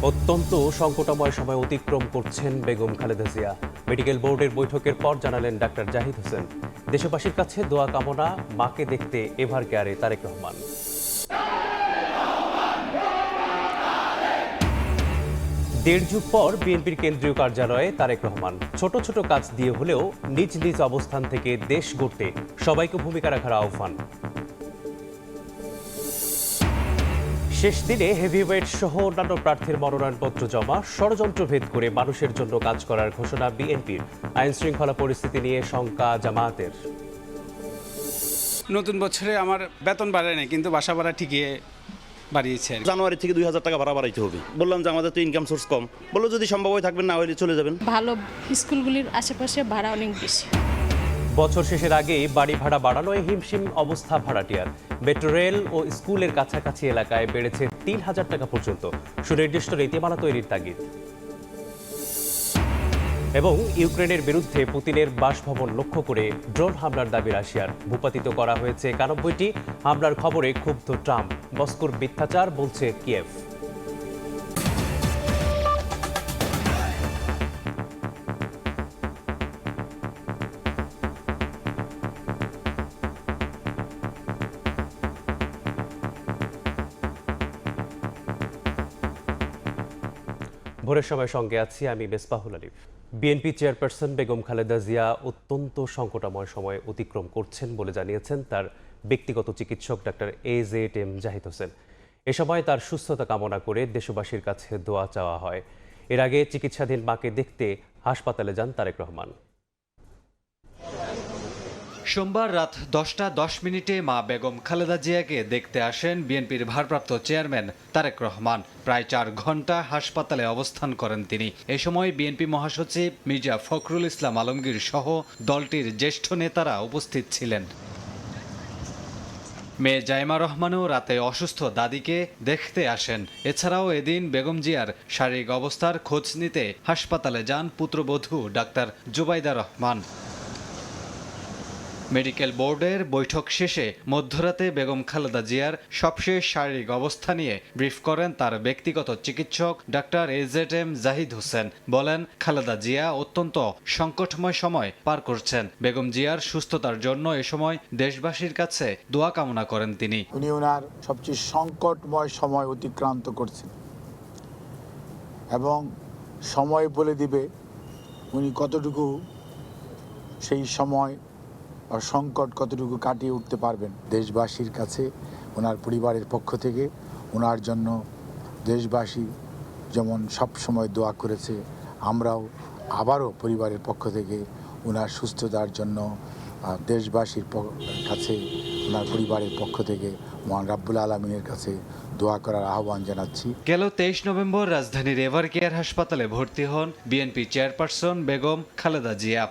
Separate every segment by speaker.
Speaker 1: অত্যন্ত সংকটাময় সময় অতিক্রম করছেন বেগম খালেদা জিয়া। মেডিকেল বোর্ডের বৈঠকের পর জানালেন ডাক্তার জাহিদ হোসেন, দেশবাসীর কাছে দোয়া কামনা, মাকে দেখতে এভার কেয়ারে তারেক রহমান। দেড় যুগ পর বিএনপির কেন্দ্রীয় কার্যালয়ে তারেক রহমান। ছোট ছোট কাজ দিয়ে হলেও নিজ নিজ অবস্থান থেকে দেশ গড়তে সবাইকে ভূমিকা রাখার আহ্বান। শেষ দিনে হেভিওয়েট সহ অন্যান্য প্রার্থীর মনোনয়নপত্র জমা, ষড়যন্ত্র ভেদ করে মানুষের জন্য কাজ করার ঘোষণা বিএনপির। আইন শৃঙ্খলা পরিস্থিতি নিয়ে শঙ্কা জামায়াতের।
Speaker 2: নতুন বছরে আমার বেতন বাড়ায় নাই, কিন্তু বাসা ভাড়া ঠিকই বাড়িয়েছে।
Speaker 3: জানুয়ারি থেকে 2000 টাকা ভাড়া বাড়াইতে হবে। বললাম যে আমাদের তো ইনকাম সোর্স কম, বললো যদি সম্ভব হয় থাকবেন, না হলে চলে যাবেন।
Speaker 4: ভালো স্কুলগুলির আশেপাশে ভাড়া অনেক বেশি।
Speaker 1: বছর শেষের আগেই বাড়ি ভাড়া বাড়ানোয় হিমশিম অবস্থা ভাড়াটিয়ার। মেট্রো রেল ও স্কুলের কাছাকাছি এলাকায় বেড়েছে 3000 টাকা পর্যন্ত। সুনির্দিষ্ট নীতিমালা তৈরির তাগিদ। এবং ইউক্রেনের বিরুদ্ধে পুতিনের বাসভবন লক্ষ্য করে ড্রোন হামলার দাবি রাশিয়ার। ভূপাতিত করা হয়েছে 91টি। হামলার খবরে ক্ষুব্ধ ট্রাম্প। মস্কোর মিথ্যাচার বলছে কিয়েভ। ভোরের সময় সঙ্গে আছি আমি মেসবাহুল আলিফ। বিএনপি চেয়ারপারসন বেগম খালেদা জিয়া অত্যন্ত সংকটাময় সময় অতিক্রম করছেন বলে জানিয়েছেন তার ব্যক্তিগত চিকিৎসক ডাক্তার AZM জাহিদ হোসেন। এ সময় তার সুস্থতা কামনা করে দেশবাসীর কাছে দোয়া চাওয়া হয়। এর আগে চিকিৎসাধীন মাকে দেখতে হাসপাতালে যান তারেক রহমান।
Speaker 5: সোমবার রাত 10টা 10 মা বেগম খালেদা জিয়াকে দেখতে আসেন বিএনপির ভারপ্রাপ্ত চেয়ারম্যান তারেক রহমান। প্রায় 4 ঘন্টা হাসপাতালে অবস্থান করেন তিনি। এ সময় বিএনপি মহাসচিব মির্জা ফখরুল ইসলাম আলমগীর সহ দলটির জ্যেষ্ঠ নেতারা উপস্থিত ছিলেন। মেয়ে জাইমা রহমানও রাতে অসুস্থ দাদিকে দেখতে আসেন। এছাড়াও এদিন বেগম জিয়ার শারীরিক অবস্থার খোঁজ নিতে হাসপাতালে যান পুত্রবধূ ডাক্তার জুবাইদা রহমান। মেডিকেল বোর্ডের বৈঠক শেষে মধ্যরাতে বেগম খালেদা জিয়ার সবশেষ শারীরিক অবস্থা নিয়ে ব্রিফ করেন তার ব্যক্তিগত চিকিৎসক ডাক্তার AZM জাহিদ হোসেন। বলেন, খালেদা জিয়া অত্যন্ত সংকটময় সময় পার করছেন। বেগম জিয়ার সুস্থতার জন্য এ সময় দেশবাসীর কাছে দোয়া কামনা করেন তিনি।
Speaker 6: উনি ওনার সবচেয়ে সংকটময় সময় অতিক্রান্ত করছেন এবং সময় বলে দিবে উনি কতটুকু সেই সময় আর সংকট কতটুকু কাটিয়ে উঠতে পারবেন। দেশবাসীর কাছে ওনার পরিবারের পক্ষ থেকে ওনার জন্য দেশবাসী যেমন সব সময় দোয়া করেছে, আমরাও আবারও পরিবারের পক্ষ থেকে ওনার সুস্থতার জন্য দেশবাসীর কাছে ওনার পরিবারের পক্ষ থেকে মহান রাব্বুল আলামিনের কাছে দোয়া করার আহ্বান জানাচ্ছি।
Speaker 5: গেল 23 নভেম্বর রাজধানীর এভার কেয়ার হাসপাতালে ভর্তি হন বিএনপি চেয়ারপারসন বেগম খালেদা জিয়া।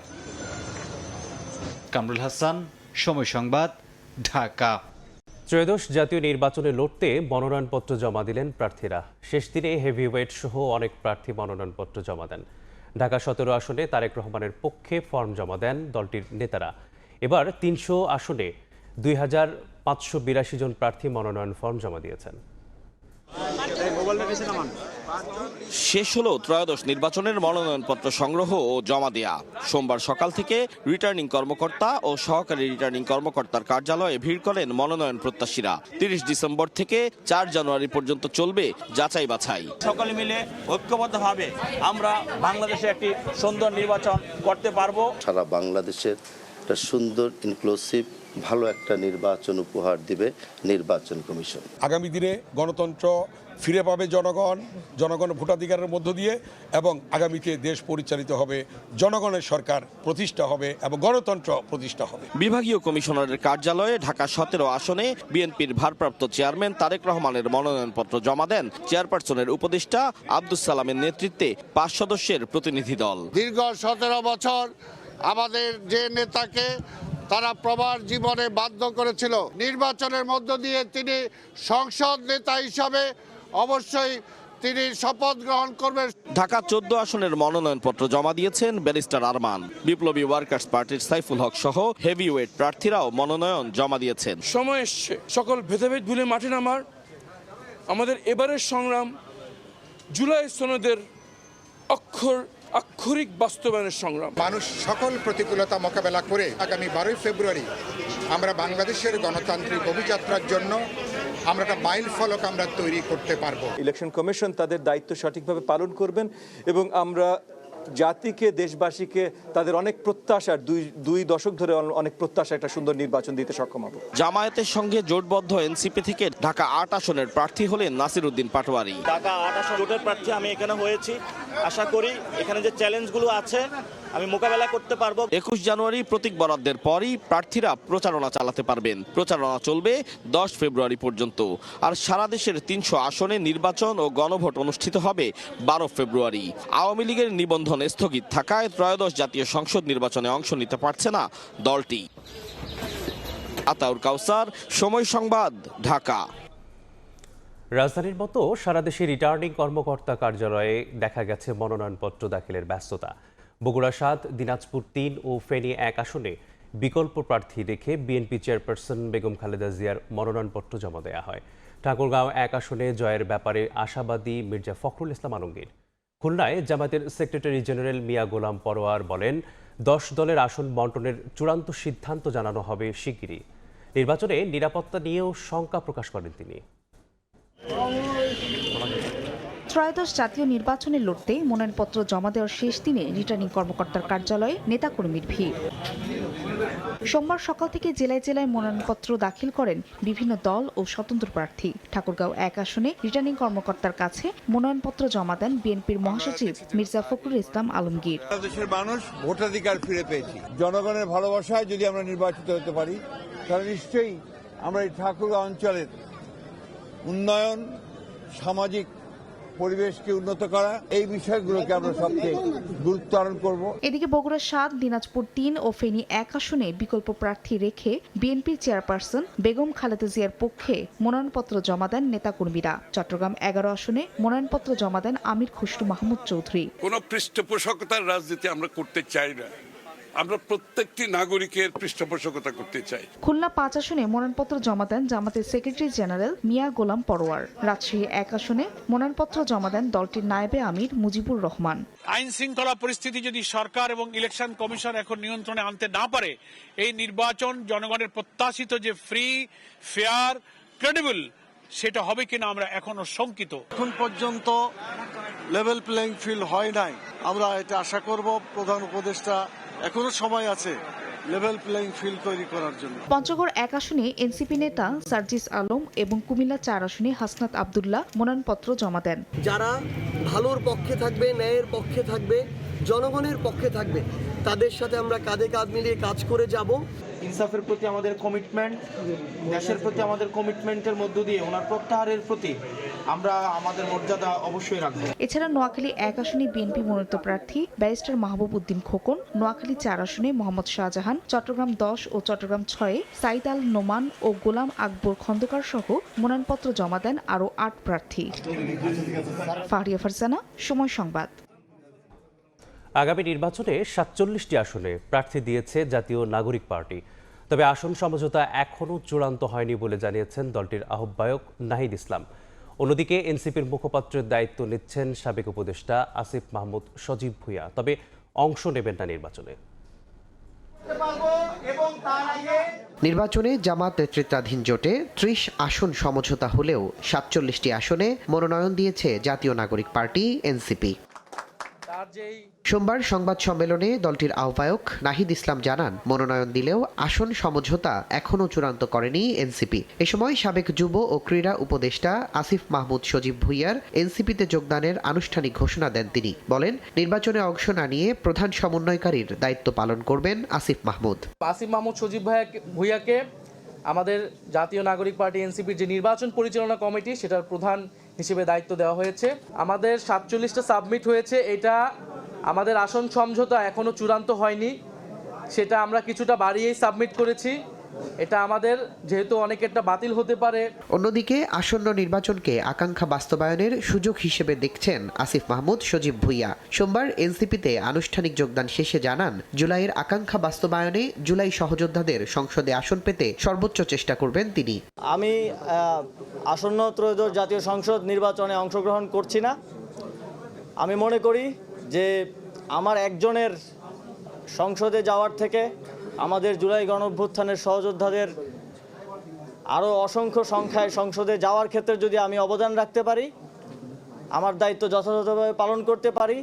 Speaker 5: কামরুল হাসান, সময় সংবাদ, ঢাকা।
Speaker 1: ত্রয়োদশ জাতীয় নির্বাচনে লড়তে মনোনয়নপত্র জমা দিলেন প্রার্থীরা। শেষ দিনে হেভিওয়েট সহ অনেক প্রার্থী মনোনয়নপত্র জমা দেন। ঢাকা 17 আসনে তারেক রহমানের পক্ষে ফর্ম জমা দেন দলটির নেতারা। এবার 300 আসনে 2582 জন প্রার্থী মনোনয়ন ফর্ম জমা দিয়েছেন।
Speaker 3: শেষ হলো ত্রয়োদশ নির্বাচনের মনোনয়নপত্র সংগ্রহ ও জমা দেয়া। সোমবার সকাল থেকে রিটার্নিং কর্মকর্তা ও সহকারী রিটার্নিং কর্মকর্তার কার্যালয়ে ভিড় করেন মনোনয়ন প্রত্যাশীরা। 30 ডিসেম্বর থেকে 4 জানুয়ারি পর্যন্ত চলবে যাচাই বাছাই।
Speaker 7: সকলে মিলে ঐক্যবদ্ধভাবে আমরা বাংলাদেশে একটি সুন্দর নির্বাচন করতে পারবো।
Speaker 8: সারা বাংলাদেশের একটা সুন্দর ইনক্লুসিভ ভালো একটা নির্বাচন উপহার দিবে নির্বাচন কমিশন।
Speaker 9: আগামী দিনে গণতন্ত্র ফিরে পাবে জনগণ ভোটাধিকারের মধ্য দিয়ে, এবং আগামীতে দেশ পরিচালিত হবে, জনগণের সরকার প্রতিষ্ঠা হবে এবং গণতন্ত্র প্রতিষ্ঠা হবে।
Speaker 3: বিভাগীয় কমিশনারের কার্যালয়ে ঢাকা 17 আসনে বিএনপির ভারপ্রাপ্ত চেয়ারম্যান তারেক রহমানের মনোনয়নপত্র জমা দেন চেয়ারপারসনের উপদেষ্টা আব্দুস সালামের নেতৃত্বে 5 সদস্যের প্রতিনিধি দল।
Speaker 10: দীর্ঘ 17 বছর আমাদের যে নেতাকে তারা প্রবাস জীবনে বাধ্য করেছিল, নির্বাচনের মধ্য দিয়ে তিনি সংসদ নেতা হিসাবে অবশ্যই তিনি শপথ গ্রহণ করবেন।
Speaker 3: ঢাকা 14 আসনের মনোনয়নপত্র জমা দিয়েছেন ব্যারিস্টার আরমান। বিপ্লবী ওয়ার্কার্স পার্টির সাইফুল হক সহ হেভিওয়েট প্রার্থীরাও মনোনয়ন জমা দিয়েছেন।
Speaker 11: সময় এসছে সকল ভেদাভেদ ভুলে মাঠে নামার। আমাদের এবারের সংগ্রাম
Speaker 9: জুলাই সনদের আক্ষরিক বাস্তবায়নের সংগ্রাম।
Speaker 10: মানুষ সকল প্রতিকূলতা মোকাবেলা করে আগামী 12 ফেব্রুয়ারি আমরা বাংলাদেশের গণতান্ত্রিক অভিযাত্রার জন্য আমরা একটা মাইল ফলক আমরা তৈরি করতে পারবো।
Speaker 11: ইলেকশন কমিশন তাদের দায়িত্ব সঠিকভাবে পালন করবেন এবং আমরা জাতিকে, দেশবাসীকে তাদের অনেক প্রত্যাশার দুই দশক ধরে অনেক প্রত্যাশা একটা সুন্দর নির্বাচন দিতে সক্ষম হব।
Speaker 3: জামায়াতের সঙ্গে জোটবদ্ধ এনসিপি থেকে ঢাকা ৮ আসনের প্রার্থী হলেন নাসির উদ্দিন পাটোয়ারি।
Speaker 7: ঢাকা ৮ আসন জোটের প্রার্থী আমি এখানে হয়েছি। আশা করি এখানে যে চ্যালেঞ্জগুলো আছে আমি মোকাবেলা করতে পারবো। ২১ জানুয়ারি প্রতীক বরাদ্দের পরই প্রার্থীরা প্রচারণা চালাতে পারবেন। প্রচারণা চলবে ১০ ফেব্রুয়ারি পর্যন্ত। আর সারা দেশের ৩০০ আসনে নির্বাচন ও গণভোট অনুষ্ঠিত হবে ১২ ফেব্রুয়ারি। আওয়ামী লীগের নিবন্ধন স্থগিত থাকায় ত্রয়োদশ জাতীয় সংসদ নির্বাচনে অংশ নিতে পারছে না দলটি। আতাউর কাউসার, সময় সংবাদ, ঢাকা।
Speaker 1: রাজধানীর মতো সারা দেশে রিটার্নিং কর্মকর্তা কার্যালয়ে দেখা গেছে মনোনয়নপত্র দাখিলের ব্যস্ততা। বগুড়া ৭, দিনাজপুর ৩ ও ফেনী ১ আসনে বিকল্প প্রার্থী রেখে বিএনপি চেয়ারপারসন বেগম খালেদা জিয়ার মনোনয়নপত্র জমা দেওয়া হয়। ঠাকুরগাঁও ১ আসনে জয়ের ব্যাপারে আশাবাদী মির্জা ফখরুল ইসলাম আলমগীর। খুলনায় জামায়াতের সেক্রেটারি জেনারেল মিয়া গোলাম পরোয়ার বলেন, ১০ দলের আসন বণ্টনের চূড়ান্ত সিদ্ধান্ত জানানো হবে শিগগিরই। নির্বাচনে নিরাপত্তা নিয়েও শঙ্কা প্রকাশ করেন তিনি।
Speaker 12: ত্রয়োদশ জাতীয় নির্বাচনে লড়তে মনোনয়নপত্র জমা দেওয়ার শেষ দিনে রিটার্নিং কর্মকর্তার কার্যালয়ে নেতাকর্মীর ভিড়। সোমবার সকাল থেকে জেলায় জেলায় মনোনয়নপত্র দাখিল করেন বিভিন্ন দল ও স্বতন্ত্র প্রার্থী। ঠাকুরগাঁও ১ আসনে রিটার্নিং কর্মকর্তার কাছে মনোনয়নপত্র জমা দেন বিএনপির মহাসচিব মির্জা ফখরুল ইসলাম আলমগীর।
Speaker 10: দেশের মানুষ ভোটাধিকার ফিরে পেয়েছি। জনগণের ভালোবাসায় যদি আমরা নির্বাচিত হতে পারি তাহলে নিশ্চয়ই আমরা এই ঠাকুরগাঁও অঞ্চলের উন্নয়ন, সামাজিক পরিবেশকে উন্নত করা, এই বিষয়গুলোকে আমরা সবচেয়ে গুরুত্ব আরোপ করব।
Speaker 12: এদিকে বগুড়া ৭, দিনাজপুর ৩ ও ফেনী ১ আসনে বিকল্প প্রার্থী রেখে বিএনপির চেয়ারপারসন বেগম খালেদা জিয়ার পক্ষে মনোনয়নপত্র জমা দেন নেতাকর্মীরা। চট্টগ্রাম ১১ আসনে মনোনয়নপত্র জমা দেন আমির খুসরু মাহমুদ চৌধুরী।
Speaker 9: কোনো পৃষ্ঠপোষকতার রাজনীতি আমরা করতে চাই না, আমরা প্রত্যেকটি নাগরিকের পৃষ্ঠপোষকতা করতে চাই।
Speaker 12: খুলনা ৫ আসনে মনোনয়নপত্র জমা দেন জামাতের সেক্রেটারি জেনারেল মিয়া গোলাম পরোয়ার। রাজশাহী ১ আসনে মনোনয়নপত্র জমা দেন দলটির নায়েবে আমির মুজিবুর রহমান।
Speaker 10: আইন শৃঙ্খলা পরিস্থিতি যদি সরকার এবং ইলেকশন কমিশন এখন নিয়ন্ত্রণে আনতে না পারে, এই নির্বাচন জনগণের প্রত্যাশিত যে ফ্রি, ফেয়ার, ক্রেডিবল সেটা হবে কিনা আমরা এখনো শঙ্কিত।
Speaker 11: এখন পর্যন্ত লেভেল প্লেইং ফিল্ড হয় নাই। আমরা এটা আশা করব প্রধান উপদেষ্টা এখনো সময় আছে লেভেল প্লেইং ফিল্ড তৈরি করার জন্য।
Speaker 12: পঞ্চগড় ১ আসনে এনসিপি নেতা সার্জিস আলম এবং কুমিল্লা ৪ আসনে হাসনাত আব্দুল্লাহ মনোনয়নপত্র জমা দেন।
Speaker 11: যারা ভালোর পক্ষে থাকবে, ন্যায়ের পক্ষে থাকবে, জনগণের পক্ষে থাকবে, তাদের সাথে আমরা কাঁধে কাঁধ মিলিয়ে কাজ করে যাব।
Speaker 7: ইনসাফের প্রতি আমাদের কমিটমেন্ট, দেশের প্রতি আমাদের কমিটমেন্টের মধ্য দিয়ে ওনার প্রত্যাহারের প্রতি আমরা আমাদের মর্যাদা অবশ্যই রাখব।
Speaker 12: এছাড়া নোয়াখালী ১ আসনে বিএনপি মনোনীত প্রার্থী ব্যারিস্টার মাহবুব উদ্দিন খোকন, নোয়াখালী ৪ আসনে মোহাম্মদ শাহজাহান, চট্টগ্রাম ১০ ও চট্টগ্রাম ৬ সাইদ আল নোমান ও গোলাম আকবর খন্দকার সহ মনোনয়নপত্র জমা দেন আরও ৮ প্রার্থী। ফাহরিয়া ফারজানা, সময় সংবাদ।
Speaker 1: আগামী নির্বাচনে ৪৭টি আসনে প্রার্থী দিয়েছে জাতীয় নাগরিক পার্টি। তবে আসন সমঝোতা এখনও চূড়ান্ত হয়নি বলে জানিয়েছেন দলটির আহ্বায়ক নাহিদ ইসলাম। অন্যদিকে এনসিপির মুখপাত্রের দায়িত্ব নিচ্ছেন সাবেক উপদেষ্টা আসিফ মাহমুদ সজীব ভুঁইয়া, তবে অংশ নেবেন না নির্বাচনে।
Speaker 13: নির্বাচনে জামাত নেতৃত্বাধীন জোটে ৩০ আসন সমঝোতা হলেও ৪৭টি আসনে মনোনয়ন দিয়েছে জাতীয় নাগরিক পার্টি এনসিপি। সোমবার সংবাদ সম্মেলনে দলটির আহ্বায়ক নাহিদ ইসলাম জানান, মনোনয়ন দিলেও আসন সমঝোতা এখনও চূড়ান্ত করেনি এনসিপি। এ সময় সাবেক যুব ও ক্রীড়া উপদেষ্টা আসিফ মাহমুদ সজীব ভুঁইয়ার এনসিপিতে যোগদানের আনুষ্ঠানিক ঘোষণা দেন তিনি। বলেন, নির্বাচনে অংশ না নিয়ে প্রধান সমন্বয়কারীর দায়িত্ব পালন করবেন আসিফ মাহমুদ।
Speaker 7: আসিফ মাহমুদ সজীব ভুঁইয়াকে আমাদের জাতীয় নাগরিক পার্টি এনসিপির যে নির্বাচন পরিচালনা কমিটি সেটার প্রধান হিসেবে দায়িত্ব দেওয়া হয়েছে। আমাদের ৪৭টা সাবমিট হয়েছে, এটা আমাদের আসন সমঝোতা এখনো চূড়ান্ত হয়নি, সেটা আমরা কিছুটা বাড়িয়েই সাবমিট করেছি। এটা আমাদের যেহেতু অনেকেরটা বাতিল হতে পারে।
Speaker 13: অন্যদিকে আসন্ন নির্বাচনকে আকাঙ্ক্ষা বাস্তবায়নের সুযোগ হিসেবে দেখছেন আসিফ মাহমুদ সজীব ভুঁইয়া। সোমবার এনসিপিতে আনুষ্ঠানিক যোগদান শেষে জানান, জুলাইয়ের আকাঙ্ক্ষা বাস্তবায়নে জুলাই সহযোদ্ধাদের সংসদে আসন পেতে সর্বোচ্চ চেষ্টা করবেন তিনি।
Speaker 7: আমি আসন্ন ত্রয়োদশ জাতীয় সংসদ নির্বাচনে অংশগ্রহণ করছি না,
Speaker 14: আমি মনে করি যে আমার একজনের সংসদে যাওয়ার থেকে আমাদের জুলাই গণঅভ্যুত্থানের সহযোদ্ধাদের আরও অসংখ্য সংখ্যায় সংসদে যাওয়ার ক্ষেত্রে যদি আমি অবদান রাখতে পারি, আমার দায়িত্ব যথাযথভাবে পালন করতে পারি,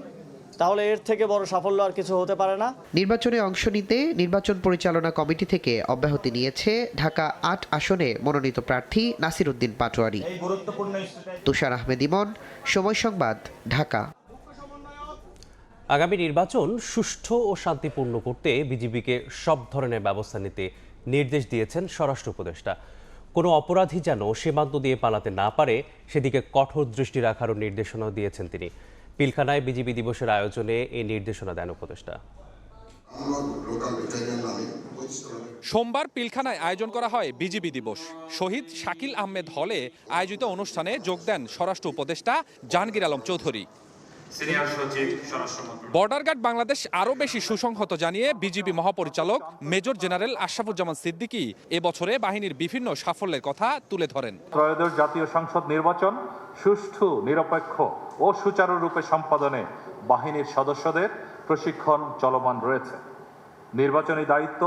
Speaker 14: তাহলে এর থেকে বড় সাফল্য আর কিছু হতে পারে না।
Speaker 13: নির্বাচনে অংশ নিতে নির্বাচন পরিচালনা কমিটি থেকে অব্যাহতি নিয়েছে ঢাকা ৮ আসনে মনোনীত প্রার্থী নাসির উদ্দিন পাটোয়ারি। তুষার আহমেদ ইমন, সময় সংবাদ, ঢাকা।
Speaker 1: আগামী নির্বাচন সুষ্ঠু ও শান্তিপূর্ণ করতে বিজিবিকে সব ধরনের ব্যবস্থা নিতে নির্দেশ দিয়েছেন স্বরাষ্ট্র উপদেষ্টা। কোনো অপরাধী যেন সীমান্ত দিয়ে পালাতে না পারে সেদিকে কঠোর দৃষ্টি রাখারও নির্দেশনাও দিয়েছেন তিনি। পিলখানায় বিজিবি দিবসের আয়োজনে এই নির্দেশনা দেন উপদেষ্টা।
Speaker 15: সোমবার পিলখানায় আয়োজন করা হয় বিজিবি দিবস। শহীদ শাকিল আহমেদ হলে আয়োজিত অনুষ্ঠানে যোগ দেন স্বরাষ্ট্র উপদেষ্টা জাহাঙ্গীর আলম চৌধুরী। বর্ডার গার্ড বাংলাদেশ আরও বেশি সুসংহত জানিয়ে বিজিবি মহাপরিচালক মেজর জেনারেল আশরাফুজ্জামান সিদ্দিকী এবছরে বাহিনীর বিভিন্ন সাফল্যের কথা তুলে ধরেন।
Speaker 16: ত্রয়োদশ জাতীয় সংসদ নির্বাচন সুষ্ঠু, নিরপেক্ষ ও সুচারুরূপে সম্পাদনে বাহিনীর সদস্যদের প্রশিক্ষণ চলমান রয়েছে। নির্বাচনী দায়িত্ব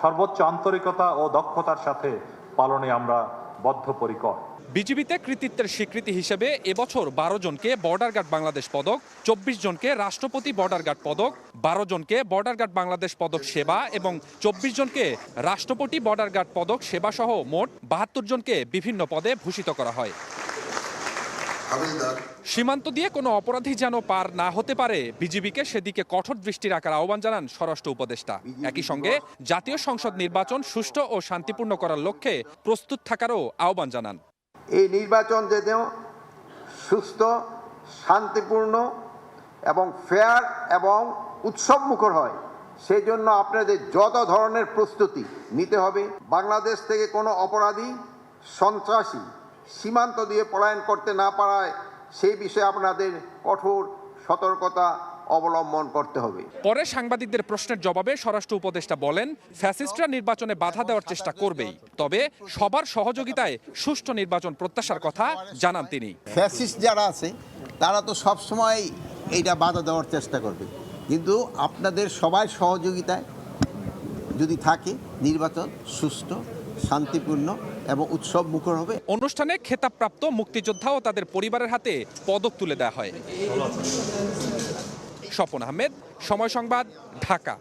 Speaker 16: সর্বোচ্চ আন্তরিকতা ও দক্ষতার সাথে পালনে আমরা বদ্ধপরিকর।
Speaker 15: বিজিবিতে কৃতিত্বের স্বীকৃতি হিসেবে এবছর 12 জনকে বর্ডার গার্ড বাংলাদেশ পদক, 24 জনকে রাষ্ট্রপতি বর্ডার গার্ড পদক, 12 জনকে বর্ডার গার্ড বাংলাদেশ পদক সেবা এবং 24 জনকে রাষ্ট্রপতি বর্ডার গার্ড পদক সেবা সহ মোট 72 জনকে বিভিন্ন পদে ভূষিত করা হয়। সীমান্ত দিয়ে কোনো অপরাধী যেন পার না হতে পারে, বিজিবিকে সেদিকে কঠোর দৃষ্টি রাখার আহ্বান জানান স্বরাষ্ট্র উপদেষ্টা। একই সঙ্গে জাতীয় সংসদ নির্বাচন সুষ্ঠু ও শান্তিপূর্ণ করার লক্ষ্যে প্রস্তুত থাকারও আহ্বান জানান।
Speaker 17: এই নির্বাচন যেন সুস্থ, শান্তিপূর্ণ এবং ফেয়ার এবং উৎসবমুখর হয়, সেই জন্য আপনাদের যত ধরনের প্রস্তুতি নিতে হবে। বাংলাদেশ থেকে কোনো অপরাধী, সন্ত্রাসী সীমান্ত দিয়ে পলায়ন করতে না পারায় সেই বিষয়ে আপনাদের কঠোর সতর্কতা অবলম্বন করতে হবে।
Speaker 15: পরে সাংবাদিকদের প্রশ্নের জবাবে স্বরাষ্ট্র উপদেষ্টা বলেন, ফ্যাসিস্টরা নির্বাচনে বাধা দেওয়ার চেষ্টা করবেই, তবে সবার সহযোগিতায় সুষ্ঠু নির্বাচন প্রত্যাশার কথা জানান তিনি।
Speaker 18: ফ্যাসিস্ট যারা আছে তারা তো সবসময় এইটা বাধা দেওয়ার চেষ্টা করবে, কিন্তু আপনাদের সবার সহযোগিতায় যদি থাকে নির্বাচন সুষ্ঠু, শান্তিপূর্ণ এবং উৎসব মুখর হবে।
Speaker 15: অনুষ্ঠানে খেতাবপ্রাপ্ত মুক্তিযোদ্ধা ও তাদের পরিবারের হাতে পদক তুলে দেওয়া হয়। স্বপন আহমেদ, সময় সংবাদ, ঢাকা।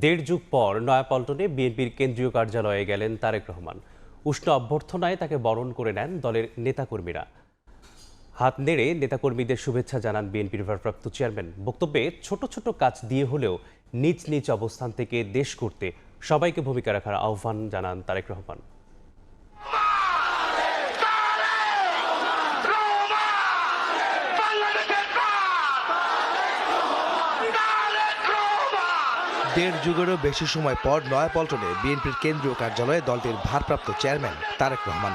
Speaker 1: দেড় যুগ পর নয়াপল্টনে বিএনপির কেন্দ্রীয় কার্যালয়ে গেলেন তারেক রহমান। উষ্ণ অভ্যর্থনায় তাকে বরণ করে নেন দলের নেতাকর্মীরা। হাত নেড়ে নেতাকর্মীদের শুভেচ্ছা জানান বিএনপির ভারপ্রাপ্ত চেয়ারম্যান। বক্তব্যে ছোট ছোট কাজ দিয়ে হলেও নিজ নিজ অবস্থান থেকে দেশ করতে সবাইকে ভূমিকা রাখার আহ্বান জানান তারেক রহমান।
Speaker 19: দেড় যুগেরও বেশি সময় পর নয়াপল্টনে বিএনপির কেন্দ্রীয় কার্যালয়ে দলটির ভারপ্রাপ্ত চেয়ারম্যান তারেক রহমান।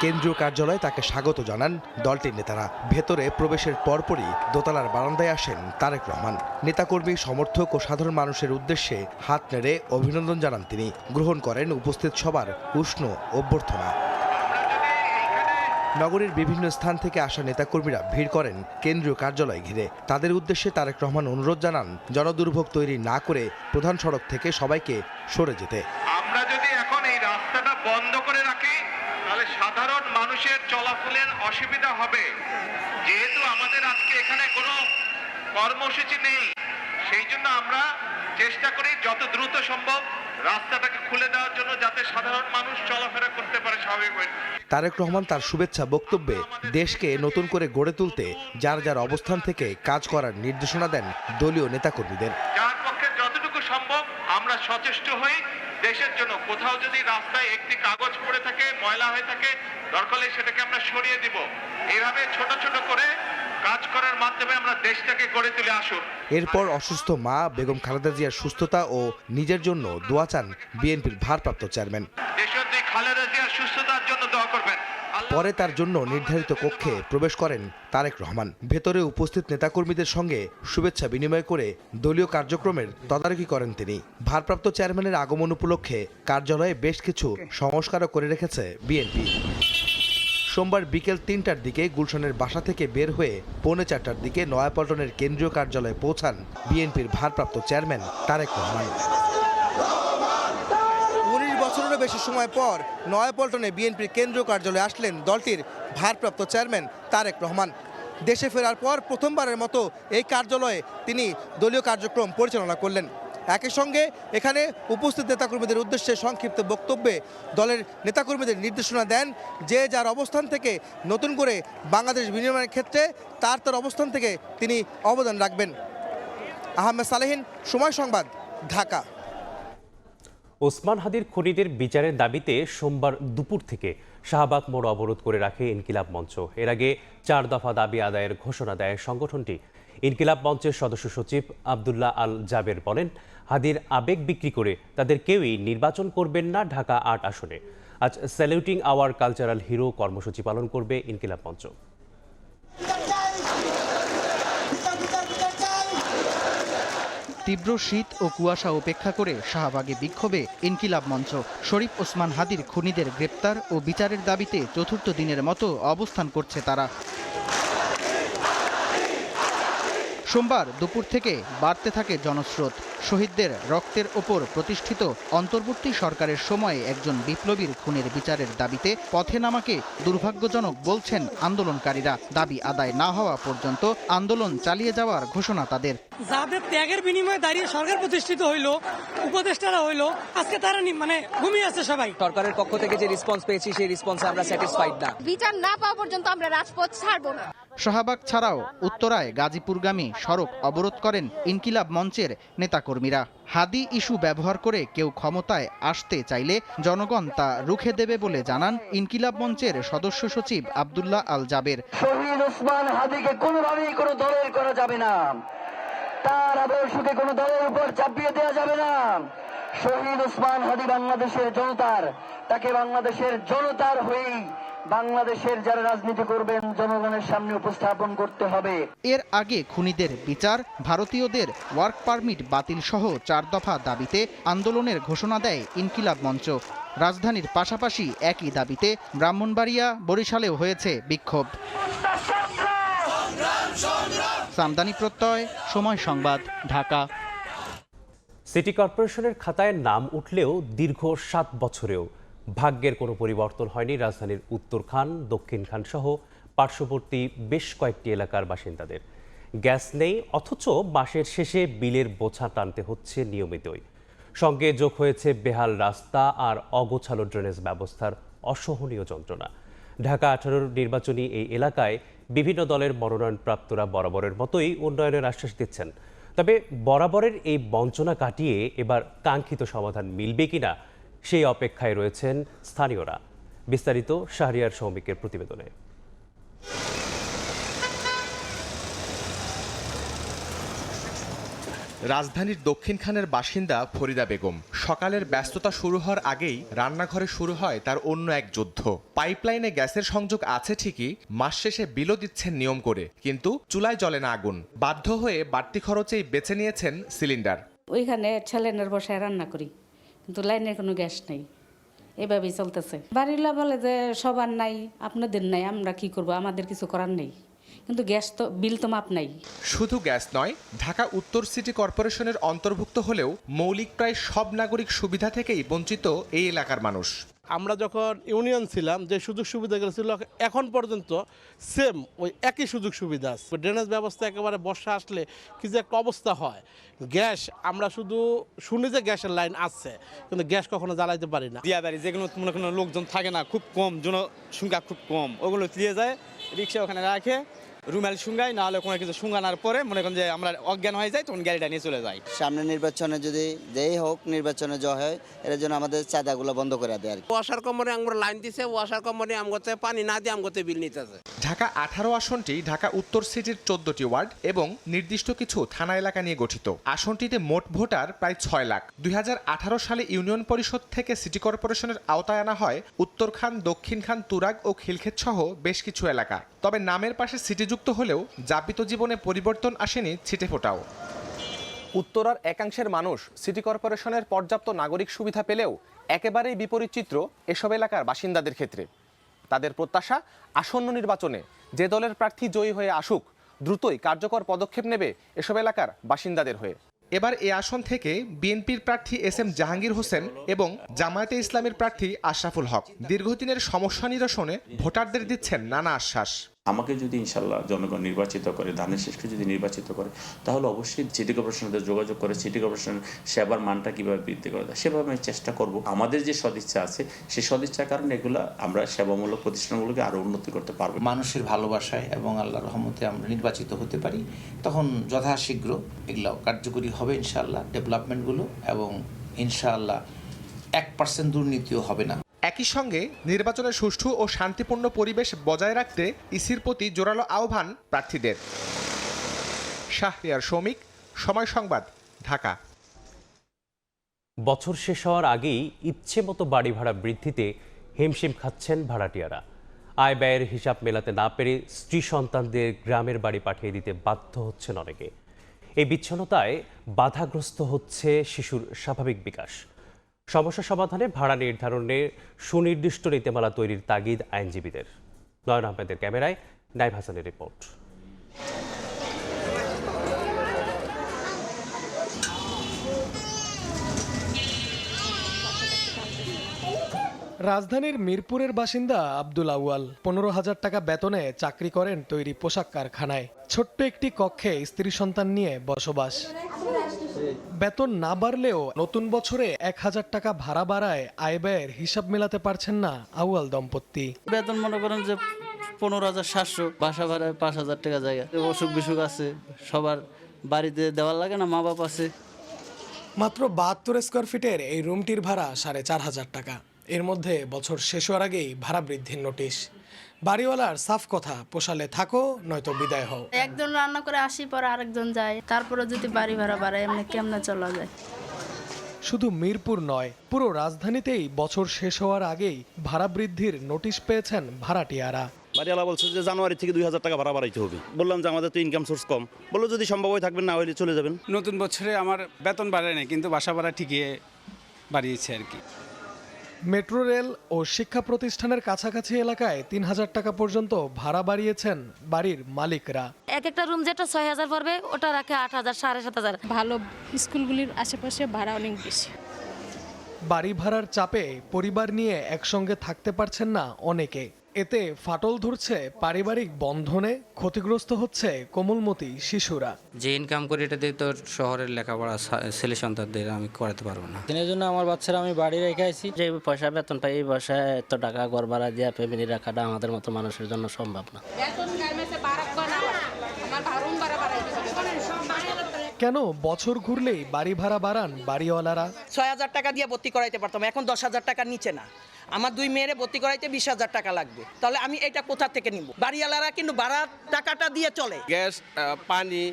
Speaker 19: কেন্দ্রীয় কার্যালয়ে তাকে স্বাগত জানান দলটির নেতারা। ভেতরে প্রবেশের পরপরই দোতলার বারান্দায় আসেন তারেক রহমান। নেতাকর্মী, সমর্থক ও সাধারণ মানুষের উদ্দেশ্যে হাত নেড়ে অভিনন্দন জানান তিনি। গ্রহণ করেন উপস্থিত সবার উষ্ণ অভ্যর্থনা। নগরীর বিভিন্ন স্থান থেকে আসা নেতাকর্মীরা ভিড় করেন কেন্দ্রীয় কার্যালয় ঘিরে। তাদের উদ্দেশ্যে তারেক রহমান অনুরোধ জানান জনদুর্ভোগ তৈরি না করে প্রধান সড়ক থেকে সবাইকে সরে যেতে।
Speaker 20: আমরা যদি এখন এই রাস্তাটা বন্ধ করে রাখি তাহলে সাধারণ মানুষের চলাচলের অসুবিধা হবে। যেহেতু আমাদের আজকে এখানে কোনো কর্মসূচি নেই, সেই জন্য আমরা চেষ্টা করি যত দ্রুত সম্ভব রাস্তাটাকে খুলে দেওয়ার জন্য, যাতে সাধারণ মানুষ চলাফেরা করতে পারে স্বাভাবিকভাবে।
Speaker 19: তারেক রহমান তার শুভেচ্ছা বক্তব্যে দেশকে নতুন করে গড়ে তুলতে যার যার অবস্থান থেকে কাজ করার নির্দেশনা দেন দলীয় নেতাকর্মীদের।
Speaker 20: যার পক্ষে যতটুকু সম্ভব আমরা সচেষ্ট হই দেশের জন্য। কোথাও যদি রাস্তায় একটি কাগজ পড়ে থাকে, ময়লা হয়ে থাকে, দরকার হলে সেটাকে আমরা সরিয়ে দিব। এইভাবে ছোট ছোট করে কাজ করার মাধ্যমে আমরা দেশটাকে গড়ে তুলে আসুন।
Speaker 19: এরপর অসুস্থ মা বেগম খালেদা জিয়ার সুস্থতা ও নিজের জন্য দোয়া চান বিএনপির ভারপ্রাপ্ত চেয়ারম্যান।
Speaker 20: দেশনেত্রী খালেদা জিয়ার সুস্থতার জন্য দোয়া করবেন।
Speaker 19: পরে তার জন্য নির্ধারিত কক্ষে প্রবেশ করেন তারেক রহমান। ভেতরে উপস্থিত নেতাকর্মীদের সঙ্গে শুভেচ্ছা বিনিময় করে দলীয় কার্যক্রমের তদারকি করেন তিনি। ভারপ্রাপ্ত চেয়ারম্যানের আগমন উপলক্ষে কার্যালয়ে বেশ কিছু সংস্কারও করে রেখেছে বিএনপি। সোমবার বিকেল ৩টার দিকে গুলশানের বাসা থেকে বের হয়ে 3:45টার দিকে নয়াপল্টনের কেন্দ্রীয় কার্যালয়ে পৌঁছান বিএনপির ভারপ্রাপ্ত চেয়ারম্যান তারেক রহমান। 19 বছরেরও বেশি সময় পর নয়াপল্টনে বিএনপির কেন্দ্রীয় কার্যালয়ে আসলেন দলটির ভারপ্রাপ্ত চেয়ারম্যান তারেক রহমান। দেশে ফেরার পর প্রথমবারের মতো এই কার্যালয়ে তিনি দলীয় কার্যক্রম পরিচালনা করলেন। একই সঙ্গে এখানে উপস্থিত নেতাকর্মীদের উদ্দেশ্যে সংক্ষিপ্ত বক্তব্যে দলের নেতাকর্মীদের নির্দেশনা দেন যে যার অবস্থান থেকে নতুন করে বাংলাদেশ বিনির্মাণের ক্ষেত্রে তার অবস্থান থেকে তিনি অবদান রাখবেন। আহমেদ সালেহিন, সময় সংবাদ, ঢাকা।
Speaker 1: ওসমান হাদির খুনিদের বিচারের দাবিতে সোমবার দুপুর থেকে শাহবাগ মোড় অবরোধ করে রাখে ইনকিলাব মঞ্চ। এর আগে 4 দফা দাবি আদায়ের ঘোষণা দেয় সংগঠনটি। ইনকিলাব মঞ্চের সদস্য সচিব আব্দুল্লাহ আল জাবের বলেন, হাদির আবেগ বিক্রি করে তাদের কেউই নির্বাচন করবেন না ঢাকা 8 আসনে। আজ স্যালিউটিং আওয়ার কালচারাল হিরো কর্মসূচি পালন করবে ইনকিলাব মঞ্চ।
Speaker 21: তীব্র শীত ও কুয়াশা উপেক্ষা করে শাহবাগে বিক্ষোভে ইনকিলাব মঞ্চ। শরীফ ওসমান হাদির খুনিদের গ্রেপ্তার ও বিচারের দাবিতে চতুর্থ দিনের মতো অবস্থান করছে তারা। সোমবার দুপুর থেকে বাড়তে থাকে জনস্রোত। শহীদদের রক্তের ওপর প্রতিষ্ঠিত অন্তর্বর্তী সরকারের সময়ে একজন বিপ্লবীর খুনের বিচারের দাবিতে পথে নামাকে দুর্ভাগ্যজনক বলছেন আন্দোলনকারীরা। দাবি আদায় না হওয়া পর্যন্ত আন্দোলন চালিয়ে যাওয়ার ঘোষণা তাদের।
Speaker 22: যাদের ত্যাগের বিনিময়ে দাঁড়িয়ে সরকার প্রতিষ্ঠিত হইল, উপদেষ্টারা হইল, আজকে তারা ঘুমিয়ে আছে সবাই।
Speaker 23: সরকারের পক্ষ থেকে যে রেসপন্স পেয়েছি সেই রেসপন্সে আমরা স্যাটিসফাইড না।
Speaker 4: বিচার না পাওয়া পর্যন্ত আমরা রাজপথ ছাড়বো না।
Speaker 21: শাহবাগ ছাড়াও উত্তরায় গাজীপুরগামী সড়ক অবরোধ করেন ইনকিলাব মঞ্চের নেতাকর্মীরা। হাদি ইস্যু ব্যবহার করে কেউ ক্ষমতায় আসতে চাইলে জনগণ তা রুখে দেবে বলে জানান ইনকিলাব মঞ্চের সদস্য সচিব আব্দুল্লাহ আল জাবের।
Speaker 24: শহীদ ওসমান হাদিকে কোনোভাবেই কোনো দলের করা যাবে না, তার আদর্শকে কোনো দলের উপর চাপিয়ে দেওয়া যাবে না। শহীদ ওসমান হাদি বাংলাদেশের জনতার, তাকে বাংলাদেশের জনতার হয়েই বাংলাদেশের যারা রাজনীতি করবেন জনগণের সামনে উপস্থাপন করতে হবে।
Speaker 21: এর আগে খুনিদের বিচার, ভারতীয়দের ওয়ার্ক পারমিট বাতিল সহ 4 দফা দাবিতে আন্দোলনের ঘোষণা দেয় ইনকিলাব মঞ্চ। রাজধানীর পাশাপাশি একই দাবিতে ব্রাহ্মণবাড়িয়া, বরিশালেও হয়েছে বিক্ষোভ। সামদানি প্রত্যয়, সময় সংবাদ, ঢাকা।
Speaker 1: সিটি কর্পোরেশনের খাতায় নাম উঠলেও দীর্ঘ 7 বছরেও ভাগ্যের কোনো পরিবর্তন হয়নি রাজধানীর উত্তরখান, দক্ষিণখান সহ পার্শ্ববর্তী বেশ কয়েকটি এলাকার বাসিন্দাদের। গ্যাস নেই, অথচ মাসের শেষে বিলের বোঝা টানতে হচ্ছে নিয়মিতই। সঙ্গে যোগ হয়েছে বেহাল রাস্তা আর অগোছালো ড্রেনেজ ব্যবস্থার অসহনীয় যন্ত্রণা। ঢাকা 18 নির্বাচনী এই এলাকায় বিভিন্ন দলের মনোনয়নপ্রাপ্তরা বরাবরের মতোই উন্নয়নের আশ্বাস দিচ্ছেন। তবে বরাবরের এই বঞ্চনা কাটিয়ে এবার কাঙ্ক্ষিত সমাধান মিলবে কিনা সেই অপেক্ষায় রয়েছেন স্থানীয়রা। বিস্তারিত শাহরিয়ার সৌমিকের প্রতিবেদনে।
Speaker 25: রাজধানীর দক্ষিণখানের বাসিন্দা ফরিদা বেগম। সকালের ব্যস্ততা শুরু হওয়ার আগেই রান্নাঘরে শুরু হয় তার অন্য এক যুদ্ধ। পাইপলাইনে গ্যাসের সংযোগ আছে ঠিকই, মাস শেষে বিলও দিচ্ছেন নিয়ম করে, কিন্তু চুলায় জ্বলে না আগুন। বাধ্য হয়ে বাড়তি খরচেই বেছে নিয়েছেন সিলিন্ডার।
Speaker 26: ওইখানে ছেলেনের বসায় রান্না করি, কিন্তু লাইনের কোনো গ্যাস নেই, এভাবেই চলতেছে। বাড়িলা বলে যে সবার নাই, আপনাদের নাই, আমরা কি করব, আমাদের কিছু করার নেই, কিন্তু গ্যাস তো বিল তো মাপ নাই।
Speaker 25: শুধু গ্যাস নয়, ঢাকা উত্তর সিটি কর্পোরেশনের অন্তর্ভুক্ত হলেও মৌলিক প্রায় সব নাগরিক সুবিধা থেকেই বঞ্চিত এই এলাকার মানুষ।
Speaker 27: আমরা যখন ইউনিয়ন ছিলাম যে সুযোগ সুবিধাগুলো ছিল এখন পর্যন্ত সেম ওই একই সুযোগ সুবিধা আছে। ড্রেনেজ ব্যবস্থা একেবারে বর্ষা আসলে কি যে একটা অবস্থা হয়। গ্যাস আমরা শুধু শুনি যে গ্যাসের লাইন আসছে, কিন্তু গ্যাস কখনো জ্বালাইতে পারি না।
Speaker 28: দিয়া বাড়ি যেগুলো মনে কোনো লোকজন থাকে না, খুব কম, জনসংখ্যা খুব কম, ওগুলো দিয়ে যায় রিক্সা ওখানে রাখে, রুমাল শুঙ্গাই, না হলে কোনো কিছু শুঙ্গানোর পরে মনে করেন যে আমরা অজ্ঞান হয়ে যাই, তখন গাড়িটা নিয়ে চলে যাই।
Speaker 29: সামনে নির্বাচনে যদি যেই হোক নির্বাচনে জয় হয়, এর জন্য আমাদের চাঁদাগুলো বন্ধ করে দেয়।
Speaker 30: ওয়াসার কোম্পানি আমরা লাইন দিছে, ওয়াসার কোম্পানি আমগতে পানি না দিয়ে আমগতে বিল নিতেছে।
Speaker 25: ঢাকা 18 আসনটি ঢাকা উত্তর সিটির 14টি ওয়ার্ড এবং নির্দিষ্ট কিছু থানা এলাকা নিয়ে গঠিত। আসনটিতে মোট ভোটার প্রায় 6 লাখ। 2018 সালে ইউনিয়ন পরিষদ থেকে সিটি কর্পোরেশনের আওতায় আনা হয় উত্তরখান, দক্ষিণখান, তুরাগ ও খিলক্ষেত সহ বেশ কিছু এলাকা। তবে নামের পাশে সিটি যুক্ত হলেও যাপিত জীবনে পরিবর্তন আসেনি ছিটেফোঁটাও। উত্তরার একাংশের মানুষ সিটি কর্পোরেশনের পর্যাপ্ত নাগরিক সুবিধা পেলেও একেবারেই বিপরীত চিত্র এসব এলাকার বাসিন্দাদের ক্ষেত্রে। তাদের প্রত্যাশা আসন্ন নির্বাচনে যে দলের প্রার্থী জয়ী হয়ে আসুক দ্রুতই কার্যকর পদক্ষেপ নেবে এসব এলাকার বাসিন্দাদের হয়ে। এবার এ আসন থেকে বিএনপির প্রার্থী এস.এম. জাহাঙ্গীর হোসেন এবং জামায়াতে ইসলামের প্রার্থী আশরাফুল হক দীর্ঘদিনের সমস্যা নিরসনে ভোটারদের দিচ্ছেন নানা আশ্বাস।
Speaker 2: আমাকে যদি ইনশাল্লাহ জনগণ নির্বাচিত করে, ধানের শেষকে যদি নির্বাচিত করে, তাহলে অবশ্যই সিটি কর্পোরেশনের যোগাযোগ করে সিটি কর্পোরেশনের সেবার মানটা কীভাবে বৃদ্ধি করা যায় সেভাবে আমি চেষ্টা করব। আমাদের যে সদিচ্ছা আছে সেই সদিচ্ছার কারণে এগুলো আমরা সেবামূলক প্রতিষ্ঠানগুলোকে আরও উন্নতি করতে পারবো।
Speaker 3: মানুষের ভালোবাসায় এবং আল্লাহর রহমতে আমরা নির্বাচিত হতে পারি, তখন যথাশীঘ্র এগুলো কার্যকরী হবে ইনশাআল্লাহ ডেভেলপমেন্টগুলো, এবং ইনশাআল্লাহ 1% দুর্নীতিও হবে না।
Speaker 25: একই সঙ্গে নির্বাচনের সুষ্ঠু ও শান্তিপূর্ণ পরিবেশ বজায় রাখতে ইসির প্রতি জোরালো আহ্বান প্রার্থীদের। শাহরিয়ার শৌমিক, সময় সংবাদ, ঢাকা।
Speaker 1: বছর শেষ হওয়ার আগেই ইচ্ছে মতো বাড়ি ভাড়া বৃদ্ধিতে হিমশিম খাচ্ছেন ভাড়াটিয়ারা। আয় ব্যয়ের হিসাব মেলাতে না পেরে স্ত্রী সন্তানদের গ্রামের বাড়ি পাঠিয়ে দিতে বাধ্য হচ্ছেন অনেকে। এই বিচ্ছিন্নতায় বাধাগ্রস্ত হচ্ছে শিশুর স্বাভাবিক বিকাশ। সমস্যা সমাধানে ভাড়া নির্ধারণে সুনির্দিষ্ট নীতিমালা তৈরির তাগিদ আইনজীবীদের। নয়ন আহমেদের ক্যামেরায় নাইব হাসানের রিপোর্ট।
Speaker 5: রাজধানীর মিরপুরের বাসিন্দা আব্দুল আউয়াল 15,000 টাকা বেতনে চাকরি করেন তৈরি পোশাক কারখানায়। ছোট্ট একটি কক্ষে স্ত্রী সন্তান নিয়ে বসবাস। বেতন না বাড়লেও নতুন বছরে 1,000 টাকা ভাড়া বাড়ায় আয় ব্যয়ের হিসাব মেলাতে পারছেন না আউয়াল দম্পতি।
Speaker 6: বেতন মনে করেন যে 15,700, বাসা ভাড়ায় 5,000 টাকা জায়গা, অসুখ বিসুখ আছে, সবার বাড়িতে দেওয়ার লাগে না, মা বাপ আছে।
Speaker 5: মাত্র 72 স্কোয়ার ফিটের এই রুমটির ভাড়া 4,500 টাকা। এর মধ্যে বছর শেষ হওয়ার আগেই ভাড়া বৃদ্ধির নোটিশ। বাড়িওয়ালার সাফ কথা, পোষালে থাকো নয়তো বিদায় হও।
Speaker 8: একজন রান্না করে আসি, পরে আরেকজন যায়, তারপরে যদি বাড়ি ভাড়া বাড়ায় এমনি কেমনে চলা যায়।
Speaker 5: শুধু মিরপুর নয়, পুরো রাজধানীতেই বছর শেষ হওয়ার আগেই ভাড়া বৃদ্ধির নোটিশ পেয়েছেন ভাড়াটিয়ারা।
Speaker 9: বাড়িওয়ালা বলছে যে জানুয়ারি থেকে 2,000 টাকা ভাড়া বাড়াইতে হবে। বললাম যে আমাদের তো ইনকাম সোর্স কম, বললো যদি সম্ভব হয় থাকবেন, না হলে চলে যাবেন।
Speaker 28: নতুন বছরে আমার বেতন বাড়ায় না, কিন্তু বাসা ভাড়া ঠিকই বাড়িয়েছে আর কি।
Speaker 5: মেট্রো রেল ও শিক্ষা প্রতিষ্ঠানের কাছাকাছি এলাকায় 3,000 টাকা পর্যন্ত ভাড়া বাড়িয়েছেন বাড়ির মালিকরা।
Speaker 8: এক একটা রুম যেটা 6,000 পড়বে, ওটা রাখে 8,000, 7,500।
Speaker 10: ভালো স্কুলগুলির আশেপাশে ভাড়া অনেক বেশি।
Speaker 5: বাড়ি ভাড়ার চাপে পরিবার নিয়ে একসঙ্গে থাকতে পারছেন না অনেকে। এতে ফাটল ধরছে পারিবারিক বন্ধনে, ক্ষতিগ্রস্ত হচ্ছে কোমলমতি শিশুরা।
Speaker 11: যে ইনকাম করি এটা দিয়ে তো শহরের লেখাপড়া ছেলে সন্তানদের আমি করাতে পারবো না।
Speaker 6: দিনের জন্য আমার বাচ্চারা আমি বাড়ি রেখে আইছি।
Speaker 8: যে পয়সা বেতন পাই, এই পয়সায় এত টাকা ঘর ভাড়া দিয়ে ফ্যামিলি রাখাটা আমাদের মতো মানুষের জন্য সম্ভব না।
Speaker 5: কেন বছর ঘুরলেই বাড়ি ভাড়া বাড়ান বাড়িওয়ালারা?
Speaker 12: 6,000 টাকা দিয়ে ভর্তি করাইতে পারতাম, এখন 10,000 টাকার নিচে না। আমার 2 মেয়েরে ভর্তি করাইতে 20,000 টাকা লাগবে, তাহলে আমি এটা কোথা থেকে নিব? বাড়িওয়ালারা কিন্তু ভাড়ার টাকাটা দিয়ে চলে।
Speaker 30: গ্যাস, পানি,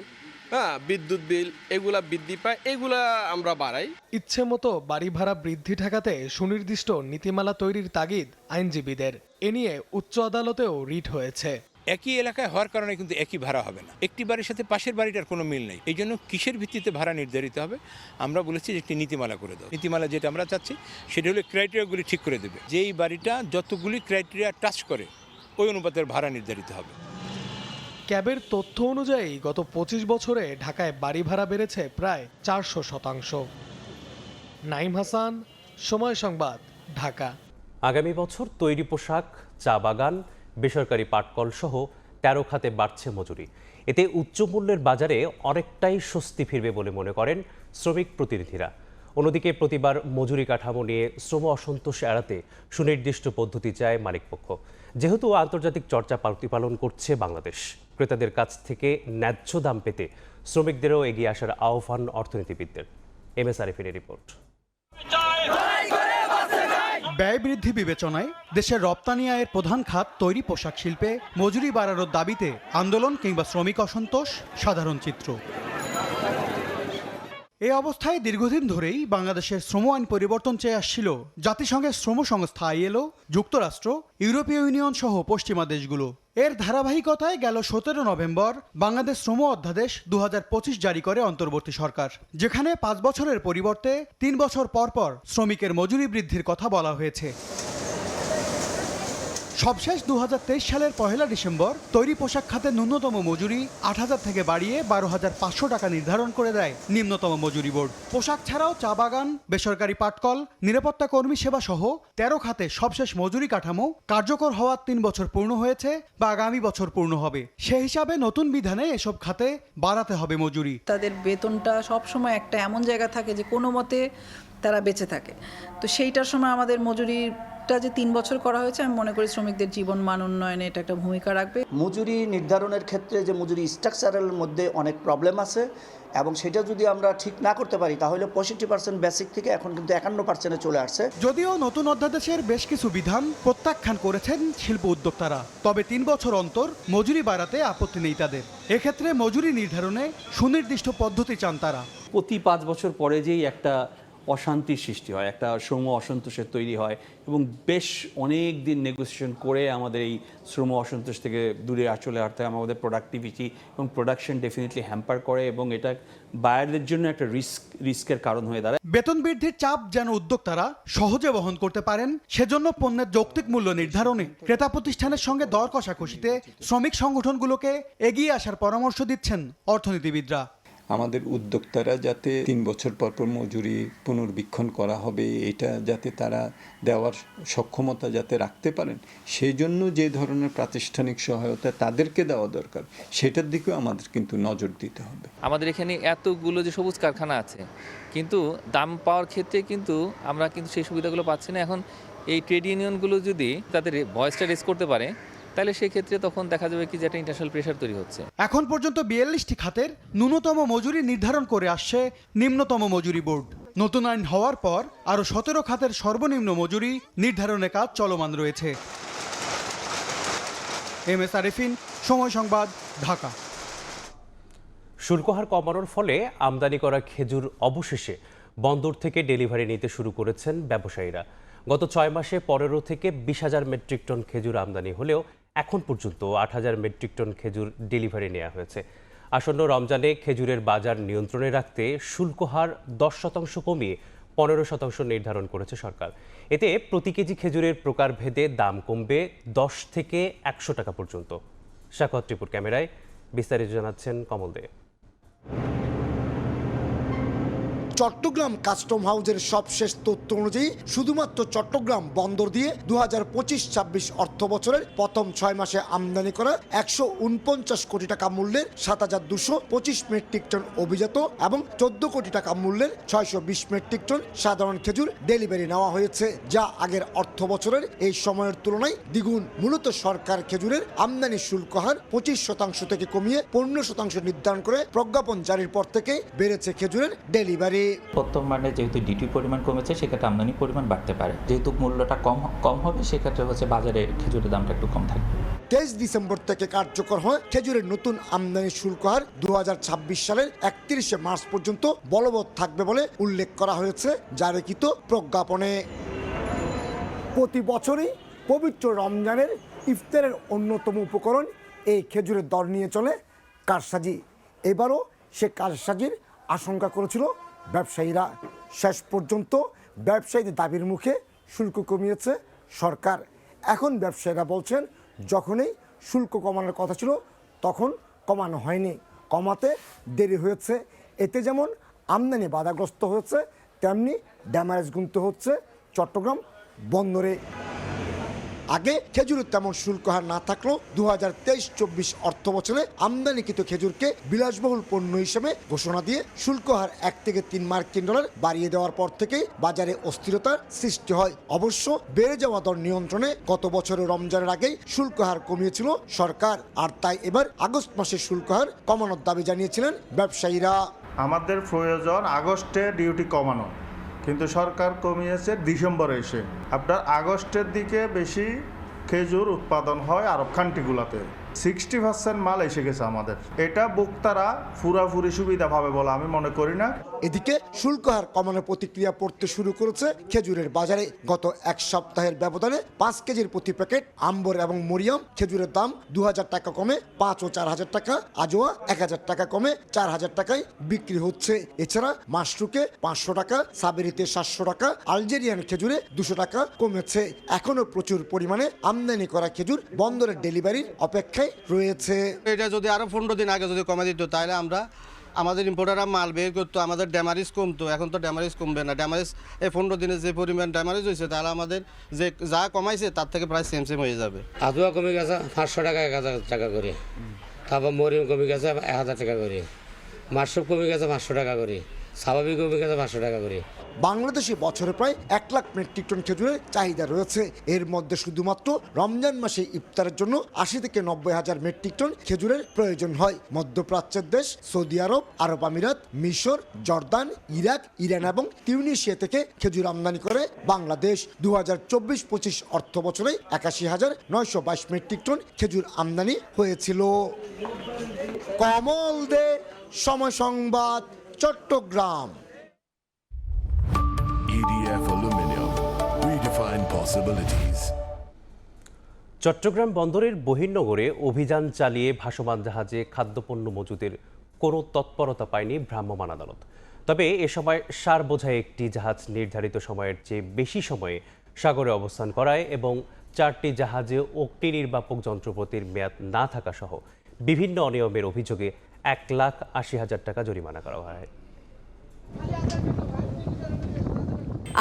Speaker 30: বিদ্যুৎ বিল এগুলা বৃদ্ধি পায়, এগুলা আমরা বাড়াই।
Speaker 5: ইচ্ছে মতো বাড়ি ভাড়া বৃদ্ধি ঠেকাতে সুনির্দিষ্ট নীতিমালা তৈরির তাগিদ আইনজীবীদের। এ নিয়ে উচ্চ আদালতেও রিট হয়েছে।
Speaker 31: একই এলাকায় হওয়ার কারণে কিন্তু একই ভাড়া হবে না। একটি বাড়ির সাথে পাশের বাড়িটার কোনো মিল নেই। এই জন্য কিসের ভিত্তিতে ভাড়া নির্ধারিত হবে আমরা বলেছি যে একটি নীতিমালা করে দাও। নীতিমালা যেটা আমরা চাচ্ছি সেটা হলো ক্রাইটেরিয়াগুলি ঠিক করে দেবে, যেই বাড়িটা যতগুলি ক্রাইটেরিয়া টাচ করে ওই অনুপাতের ভাড়া নির্ধারিত হবে।
Speaker 5: ক্যাবের তথ্য অনুযায়ী গত 25 বছরে ঢাকায় বাড়ি ভাড়া বেড়েছে প্রায় 400%। নাইম হাসান, সময় সংবাদ, ঢাকা।
Speaker 1: আগামী বছর তৈরি পোশাক, চা বাগান, বেসরকারি পাটকল সহ 13 খাতে বাড়ছে মজুরি। এতে উচ্চ মূল্যের বাজারে অনেকটাই স্বস্তি ফিরবে বলে মনে করেন শ্রমিক প্রতিনিধিরা। অন্যদিকে প্রতিবার মজুরি কাঠামো নিয়ে শ্রম অসন্তোষ এড়াতে সুনির্দিষ্ট পদ্ধতি চায় মালিকপক্ষ। যেহেতু আন্তর্জাতিক চর্চা প্রতিপালন করছে বাংলাদেশ, ক্রেতাদের কাছ থেকে ন্যায্য দাম পেতে শ্রমিকদেরও এগিয়ে আসার আহ্বান অর্থনীতিবিদদের। MS আরিফিনের report.
Speaker 7: ব্যয় বৃদ্ধি বিবেচনায় দেশের রপ্তানি আয়ের প্রধান খাত তৈরি পোশাক শিল্পে মজুরি বাড়ানোর দাবিতে আন্দোলন কিংবা শ্রমিক অসন্তোষ সাধারণ চিত্র। এই অবস্থায় দীর্ঘদিন ধরেই বাংলাদেশের শ্রম আইন পরিবর্তন চেয়ে আসছিল জাতিসংঘের শ্রম সংস্থা ILO, যুক্তরাষ্ট্র, ইউরোপীয় ইউনিয়ন সহ পশ্চিমা দেশগুলো। এর ধারাবাহিকতায় গেল 17 নভেম্বর বাংলাদেশ শ্রম অধ্যাদেশ 2025 জারি করে অন্তর্বর্তী সরকার, যেখানে 5 বছরের পরিবর্তে 3 বছর পর পর শ্রমিকের মজুরি বৃদ্ধির কথা বলা হয়েছে। সবশেষ 2023 সালের 1 ডিসেম্বর তৈরি পোশাক খাতে ন্যূনতম মজুরি 8,000 থেকে বাড়িয়ে 12,500 টাকা নির্ধারণ করে দেয় নিম্নতম মজুরি বোর্ড। পোশাক ছাড়াও চা বাগান, বেসরকারি পাটকল, নিরাপত্তা কর্মী সেবা সহ 13 খাতে সবশেষ মজুরি কাঠামো কার্যকর হওয়ার 3 বছর পূর্ণ হয়েছে বা আগামী বছর পূর্ণ হবে। সেই হিসাবে নতুন বিধানে এসব খাতে বাড়াতে হবে মজুরি।
Speaker 13: তাদের বেতনটা সবসময় একটা এমন জায়গা থাকে যে কোনো মতে তারা বেঁচে থাকে, তো সেইটার সময় আমাদের মজুরিটা যে 3 বছর করা হয়েছে, আমি মনে করি শ্রমিকদের জীবন মান উন্নয়নে এটা একটা ভূমিকা রাখবে।
Speaker 14: মজুরি নির্ধারণের ক্ষেত্রে যে মজুরি স্ট্রাকচারের মধ্যে অনেক প্রবলেম আছে এবং সেটা যদি আমরা ঠিক না করতে পারি তাহলে 65% বেসিক থেকে এখন কিন্তু 51% চলে আসছে।
Speaker 7: যদিও নতুন অধ্যাদেশের বেশ কিছু বিধান প্রত্যাখ্যান করেছেন শিল্প উদ্যোক্তারা, তবে 3 বছর অন্তর মজুরি বাড়াতে আপত্তি নেই তাদের। এক্ষেত্রে মজুরি নির্ধারণে সুনির্দিষ্ট পদ্ধতি চান তারা।
Speaker 15: প্রতি 5 বছর পরে যেই একটা অশান্তির সৃষ্টি হয়, একটা শ্রম অসন্তোষের তৈরি হয় এবং বেশ অনেক দিন নেগোসিয়েশন করে আমাদের এই শ্রম অসন্তোষ থেকে দূরে চলে আসতে হয়। আমাদের প্রোডাক্টিভিটি এবং প্রোডাকশন ডেফিনেটলি হ্যাম্পার করে এবং এটা বায়ারদের জন্য একটা রিস্কের কারণ হয়ে দাঁড়ায়।
Speaker 7: বেতন বৃদ্ধির চাপ যেন উদ্যোক্তারা সহজে বহন করতে পারেন, সেজন্য পণ্যের যৌক্তিক মূল্য নির্ধারণে ক্রেতা প্রতিষ্ঠানের সঙ্গে দর কষাকষিতে শ্রমিক সংগঠনগুলোকে এগিয়ে আসার পরামর্শ দিচ্ছেন অর্থনীতিবিদরা।
Speaker 16: আমাদের উদ্যোক্তারা যাতে 3 বছর পর পর মজুরি পুনর্বীক্ষণ করা হবে, এটা যাতে তারা দেওয়ার সক্ষমতা যাতে রাখতে পারেন, সেই জন্য যে ধরনের প্রাতিষ্ঠানিক সহায়তা তাদেরকে দেওয়া দরকার, সেটার দিকেও আমাদের কিন্তু নজর দিতে হবে।
Speaker 17: আমাদের এখানে এতগুলো যে সবুজ কারখানা আছে, কিন্তু দাম পাওয়ার ক্ষেত্রে কিন্তু আমরা কিন্তু সেই সুবিধাগুলো পাচ্ছি না। এখন এই ট্রেড ইউনিয়নগুলো যদি তাদের ভয়েসটা রেজ করতে পারে, তাহলে সেই ক্ষেত্রে তখন দেখা যাবে কি যে একটা ইন্টারন্যাশনাল প্রেশার তৈরি হচ্ছে।
Speaker 7: এখন পর্যন্ত 42টি খাতের ন্যূনতম মজুরি নির্ধারণ করে আসছে নিম্নতম মজুরি বোর্ড। নতুন আইন হওয়ার পর আরও 17 খাতের সর্বনিম্ন মজুরি নির্ধারণের কাজ চলমান রয়েছে। MS আরিফিন, সময় সংবাদ, ঢাকা।
Speaker 1: শুল্ক হার কমানোর ফলে আমদানি করা খেজুর অবশেষে বন্দর থেকে ডেলিভারি নিতে শুরু করেছেন ব্যবসায়ীরা। গত 6 মাসে 15 থেকে 20,000 মেট্রিক টন খেজুর আমদানি হলেও এখন পর্যন্ত 8,000 মেট্রিক টন খেজুর ডেলিভারি নেওয়া হয়েছে। আসন্ন রমজানে খেজুরের বাজার নিয়ন্ত্রণে রাখতে শুল্ক হার 10% কমিয়ে 15% নির্ধারণ করেছে সরকার। এতে প্রতি কেজি খেজুরের প্রকারভেদে দাম কমবে 10 থেকে 100 টাকা পর্যন্ত। শাকত টিপুর ক্যামেরায় বিস্তারিত জানাচ্ছেন কমল দে।
Speaker 18: চট্টগ্রাম কাস্টম হাউসের সবশেষ তথ্য অনুযায়ী শুধুমাত্র চট্টগ্রাম বন্দর দিয়ে 2025-26 অর্থ বছরের প্রথম 6 মাসে আমদানি করা 149 কোটি টাকা মূল্যের 7,225 মেট্রিক টন অভিজাত এবং 14 কোটি টাকা মূল্যের 620 মেট্রিক টন সাধারণ খেজুর ডেলিভারি নেওয়া হয়েছে, যা আগের অর্থ বছরের এই সময়ের তুলনায় দ্বিগুণ। মূলত সরকার খেজুরের আমদানি শুল্ক হার 25% থেকে কমিয়ে 15% নির্ধারণ করে প্রজ্ঞাপন জারির পর থেকে বেড়েছে খেজুরের ডেলিভারি।
Speaker 19: বর্তমানে যেহেতু ডিউটি পরিমাণ কমেছে, সেক্ষেত্রে আমদানি পরিমাণ বাড়তে পারে। যেহেতু মূল্যটা কম হবে, সেক্ষেত্রে বাজারে খেজুরের দামটা একটু কম থাকবে।
Speaker 18: 23 ডিসেম্বর থেকে কার্যকর হয় খেজুরের নতুন আমদানি শুল্ক হার 2026 সালের 31 মার্চ পর্যন্ত বলবৎ থাকবে বলে উল্লেখ করা হয়েছে জারিকৃত প্রজ্ঞাপনে। প্রতি বছরই পবিত্র রমজানের ইফতারের অন্যতম উপকরণ এই খেজুরের দর নিয়ে চলে কারসাজি। এবারও সে কারসাজির আশঙ্কা করেছিল ব্যবসায়ীরা। শেষ পর্যন্ত ব্যবসায়ীদের দাবির মুখে শুল্ক কমিয়েছে সরকার। এখন ব্যবসায়ীরা বলছেন, যখনই শুল্ক কমানোর কথা ছিল তখন কমানো হয়নি, কমাতে দেরি হয়েছে। এতে যেমন আমদানি বাধাগ্রস্ত হয়েছে, তেমনি ড্যামারেজ গুনতে হচ্ছে চট্টগ্রাম বন্দরে। আগে খেজুরের তেমন শুল্ক হার না থাকলেও 2023-24 অর্থ বছরে আমদানিকৃত খেজুরকে বিলাসবহুল পণ্য হিসেবে ঘোষণা দিয়ে শুল্ক হার 1 থেকে 3 মার্কিন ডলার বাড়িয়ে দেওয়ার পর থেকেই বাজারে অস্থিরতার সৃষ্টি হয়। অবশ্য বেড়ে যাওয়া দর নিয়ন্ত্রণে গত বছরের রমজানের আগেই শুল্ক হার কমিয়েছিল সরকার, আর তাই এবার আগস্ট মাসে শুল্ক হার কমানোর দাবি জানিয়েছিলেন ব্যবসায়ীরা।
Speaker 20: আমাদের প্রয়োজন আগস্টে ডিউটি কমানো,
Speaker 2: কিন্তু সরকার কমিয়েছে ডিসেম্বরে এসে। আপনার আগস্টের দিকে বেশি খেজুর উৎপাদন হয় আরব কান্ট্রিগুলোতে। 60% মাল এসে গেছে আমাদের। এটা ভোক্তারা পুরাপুরি সুবিধা পাবে বলে আমি মনে করি না।
Speaker 18: এদিকে শুল্ক হার কমানোর প্রতিক্রিয়া পড়তে শুরু করেছে খেজুরের বাজারে। গত এক সপ্তাহের ব্যবধানে 5 কেজির প্রতি প্যাকেট আম্বর এবং মরিয়ম খেজুরের দাম 2000 টাকা কমে 5 ও 4000 টাকা, আজোয়া 1000 টাকা কমে 4000 টাকায় বিক্রি হচ্ছে। এছাড়া মাশরুকে 500 টাকা, সাবেরিতে 700 টাকা, আলজেরিয়ান খেজুরে 200 টাকা কমেছে। এখনো প্রচুর পরিমাণে আমদানি করা খেজুর বন্দরের ডেলিভারির অপেক্ষায় রয়েছে।
Speaker 3: এটা যদি আরো 15 দিন আগে যদি কমে দিত তাহলে আমরা আমাদের ইম্পোর্টাররা মাল বের করতো, আমাদের ড্যামারেজ কমতো। এখন তো ড্যামারেজ কমবে না। ড্যামারেজ এই 15 দিনে যে পরিমাণ ড্যামারেজ হয়েছে তাহলে আমাদের যে যা কমাইছে তার থেকে প্রায় সেম হয়ে যাবে।
Speaker 4: আদুয়া কমে গেছে 500 টাকা 1000 টাকা করে, তারপর মরিয়ম কমে গেছে 1000 টাকা করে, মাশরুম কমে গেছে 500 টাকা করে, স্বাভাবিক কমে গেছে 500 টাকা করে।
Speaker 18: বাংলাদেশে বছরে প্রায় 1 লাখ মেট্রিক টন খেজুরের চাহিদা রয়েছে। এর মধ্যে শুধুমাত্র রমজান মাসে ইফতারের জন্য 80 থেকে 90 হাজার মেট্রিক টন খেজুরের প্রয়োজন হয়। মধ্যপ্রাচ্যের দেশ সৌদি আরব, আরব আমিরাত, মিশর, জর্দান, ইরাক, ইরান এবং তিউনিসিয়া থেকে খেজুর আমদানি করে বাংলাদেশ। 2024-25 অর্থ বছরে 81,922 মেট্রিক টন খেজুর আমদানি হয়েছিল। কমল দে, সময় সংবাদ, Chittagong.
Speaker 20: EDF Aluminium. Redefine possibilities.
Speaker 1: Chittagong বন্দরের বহির্নগরে অভিযান চালিয়ে ভাসমান জাহাজে খাদ্যপণ্য মজুদের কোনো তৎপরতা পায়নি ভ্রাম্যমাণ আদালত। তবে এ সময় সার বোঝাই একটি জাহাজ নির্ধারিত সময়ের চেয়ে বেশি সময়ে সাগরে অবস্থান করায় এবং 4টি জাহাজে অগ্নি নির্বাপক যন্ত্রপাতির মেয়াদ না থাকা সহ বিভিন্ন অনিয়মের অভিযোগে 1,80,000 টাকা জরিমানা করা হয়।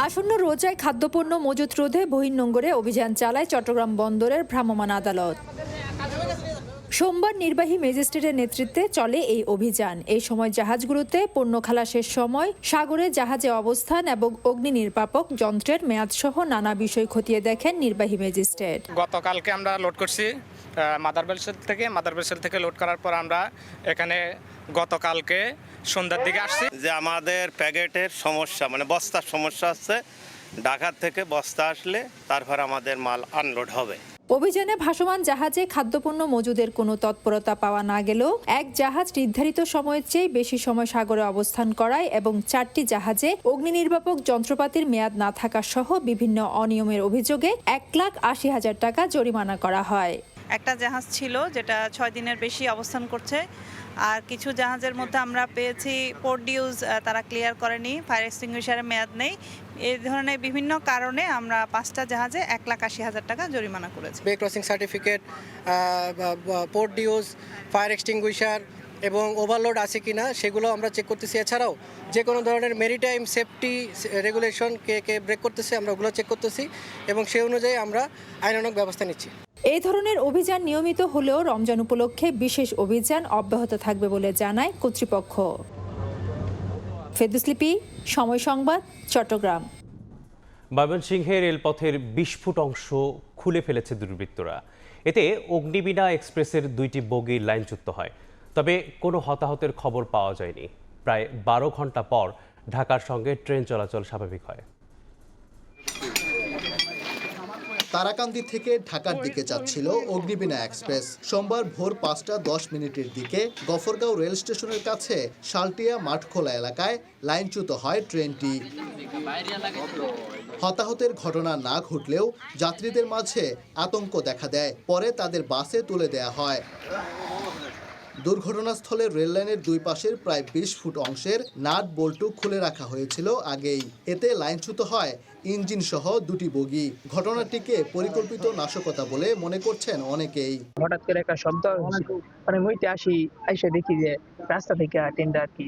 Speaker 21: আসন্ন রোজায় খাদ্যপণ্য মজুত রোধে বহির্নোঙরে অভিযান চালায় চট্টগ্রাম বন্দরের ভ্রাম্যমাণ আদালত। সোমবার নির্বাহী ম্যাজিস্ট্রেটের নেতৃত্বে চলে এই অভিযান। এই সময় জাহাজগুলোতে পণ্য খালাসের সময়, সাগরে জাহাজে অবস্থান এবং অগ্নি নির্বাপক যন্ত্রের মেয়াদসহ নানা বিষয় খতিয়ে দেখেন নির্বাহী ম্যাজিস্ট্রেট।
Speaker 22: গতকালকে আমরা লোড করছি মাদার বেলসেল থেকে লোড করার পর আমরা এখানে গতকালকে সন্ধ্যার দিকে আসছি।
Speaker 9: যে আমাদের প্যাকেটের সমস্যা মানে বস্তার সমস্যা আছে, ঢাকা থেকে বস্তা আসলে তারপর আমাদের মাল আনলোড হবে।
Speaker 21: অভিযানে ভাসমান জাহাজে খাদ্যপণ্য মজুদের কোনো তৎপরতা পাওয়া না গেলেও এক জাহাজ নির্ধারিত সময়ের চেয়ে বেশি সময় সাগরে অবস্থান করায় এবং 4টি জাহাজে অগ্নি নির্বাপক যন্ত্রপাতির মেয়াদ না থাকা সহ বিভিন্ন অনিয়মের অভিযোগে 1,80,000 টাকা জরিমানা করা হয়।
Speaker 23: একটা জাহাজ ছিল যেটা 6 দিনের বেশি অবস্থান করছে, আর কিছু জাহাজের মধ্যে আমরা পেয়েছি পোর্ট ডিউজ তারা ক্লিয়ার করেনি, ফায়ার এক্সটিংগুইশারের মেয়াদ নেই। এই ধরনের বিভিন্ন কারণে আমরা 5টা জাহাজে 1,80,000 টাকা জরিমানা করেছি।
Speaker 24: বে crossing certificate, port dues, fire extinguisher এবং ওভারলোড আছে কিনা সেগুলো আমরা চেক করতেছি। এছাড়াও যে কোনো ধরনের মেরিটাইম সেফটি রেগুলেশন কে ব্রেক করতেছে আমরা ওগুলো চেক করতেছি এবং সেই অনুযায়ী আমরা আইনানুগ ব্যবস্থা নিচ্ছি।
Speaker 21: এই ধরনের অভিযান নিয়মিত হলেও রমজান উপলক্ষে বিশেষ অভিযান অব্যাহত থাকবে বলে জানায় কর্তৃপক্ষ। ফেরদৌস লিপি, সময় সংবাদ, চট্টগ্রাম।
Speaker 1: ময়মনসিংহে রেলপথের 20 ফুট অংশ খুলে ফেলেছে দুর্বৃত্তরা। এতে অগ্নিবীণা এক্সপ্রেসের 2টি বগি লাইনচ্যুত হয়। তবে কোনো হতাহতের খবর পাওয়া যায়নি। প্রায় 12 ঘন্টা পর ঢাকার সঙ্গে ট্রেন চলাচল স্বাভাবিক হয়।
Speaker 26: তারাকান্দি থেকে ঢাকার দিকে যাচ্ছিল অগ্নিবীণা এক্সপ্রেস। সোমবার ভোর 5:10 দিকে গফরগাঁও রেল স্টেশনের কাছে শালটিয়া মাঠখোলা এলাকায় লাইনচ্যুত হয় ট্রেনটি। হতাহতের ঘটনা না ঘটলেও যাত্রীদের মাঝে আতঙ্ক দেখা দেয়। পরে তাদের বাসে তুলে দেয়া হয়। দুর্ঘটনাস্থলে রেললাইনের 2 পাশের প্রায় 20 ফুট অংশের নাট বল্টু খুলে রাখা হয়েছিল আগেই। এতে লাইনচ্যুত হয় ইঞ্জিন সহ 2টি বগি। ঘটনাটিকে পরিকল্পিত নাশকতা বলে মনে করছেন অনেকেই।
Speaker 27: হঠাৎ করে একটা শব্দ মানে মুইতে আইসা দেখি যে রাস্তা থেকে ট্রেনটা আর কি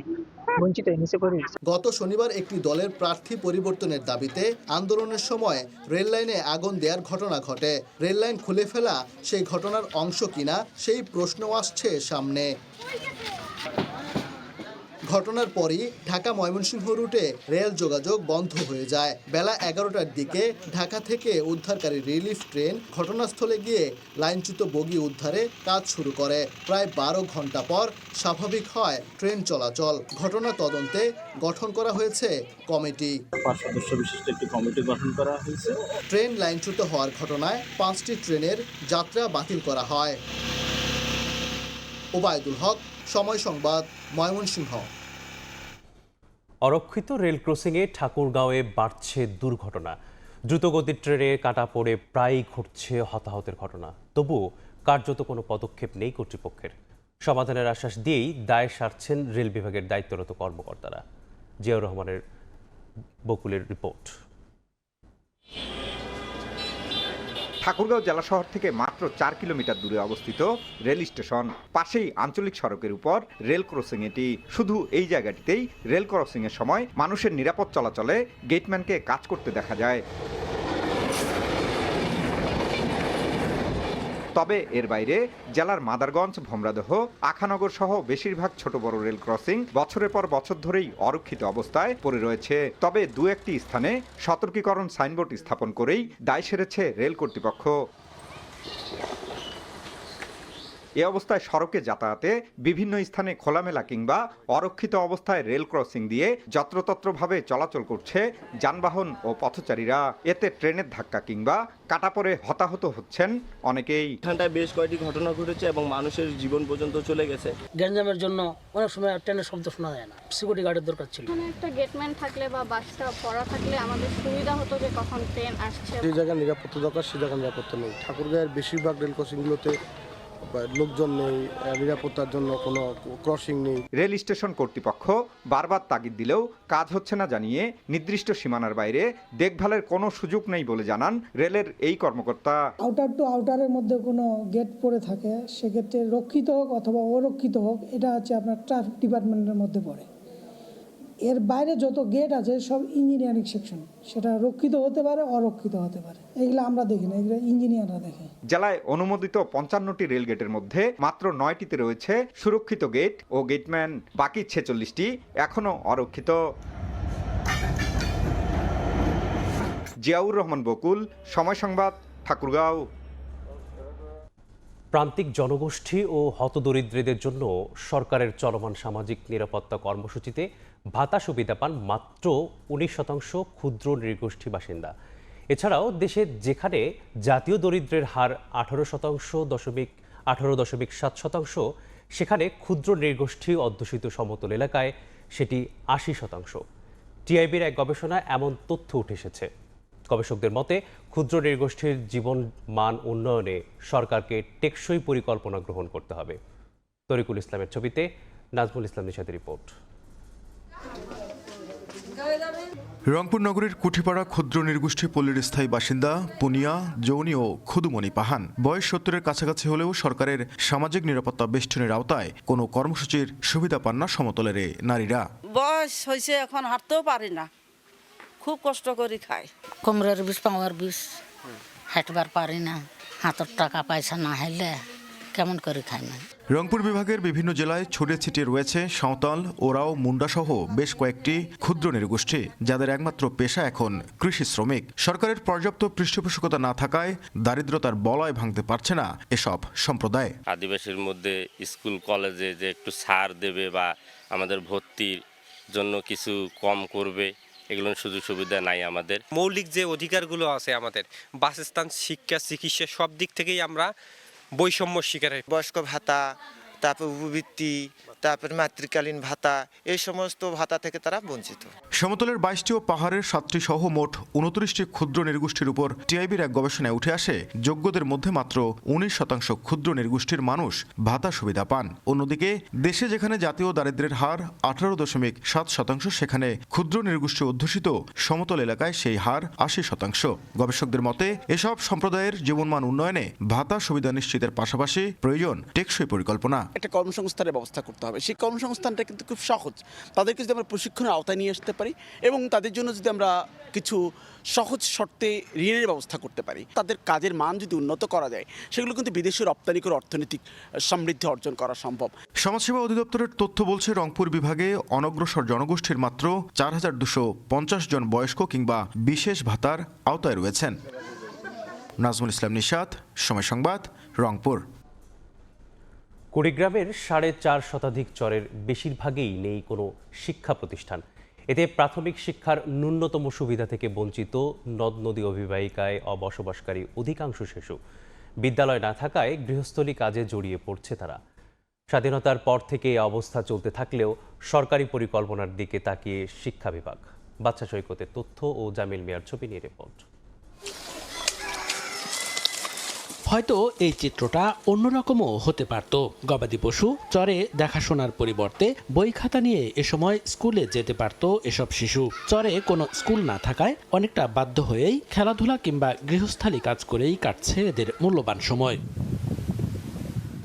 Speaker 27: বঞ্চিত নিচে পড়ে গেছে।
Speaker 26: গত শনিবার একটি দলের প্রার্থী পরিবর্তনের দাবিতে আন্দোলনের সময় রেল লাইনে আগুন দেওয়ার ঘটনা ঘটে। রেল লাইন খুলে ফেলা সেই ঘটনার অংশ কিনা সেই প্রশ্ন আসছে সামনে। ঘটনার পরই ঢাকা ময়মনসিংহ রুটে রেল যোগাযোগ বন্ধ হয়ে যায়। বেলা 11টার দিকে ঢাকা থেকে উদ্ধারকারী রিলিফ ট্রেন ঘটনাস্থলে গিয়ে লাইনচ্যুত বগি উদ্ধারে কাজ শুরু করে। প্রায় 12 ঘন্টা পর স্বাভাবিক হয় ট্রেন চলাচল। ঘটনা তদন্তে গঠন করা হয়েছে কমিটি।
Speaker 5: 5 সদস্য বিশিষ্ট একটি কমিটি গঠন করা হয়েছে।
Speaker 26: ট্রেন লাইনচ্যুত হওয়ার ঘটনায় 5টি ট্রেনের যাত্রা বাতিল করা হয়। ওবায়দুল হক, সময় সংবাদ, ময়মনসিংহ।
Speaker 1: অরক্ষিত রেল ক্রসিংয়ে ঠাকুরগাঁওয়ে বাড়ছে দুর্ঘটনা। দ্রুতগতির ট্রেনে কাটা পড়ে প্রায়ই ঘটছে হতাহতের ঘটনা। তবুও কার্যত কোনো পদক্ষেপ নেই কর্তৃপক্ষের। সমাধানের আশ্বাস দিয়েই দায় সারছেন রেল বিভাগের দায়িত্বরত কর্মকর্তারা। জিয়াউর রহমানের বকুলের রিপোর্ট।
Speaker 6: ঠাকুরগাঁও জেলা শহর থেকে মাত্র 4 কিলোমিটার দূরে অবস্থিত রেল স্টেশন। পাশেই আঞ্চলিক সড়কের উপর রেল ক্রসিং এটি। শুধু এই জায়গাটিতেই রেল ক্রসিং এর সময় মানুষের নিরাপদ চলাচলে গেটম্যানকে কাজ করতে দেখা যায়। তবে এর বাইরে জেলার মাদারগঞ্জ, ভোমরাদহ, আখানগর সহ বেশিরভাগ ছোট বড় রেল ক্রসিং বছরের পর বছর ধরেই অরক্ষিত অবস্থায় পড়ে রয়েছে। তবে দু একটি স্থানে সতর্কীকরণ সাইনবোর্ড স্থাপন করেই দায় সেরেছে রেল কর্তৃপক্ষ। এ অবস্থায় সড়কে যাতায়াতে বিভিন্ন স্থানে খোলামেলা কিংবা অরক্ষিত অবস্থায় রেল ক্রসিং দিয়ে যত্রতত্রভাবে চলাচল করছে যানবাহন ও পথচারীরা। এতে ট্রেনের ধাক্কা কিংবা কাটা পড়ে হতাহত হচ্ছেন অনেকেই।
Speaker 5: এখানটায় বেশ কয়েকটি ঘটনা ঘটেছে এবং মানুষের জীবন পর্যন্ত চলে গেছে।
Speaker 8: গ্যাঞ্জামের জন্য অনেক সময় ট্রেনের শব্দ শোনা যায় না। সিকিউরিটি গার্ডের দরকার ছিল।
Speaker 10: একটা গেটম্যান থাকলে বা বাসটা পড়া থাকলে আমাদের সুবিধা হতো যে কখন ট্রেন আসছে।
Speaker 11: যে জায়গায় নিরাপত্তা দরকার সে জায়গায় নিরাপত্তা নেই। ঠাকুরগাঁয়ের বেশিরভাগ রেল ক্রসিংগুলোতে লোকজন নেই, নিরাপত্তার জন্য কোনো ক্রসিং নেই।
Speaker 6: রেল স্টেশন কর্তৃপক্ষ বারবার তাগিদ দিলেও কাজ হচ্ছে না জানিয়ে নির্দিষ্ট সীমানার বাইরে দেখভালের কোনো সুযোগ নেই বলে জানান রেলের এই কর্মকর্তা।
Speaker 12: আউটার টু আউটারের মধ্যে কোনো গেট পড়ে থাকে, সেক্ষেত্রে রক্ষিত হোক অথবা অরক্ষিত হোক, এটা হচ্ছে আপনার ট্রাফিক ডিপার্টমেন্টের মধ্যে পড়ে। এর বাইরে যত গেট আছে সব ইঞ্জিনিয়ারিং সেকশন, সেটা রক্ষিত হতে পারে, অরক্ষিত হতে পারে। এগুলো আমরা দেখি না, এগুলো ইঞ্জিনিয়াররা দেখে।
Speaker 6: জেলায় অনুমোদিত 55টি রেল গেটের মধ্যে মাত্র 9টিতে রয়েছে সুরক্ষিত গেট ও গেটম্যান। বাকি 46টি এখনো অরক্ষিত। জিয়াউর রহমান বকুল, সময় সংবাদ, ঠাকুরগাঁও।
Speaker 1: প্রান্তিক জনগোষ্ঠী ও হতদরিদ্রদের জন্য সরকারের চলমান সামাজিক নিরাপত্তা কর্মসূচিতে ভাতা সুবিধা পান মাত্র 19% ক্ষুদ্র নৃগোষ্ঠী বাসিন্দা। এছাড়াও দেশে যেখানে জাতীয় দরিদ্রের হার 18.7%, সেখানে ক্ষুদ্র নৃগোষ্ঠী অধ্যুষিত সমতল এলাকায় সেটি 80%। টিআইবির এক গবেষণায় এমন তথ্য উঠে এসেছে। গবেষকদের মতে ক্ষুদ্র নৃগোষ্ঠীর জীবন মান উন্নয়নে সরকারকে টেকসই পরিকল্পনা গ্রহণ করতে হবে। তরিকুল ইসলামের ছবিতে নাজমুল ইসলাম নিশাতের রিপোর্ট।
Speaker 25: রংপুর নগরীর কুঠিপাড়া ক্ষুদ্র নৃগোষ্ঠী পল্লীর স্থায়ী বাসিন্দা পুনিয়া, জৌনি ও খুদুমণি পাহান বয়স 70-এর কাছাকাছি হলেও সরকারের সামাজিক নিরাপত্তা বেষ্টনীর আওতায় কোনো কর্মসূচির সুবিধা পান না সমতলের নারীরা।
Speaker 28: বয়স হয়েছে, এখন হাঁটতেও পারি না, খুব কষ্ট করে খাই।
Speaker 29: কোমরের বিষ, পাওয়ার বিষ, হাঁটবার পারি না, হাতের টাকা পয়সা না হলে কেমন করে খাই না।
Speaker 25: রংপুর বিভাগের বিভিন্ন জেলায় ছড়িয়ে ছিটিয়ে রয়েছে সাঁওতাল, ওরাও, মুন্ডা সহ বেশ কয়েকটি ক্ষুদ্র নৃগোষ্ঠী, যাদের একমাত্র পেশা এখন কৃষি শ্রমিক। সরকারের পর্যাপ্ত পৃষ্ঠপোষকতা না থাকায় দারিদ্রতার বলয় ভাঙতে পারছে না এসব সম্প্রদায়।
Speaker 30: আদিবাসীর মধ্যে স্কুল কলেজে যে একটু ছাড় দেবে বা আমাদের ভর্তির জন্য কিছু কম করবে, এগুলোর সুযোগ সুবিধা নাই আমাদের।
Speaker 31: মৌলিক যে অধিকারগুলো আছে আমাদের, বাসস্থান, শিক্ষা, চিকিৎসা, সব দিক থেকেই আমরা বৈষম্য শিকার।
Speaker 32: বয়স্ক ভাতা, তারপর উপবৃত্তি, তারপর মাতৃকালীন ভাতা, এই সমস্ত ভাতা থেকে তারা বঞ্চিত।
Speaker 25: সমতলের 22টি ও পাহাড়ের 7টি সহ মোট 29টি ক্ষুদ্র নৃগোষ্ঠীর উপর টিআইবির এক গবেষণায় উঠে আসে যোগ্যদের মধ্যে মাত্র 19% ক্ষুদ্র নৃগোষ্ঠীর মানুষ ভাতা সুবিধা পান। অন্যদিকে দেশে যেখানে জাতীয় দারিদ্র্যের হার 18.7%, সেখানে ক্ষুদ্র নৃগোষ্ঠী অধ্যুষিত সমতল এলাকায় সেই হার 80%। গবেষকদের মতে এসব সম্প্রদায়ের জীবনমান উন্নয়নে ভাতা সুবিধা নিশ্চিতের পাশাপাশি প্রয়োজন টেকসই পরিকল্পনা।
Speaker 2: একটা কর্মসংস্থানের ব্যবস্থা করতে হবে। সেই কর্মসংস্থানটা কিন্তু খুব সহজ। তাদেরকে যদি আমরা প্রশিক্ষণের আওতায় নিয়ে আসতে পারি এবং তাদের জন্য যদি আমরা কিছু সহজ শর্তে ঋণের ব্যবস্থা করতে পারি, তাদের কাজের মান যদি উন্নত করা যায়, সেগুলো কিন্তু বিদেশে রপ্তানি করে অর্থনৈতিক সমৃদ্ধি অর্জন করা সম্ভব।
Speaker 25: সমাজসেবা অধিদপ্তরের তথ্য বলছে রংপুর বিভাগে অনগ্রসর জনগোষ্ঠীর মাত্র ৪,২৫০ জন বয়স্ক কিংবা বিশেষ ভাতার আওতায় রয়েছেন। নাজমুল ইসলাম নিশাত, সময় সংবাদ, রংপুর।
Speaker 1: কুড়িগ্রামের ৪.৫ শতাধিক চরের বেশিরভাগেই নেই কোনো শিক্ষা প্রতিষ্ঠান। এতে প্রাথমিক শিক্ষার ন্যূনতম সুবিধা থেকে বঞ্চিত নদ নদী অভিবাহিকায় বসবাসকারী অধিকাংশ শিশু। বিদ্যালয় না থাকায় গৃহস্থলী কাজে জড়িয়ে পড়ছে তারা। স্বাধীনতার পর থেকে এই অবস্থা চলতে থাকলেও সরকারি পরিকল্পনার দিকে তাকিয়ে শিক্ষা বিভাগ। বাচ্চা সৈকতের তথ্য ও জামিল মিয়ার ছবি নিয়ে রিপোর্ট।
Speaker 3: হয়তো এই চিত্রটা অন্যরকমও হতে পারত। গবাদি পশু চরে দেখাশোনার পরিবর্তে বই খাতা নিয়ে এ সময় স্কুলে যেতে পারত এসব শিশু। চরে কোনো স্কুল না থাকায় অনেকটা বাধ্য হয়েই খেলাধুলা কিংবা গৃহস্থালী কাজ করেই কাটছে এদের মূল্যবান সময়।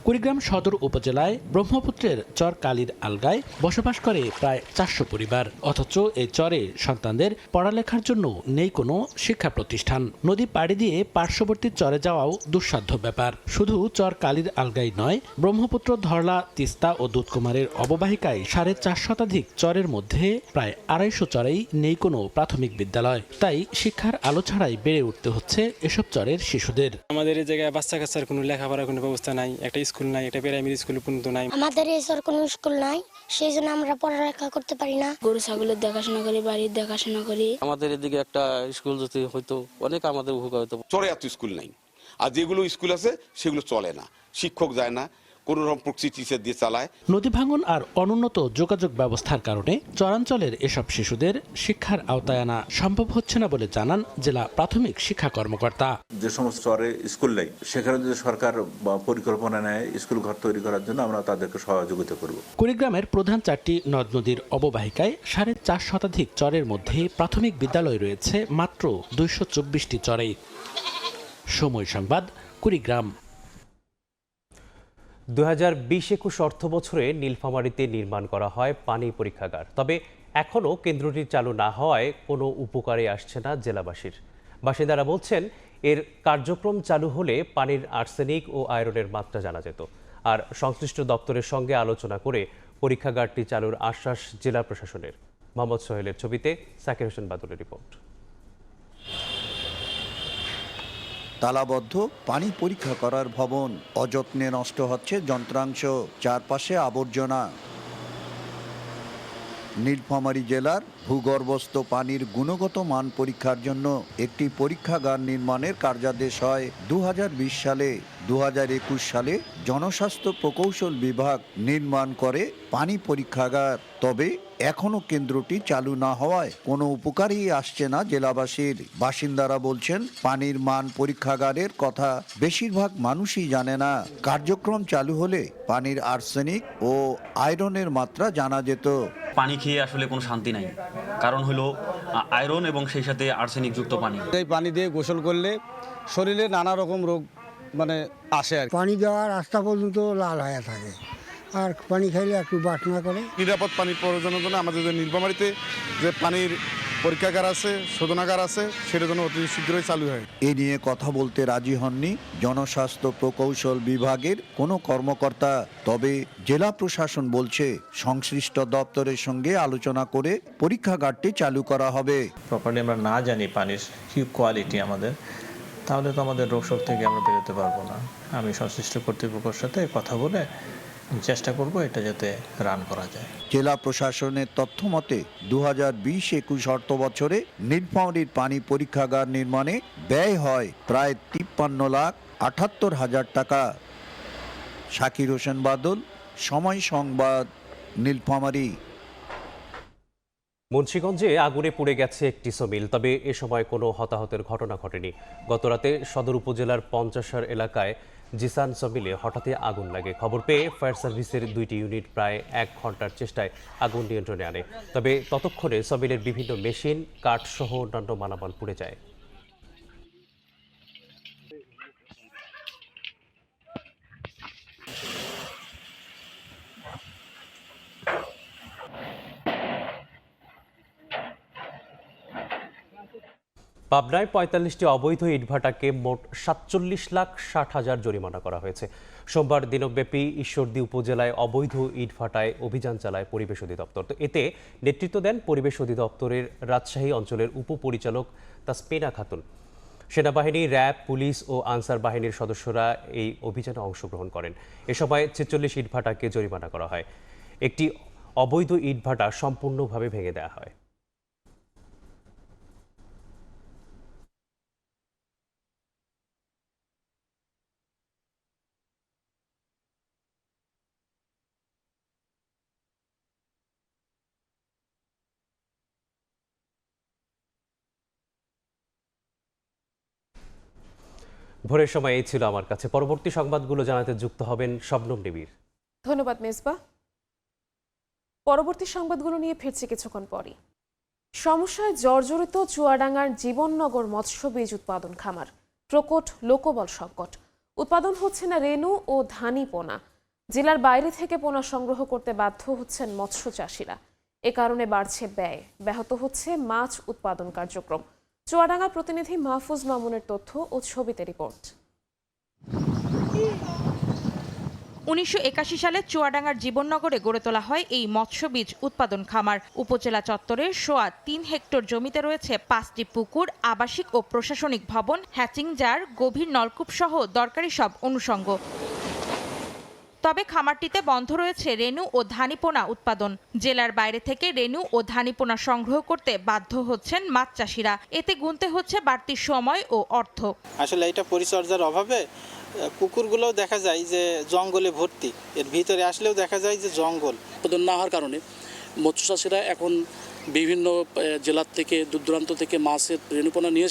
Speaker 3: কুড়িগ্রাম সদর উপজেলায় ব্রহ্মপুত্রের চর কালীর আলগায় বসবাস করে প্রায় ৪০০ পরিবার। অথচ এই চরে সন্তানদের পড়ালেখার জন্য নেই কোনো শিক্ষা প্রতিষ্ঠান। নদী পাড়ি দিয়ে পার্শ্ববর্তী চরে যাওয়াও দুঃসাধ্য ব্যাপার। শুধু চর কালীর আলগাই নয়, ব্রহ্মপুত্র, ধরলা, তিস্তা ও দুধকুমারের অববাহিকায় ৪.৫ শতাধিক চরের মধ্যে প্রায় ২৫০ চরেই নেই কোনো প্রাথমিক বিদ্যালয়। তাই শিক্ষার আলো ছাড়াই বেড়ে উঠতে হচ্ছে এসব চরের শিশুদের।
Speaker 4: আমাদের এই জায়গায় বাচ্চা কাচ্চার কোনো লেখাপড়ার কোনো ব্যবস্থা নাই, একটা স্কুল নাই, একটা প্রাইমারি স্কুল পর্যন্ত নাই।
Speaker 7: আমাদের এসব কোনো স্কুল নাই, সেই জন্য আমরা পড়ালেখা করতে পারি না। গরু ছাগলের দেখাশোনা করি, বাড়ির দেখাশোনা করি।
Speaker 13: আমাদের এদিকে একটা স্কুল যদি হয়তো অনেক আমাদের উপকার হতো।
Speaker 14: চরে এত স্কুল নাই, আর যেগুলো স্কুল আছে সেগুলো চলে না, শিক্ষক যায় না, কোন রকম প্রক্সি টিচার দিয়ে চালায়।
Speaker 3: নদী ভাঙন আর অনুন্নত যোগাযোগ ব্যবস্থার কারণে চরাঞ্চলের এসব শিশুদের শিক্ষার আওতায় আনা সম্ভব হচ্ছে না বলে জানান জেলা প্রাথমিক শিক্ষা কর্মকর্তা।
Speaker 15: যে সমস্ত চরে স্কুল নেই, সেখানে যদি সরকার পরিকল্পনা নেয় স্কুল ঘর তৈরি করার জন্য, আমরা তাদেরকে সহযোগিতা করব।
Speaker 3: কুড়িগ্রামের প্রধান ৪টি নদ নদীর অববাহিকায় ৪.৫ শতাধিক চরের মধ্যে প্রাথমিক বিদ্যালয় রয়েছে মাত্র ২২৪টি চরে। সময় সংবাদ, কুড়িগ্রাম।
Speaker 1: ২০২০-২১ অর্থ বছরে নীলফামারীতে নির্মাণ করা হয় পানি পরীক্ষাগার। তবে এখনও কেন্দ্রটি চালু না হওয়ায় কোনো উপকারে আসছে না জেলাবাসীর। বাসিন্দারা বলছেন, এর কার্যক্রম চালু হলে পানির আর্সেনিক ও আয়রনের মাত্রা জানা যেত। আর সংশ্লিষ্ট দপ্তরের সঙ্গে আলোচনা করে পরীক্ষাগারটি চালুর আশ্বাস জেলা প্রশাসনের। মোহাম্মদ সোহেলের ছবিতে সাকির হোসেন বাদলের রিপোর্ট।
Speaker 16: তালাবদ্ধ পানি পরীক্ষা করার ভবন, অযত্নে নষ্ট হচ্ছে যন্ত্রাংশ, চারপাশে আবর্জনা। নীলফামারী জেলার ভূগর্ভস্থ পানির গুণগত মান পরীক্ষার জন্য একটি পরীক্ষাগার নির্মাণের কার্যাদেশ হয় ২০২০ সালে। ২০২১ সালে জনস্বাস্থ্য প্রকৌশল বিভাগ নির্মাণ করে পানি পরীক্ষাগার। তবে এখনো কেন্দ্রটি চালু না হওয়ায় কোনো উপকারই আসছে না জেলাবাসীর। বাসিন্দারা বলছেন, পানির মান পরীক্ষাগারের কথা বেশিরভাগ মানুষই জানে না। কার্যক্রম চালু হলে পানির আর্সেনিক ও আয়রনের মাত্রা জানা যেত।
Speaker 17: পানি খেয়ে আসলে কোনো শান্তি নাই, কারণ হলো আয়রন এবং সেই সাথে আর্সেনিক যুক্ত পানি।
Speaker 18: এই পানি দিয়ে গোসল করলে শরীরে নানা রকম রোগ আসে। আর
Speaker 19: পানি দেওয়ার রাস্তা পর্যন্ত লাল হয়ে থাকে, আর পানি খাইলে একটু বাসনা করে।
Speaker 11: নিরাপদ পানির প্রয়োজনের জন্য আমাদের যে নীলফামারীতে যে পানির পরীক্ষাগার আছে, শোধনাগার আছে, সেটা যেন অতি শীঘ্রই চালু হয়।
Speaker 16: এ নিয়ে কথা বলতে রাজি হননি জনস্বাস্থ্য প্রকৌশল বিভাগের কোনো কর্মকর্তা। তবে জেলা প্রশাসন বলছে, সংশ্লিষ্ট দপ্তরের সঙ্গে আলোচনা করে পরীক্ষাগারটি চালু করা হবে।
Speaker 20: প্রপারলি আমরা না জানি পানির কি কোয়ালিটি আমাদের, তাহলে তো আমাদের রোগশোক থেকে আমরা বেরোতে পারবো না। আমি সংশ্লিষ্ট কর্তৃপক্ষের সাথে কথা বলে চেষ্টা করব এটা যাতে রান করা যায়।
Speaker 16: জেলা প্রশাসনের তথ্য মতে ২০২০-২১ অর্থ বছরে নীলফামারীর পানি পরীক্ষাগার নির্মাণে ব্যয় হয় প্রায় ৫৩,৭৮,০০০ টাকা। সাকির হোসেন বাদল, সময় সংবাদ, নীলফামারী।
Speaker 1: মুন্সিগঞ্জে আগুনে পুড়ে গেছে একটি সমিল, তবে এ সময় কোনো হতাহতের ঘটনা ঘটেনি। গতরাতে সদর উপজেলার ৫০ এলাকায় জিসান সমিলে হঠাৎই আগুন লাগে। খবর পেয়ে ফায়ার সার্ভিসের ২টি ইউনিট প্রায় ১ ঘন্টার চেষ্টায় আগুন নিয়ন্ত্রণে আনে। তবে ততক্ষণে সমিলের বিভিন্ন মেশিন, কাঠসহ অন্যান্য মালামাল পুড়ে যায়। পাবনায় ৪৫টি অবৈধ ইটভাটাকে মোট ৪৭,৬০,০০০ জরিমানা করা হয়েছে। সোমবার দিনব্যাপী ঈশ্বরদী উপজেলায় অবৈধ ইটভাটায় অভিযান চালায় পরিবেশ অধিদপ্তর। তো এতে নেতৃত্ব দেন পরিবেশ অধিদপ্তরের রাজশাহী অঞ্চলের উপপরিচালক তাসমিনা খাতুন। সেনাবাহিনী, র্যাব, পুলিশ ও আনসার বাহিনীর সদস্যরা এই অভিযানে অংশগ্রহণ করেন। এ সময় ৪৬ ইটভাটাকে জরিমানা করা হয়। একটি অবৈধ ইটভাটা সম্পূর্ণভাবে ভেঙে দেওয়া হয়। ভোরের সময় এই ছিল আমার কাছে। পরবর্তী সংবাদগুলো জানাতে যুক্ত হবেন শবনম নিবিড়।
Speaker 5: ধন্যবাদ মেজবা। পরবর্তী সংবাদগুলো নিয়ে ফিরছি কিছুক্ষণ পরই। সমস্যায় জর্জরিত চুয়াডাঙ্গার জীবননগর মৎস্য বীজ উৎপাদন খামার। প্রকট লোকবল সংকট। উৎপাদন হচ্ছে না রেনু ও ধানি পোনা। জেলার বাইরে থেকে পোনা সংগ্রহ করতে বাধ্য হচ্ছেন মৎস্য চাষিরা। এ কারণে বাড়ছে ব্যয়, ব্যাহত হচ্ছে মাছ উৎপাদন কার্যক্রম। চুয়াডাঙ্গা প্রতিনিধি মাহফুজ মামুনের তথ্য ও ছবিতে রিপোর্ট।
Speaker 6: ১৯৮১ সালে চুয়াডাঙ্গার জীবননগরে গড়ে তোলা হয় এই মৎস্য বীজ উৎপাদন খামার। উপজেলা চত্বরের সোয়া ৩ হেক্টর জমিতে রয়েছে ৫টি পুকুর, আবাসিক ও প্রশাসনিক ভবন, হ্যাচিং জার, গভীর নলকূপ সহ দরকারি সব অনুষঙ্গ। তবে খামারটিতে বন্ধ রয়েছে রেনু ও ধানিপোনা উৎপাদন। জেলার বাইরে থেকে রেনু ও ধানিপোনা সংগ্রহ করতে বাধ্য হচ্ছেন মাছ চাষিরা। এতে গুনতে হচ্ছে বাড়তি সময় ও অর্থ।
Speaker 8: আসলে এটা পরিচর্যার অভাবে পুকুরগুলোও দেখা যায় যে জঙ্গলে ভর্তি, এর ভিতরে আসলেও দেখা যায় যে জঙ্গল।
Speaker 9: উৎপাদন না হওয়ার কারণে মৎস্য চাষিরা এখন বিভিন্ন জেলার থেকে দূর দূরান্ত থেকে মাছের রেণুপোনা নিয়ে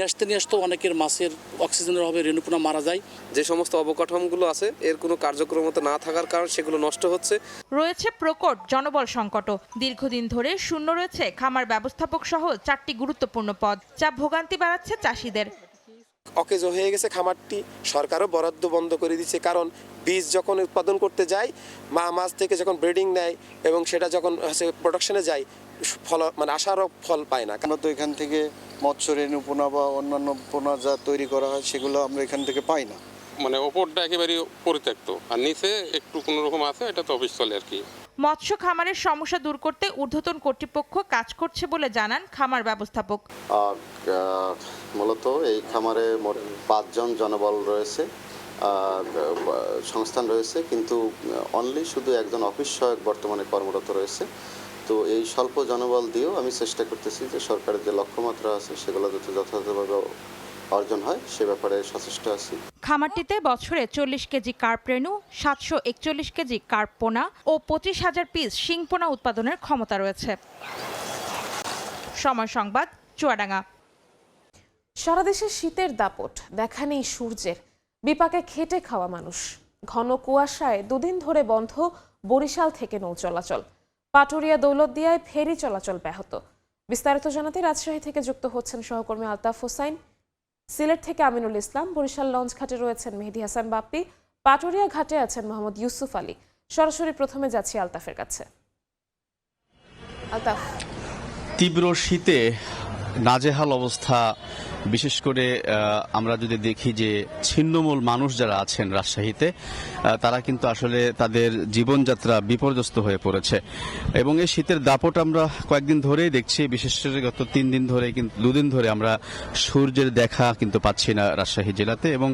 Speaker 9: আসতে অনেকের মাছের অক্সিজেনের অভাবে রেণুপোনা মারা যায়।
Speaker 10: যে সমস্ত অবকাঠামোগুলো আছে এর কোনো কার্যক্রমতা না থাকার কারণে সেগুলো নষ্ট হচ্ছে।
Speaker 6: রয়েছে প্রকট জনবল সংকট। দীর্ঘদিন ধরে শূন্য রয়েছে খামার ব্যবস্থাপক সহ 4টি গুরুত্বপূর্ণ পদ, যা ভোগান্তি বাড়াচ্ছে চাষিদের।
Speaker 12: অকেজো হয়ে গেছে খামারটি, সরকারও বরাদ্দ বন্ধ করে দিচ্ছে। কারণ বীজ যখন উৎপাদন করতে যায়, মাছ থেকে যখন ব্রিডিং নেয় এবং সেটা যখন প্রোডাকশনে যায়, ফল মানে আশারও ফল পায় না।
Speaker 21: আমরা তো এখান থেকে মৎস্য রেণু পোনা বা অন্যান্য পোনা যা তৈরি করা হয় সেগুলো আমরা এখান থেকে পাই না।
Speaker 14: মানে ওপরটা একেবারে পরিত্যক্ত আর নিচে একটু কোনো রকম আছে, এটা তো অফিস চলে আর কি।
Speaker 6: মৎস্য খামারের সমস্যা দূর করতে ঊর্ধ্বতন কর্তৃপক্ষ কাজ করছে বলে জানান খামার ব্যবস্থাপক।
Speaker 22: মূলত এই খামারে মোট 5 জন জনবল রয়েছে, সংস্থান রয়েছে, কিন্তু অনলি শুধু একজন অফিস সহায়ক বর্তমানে কর্মরত রয়েছে। তো এই স্বল্প জনবল দিয়েও আমি চেষ্টা করতেছি যে সরকারের যে লক্ষ্যমাত্রা আছে সেগুলো যাতে যথাযথভাবে অর্জন হয় সে ব্যাপারে সচেষ্ট আছি।
Speaker 6: খামারটিতে বছরে 40 কেজি কার্প রেণু, 741 কেজি কার্প পোনা ও 25,000 পিস শিং পোনা উৎপাদনের ক্ষমতা রয়েছে। সময় সংবাদ, চুয়াডাঙ্গা।
Speaker 5: সারা দেশে শীতের দাপট, দেখা নেই সূর্যের। বিপাকে খেটে খাওয়া মানুষ। ঘন কুয়াশায় দুদিন ধরে বন্ধ বরিশাল থেকে নৌ চলাচল। পাটুরিয়া দৌলতদিয়ায় ফেরি চলাচল ব্যাহত। বিস্তারিত জানাতে রাজশাহী থেকে যুক্ত হচ্ছেন সহকর্মী আলতাফ হোসাইন, সিলেট থেকে আমিনুল ইসলাম, বরিশাল লঞ্চ ঘাটে রয়েছেন মেহেদি হাসান বাপ্পি, পাটুরিয়া ঘাটে আছেন মোহাম্মদ ইউসুফ আলী। সরাসরি প্রথমে যাচ্ছি আলতাফের কাছে। আলতাফ,
Speaker 23: তীব্র শীতে নাজেহাল অবস্থা। বিশেষ করে আমরা যদি দেখি যে ছিন্নমূল মানুষ যারা আছেন রাজশাহীতে, তারা কিন্তু আসলে তাদের জীবনযাত্রা বিপর্যস্ত হয়ে পড়েছে এবং এই শীতের দাপট আমরা কয়েকদিন ধরেই দেখছি। বিশেষ করে গত 3 দিন ধরে, কিন্তু 2 দিন ধরে আমরা সূর্যের দেখা কিন্তু পাচ্ছি না রাজশাহী জেলাতে। এবং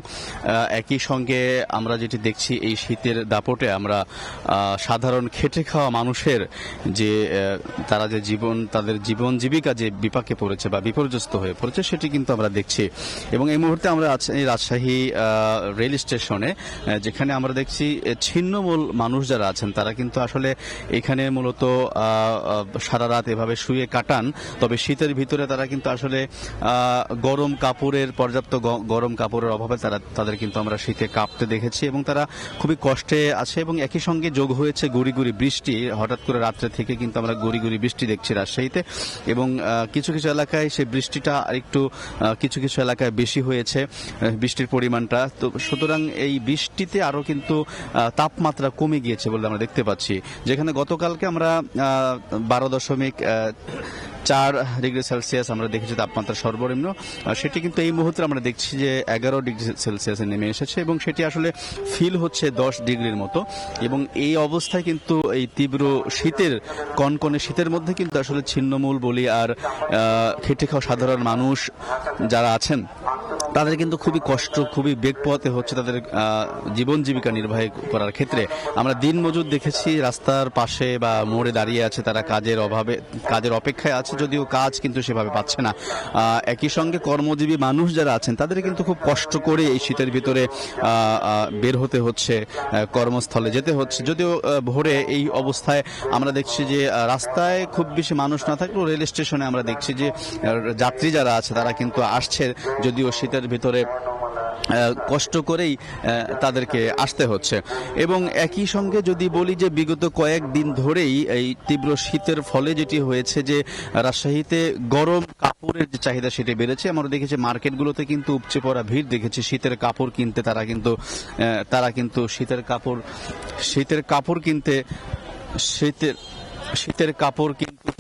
Speaker 23: একই সঙ্গে আমরা যেটি দেখছি এই শীতের দাপটে আমরা সাধারণ খেটে খাওয়া মানুষের যে তারা যে তাদের জীবন জীবিকা যে বিপাকে পড়েছে বা বিপর্যস্ত হয়ে পড়েছে সেটি কিন্তু আমরা দেখছি। এবং এই মুহূর্তে আমরা আছি রাজশাহী রেল স্টেশনে, যেখানে আমরা দেখছি ছিন্নমূল মানুষ যারা আছেন তারা কিন্তু আসলে এখানে মূলত সারা রাত এভাবে শুয়ে কাটান। তবে শীতের ভিতরে তারা কিন্তু আসলে গরম কাপড়ের পর্যাপ্ত গরম কাপড়ের অভাবে তাদের কিন্তু আমরা শীতে কাঁপতে দেখেছি এবং তারা খুবই কষ্টে আছে। এবং একই সঙ্গে যোগ হয়েছে গুড়ি গুড়ি বৃষ্টি। হঠাৎ করে রাত্রে থেকে কিন্তু আমরা গুড়ি গুড়ি বৃষ্টি দেখছি রাজশাহীতে এবং কিছু কিছু এলাকায় সেই বৃষ্টিটা একটু কিছু কিছু এলাকায় বেশি হয়েছে বৃষ্টির পরিমাণটা। তো সুতরাং এই বৃষ্টিতে আরও কিন্তু তাপমাত্রা কমে গিয়েছে বলে আমরা দেখতে পাচ্ছি, যেখানে গতকালকে আমরা 12.4 ডিগ্রি সেলসিয়াস আমরা দেখেছি তাপমাত্রা সর্বনিম্ন, সেটি কিন্তু এই মুহূর্তে আমরা দেখছি যে 11 ডিগ্রি সেলসিয়াসে নেমে এসেছে এবং সেটি আসলে ফিল হচ্ছে 10 ডিগ্রির মতো। এবং এই অবস্থায় কিন্তু এই তীব্র শীতের কনকনে শীতের মধ্যে কিন্তু আসলে ছিন্নমূল বলি আর খেটে খাওয়া সাধারণ মানুষ যারা আছেন তাদের কিন্তু খুবই কষ্ট, খুবই বেগ পোহাতে হচ্ছে তাদের জীবন জীবিকা নির্বাহ করার ক্ষেত্রে। আমরা দিন মজুর দেখেছি রাস্তার পাশে বা মোড়ে দাঁড়িয়ে আছে, তারা কাজের অপেক্ষায় আছে, যদিও কাজ কিন্তু সেভাবে পাচ্ছে না। একই সঙ্গে কর্মজীবী মানুষ যারা আছেন তাদের কিন্তু খুব কষ্ট করে এই শীতের ভিতরে বের হতে হচ্ছে, কর্মস্থলে যেতে হচ্ছে। যদিও ভোরে এই অবস্থায় আমরা দেখছি যে রাস্তায় খুব বেশি মানুষ না থাকলেও রেল স্টেশনে আমরা দেখছি যে যাত্রী যারা আছে তারা কিন্তু আসছে, যদিও শীতের ভিতরে কষ্ট করেই তাদেরকে আসতে হচ্ছে। এবং একই সঙ্গে যদি বলি যে বিগত কয়েকদিন ধরেই এই তীব্র শীতের ফলে যেটি হয়েছে যে রাজশাহীতে গরম কাপড়ের যে চাহিদা সেটি বেড়েছে। আমরা দেখেছি মার্কেটগুলোতে কিন্তু উপচে পড়া ভিড় দেখেছি শীতের কাপড় কিনতে। তারা কিন্তু শীতের কাপড় কিন্তু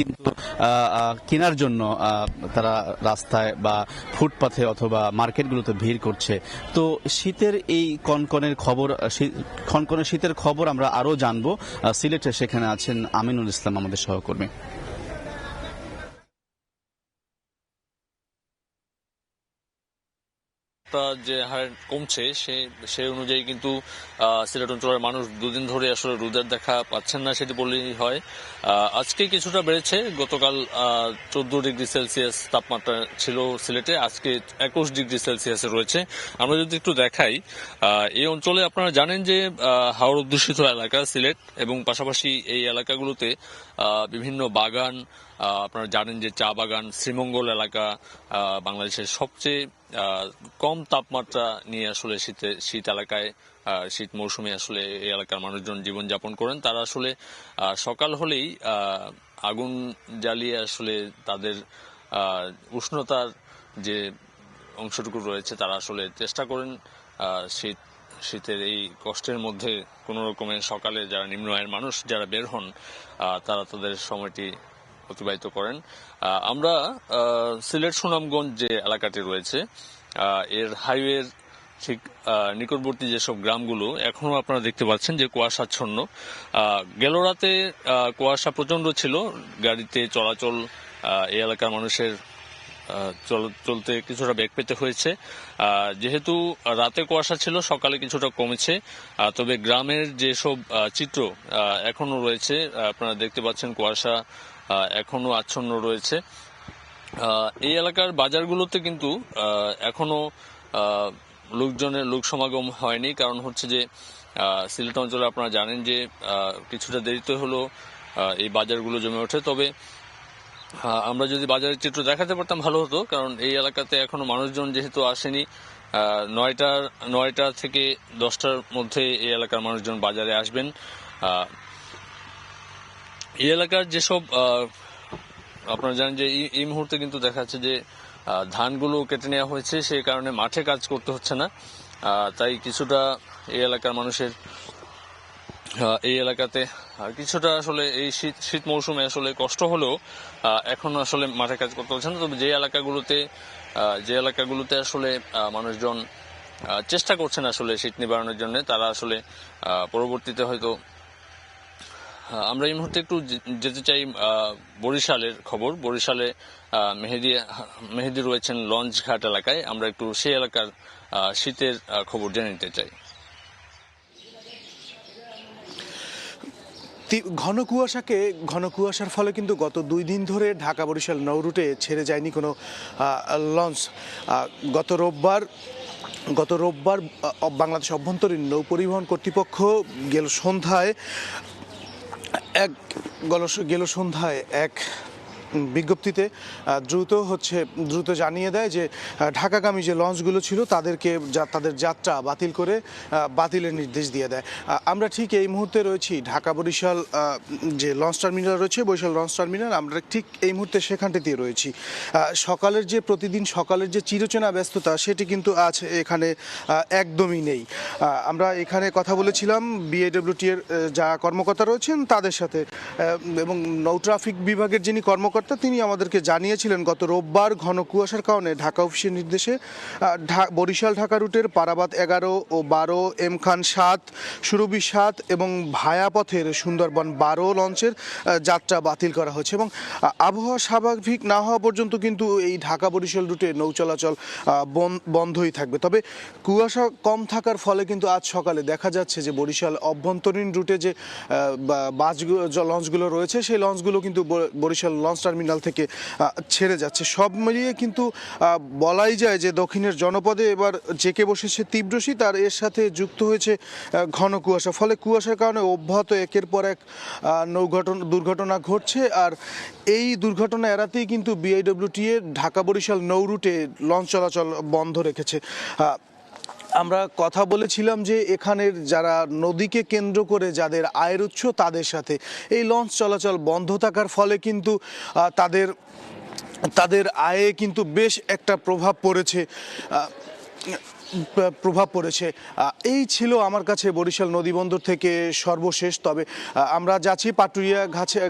Speaker 23: কেনার জন্য তারা রাস্তায় বা ফুটপাথে অথবা মার্কেটগুলোতে ভিড় করছে। তো শীতের এই কনকনে শীতের খবর আমরা আরো জানবো সিলেটে, সেখানে আছেন আমিনুল ইসলাম আমাদের সহকর্মী।
Speaker 2: যে হারে কমছে সেই অনুযায়ী কিন্তু সিলেট অঞ্চলের মানুষ দুদিন ধরে আসলে রোদের দেখা পাচ্ছেন না সেটি বললেই হয়। আজকে কিছুটা বেড়েছে, গতকাল 14 ডিগ্রি সেলসিয়াস তাপমাত্রা ছিল সিলেটে, আজকে 21 ডিগ্রি সেলসিয়াসে রয়েছে। আমরা যদি একটু দেখাই, এই অঞ্চলে আপনারা জানেন যে হাওর অধ্যুষিত এলাকা সিলেট এবং পাশাপাশি এই এলাকাগুলোতে বিভিন্ন বাগান, আপনারা জানেন যে চা বাগান, শ্রীমঙ্গল এলাকা বাংলাদেশের সবচেয়ে কম তাপমাত্রা নিয়ে আসলে শীত এলাকায় শীত মৌসুমে আসলে এই এলাকার মানুষজন জীবনযাপন করেন। তারা আসলে সকাল হলেই আগুন জ্বালিয়ে আসলে তাদের উষ্ণতার যে অংশটুকু রয়েছে তারা আসলে চেষ্টা করেন শীতের এই কষ্টের মধ্যে কোনো রকমে সকালে যারা নিম্ন আয়ের মানুষ যারা বের হন তারা তাদের সময়টি অতিবাহিত করেন। আমরা সিলেট সুনামগঞ্জ যে এলাকাটি রয়েছে এর হাইওয়ের ঠিক নিকটবর্তী যেসব গ্রামগুলো এখনো আপনারা দেখতে পাচ্ছেন যে কুয়াশাচ্ছন্ন। গেল রাতে কুয়াশা প্রচন্ড ছিল, গাড়িতে চলাচল এই এলাকার মানুষের চলতে কিছুটা বেগ পেতে হয়েছে। যেহেতু রাতে কুয়াশা ছিল, সকালে কিছুটা কমেছে, তবে গ্রামের যেসব চিত্র এখনো রয়েছে আপনারা দেখতে পাচ্ছেন কুয়াশা এখনো আচ্ছন্ন রয়েছে। এই এলাকার বাজারগুলোতে কিন্তু এখনো লোক সমাগম হয়নি, কারণ হচ্ছে যে সিলেট অঞ্চলে আপনারা জানেন যে কিছুটা দেরিতে হলো এই বাজারগুলো জমে ওঠে। তবে আমরা যদি বাজারের চিত্র দেখাতে পারতাম ভালো হতো, কারণ এই এলাকাতে এখনো মানুষজন যেহেতু আসেনি, 9টা থেকে 10টার মধ্যে এই এলাকার মানুষজন বাজারে আসবেন। এই এলাকার যেসব আপনারা জানেন যে এই মুহূর্তে কিন্তু দেখা যাচ্ছে যে ধানগুলো কেটে নেওয়া হয়েছে, সেই কারণে মাঠে কাজ করতে হচ্ছে না। তাই কিছুটা এই এলাকার মানুষের এই এলাকাতে কিছুটা আসলে এই শীত মৌসুমে আসলে কষ্ট হলেও এখনো আসলে মাঠে কাজ করতে হচ্ছে না। তবে যে এলাকাগুলোতে আসলে মানুষজন চেষ্টা করছেন আসলে শীত নিবারণের জন্য, তারা আসলে পরবর্তীতে হয়তো আমরা এই মুহূর্তে একটু যেতে চাই বরিশালের খবর। বরিশালে মেহেদি রয়েছেন লঞ্চঘাট এলাকায়, আমরা একটু সেই এলাকার শীতের খবর জেনে নিতে চাই।
Speaker 4: ঘন কুয়াশার ফলে কিন্তু গত 2 দিন ধরে ঢাকা বরিশাল নৌ রুটে ছেড়ে যায়নি কোনো লঞ্চ। গত রোববার বাংলাদেশ অভ্যন্তরীণ নৌ পরিবহন কর্তৃপক্ষ গেল সন্ধ্যায় এক বিজ্ঞপ্তিতে দ্রুত জানিয়ে দেয় যে ঢাকাগামী যে লঞ্চগুলো ছিল তাদের যাত্রা বাতিল করে বাতিলের নির্দেশ দিয়ে দেয়। আমরা ঠিক এই মুহূর্তে রয়েছি ঢাকা বরিশাল যে লঞ্চ টার্মিনাল রয়েছে, বরিশাল লঞ্চ টার্মিনাল, আমরা ঠিক এই মুহূর্তে সেখানটিতে রয়েছি। প্রতিদিন সকালের যে চিরচেনা ব্যস্ততা সেটি কিন্তু আজ এখানে একদমই নেই। আমরা এখানে কথা বলেছিলাম বিএডব্লিউটি এর যা কর্মকর্তা রয়েছেন তাদের সাথে, এবং নৌ ট্রাফিক বিভাগের যিনি কর্মকর্তা তিনি আমাদেরকে জানিয়েছিলেন গত রোববার ঘন কুয়াশার কারণে ঢাকা অফিসের নির্দেশে বরিশাল ঢাকা রুটের পারাবাত 11 ও 12, এম খান 7, সুরভি 7 এবং ভায়া পথের সুন্দরবন 12 লঞ্চের যাত্রা বাতিল করা হয়েছে। এবং আবহাওয়া স্বাভাবিক না হওয়া পর্যন্ত কিন্তু এই ঢাকা বরিশাল রুটে নৌ চলাচল বন্ধই থাকবে। তবে কুয়াশা কম থাকার ফলে কিন্তু আজ সকালে দেখা যাচ্ছে যে বরিশাল অভ্যন্তরীণ রুটে যে লঞ্চগুলো রয়েছে সেই লঞ্চগুলো কিন্তু বরিশাল লঞ্চ টার্মিনাল থেকে ছেড়ে যাচ্ছে। সব মিলিয়ে কিন্তু বলাই যায় যে দক্ষিণের জনপদে এবার জেঁকে বসেছে তীব্র শীত, আর এর সাথে যুক্ত হয়েছে ঘন কুয়াশা। ফলে কুয়াশার কারণে অব্যাহত একের পর এক দুর্ঘটনা ঘটছে, আর এই দুর্ঘটনা এড়াতেই কিন্তু বিআইডব্লিউটি এর ঢাকা বরিশাল নৌ রুটে লঞ্চ চলাচল বন্ধ রেখেছে। আমরা কথা বলেছিলাম যে এখানের যারা নদীকে কেন্দ্র করে যাদের আয়ের উৎস তাদের সাথে এই লঞ্চ চলাচল বন্ধ থাকার ফলে কিন্তু তাদের আয়ে কিন্তু বেশ একটা প্রভাব পড়েছে। এই ছিল আমার কাছে বরিশাল নদীবন্দর থেকে সর্বশেষ। তবে আমরা যাচ্ছি পাটুরিয়া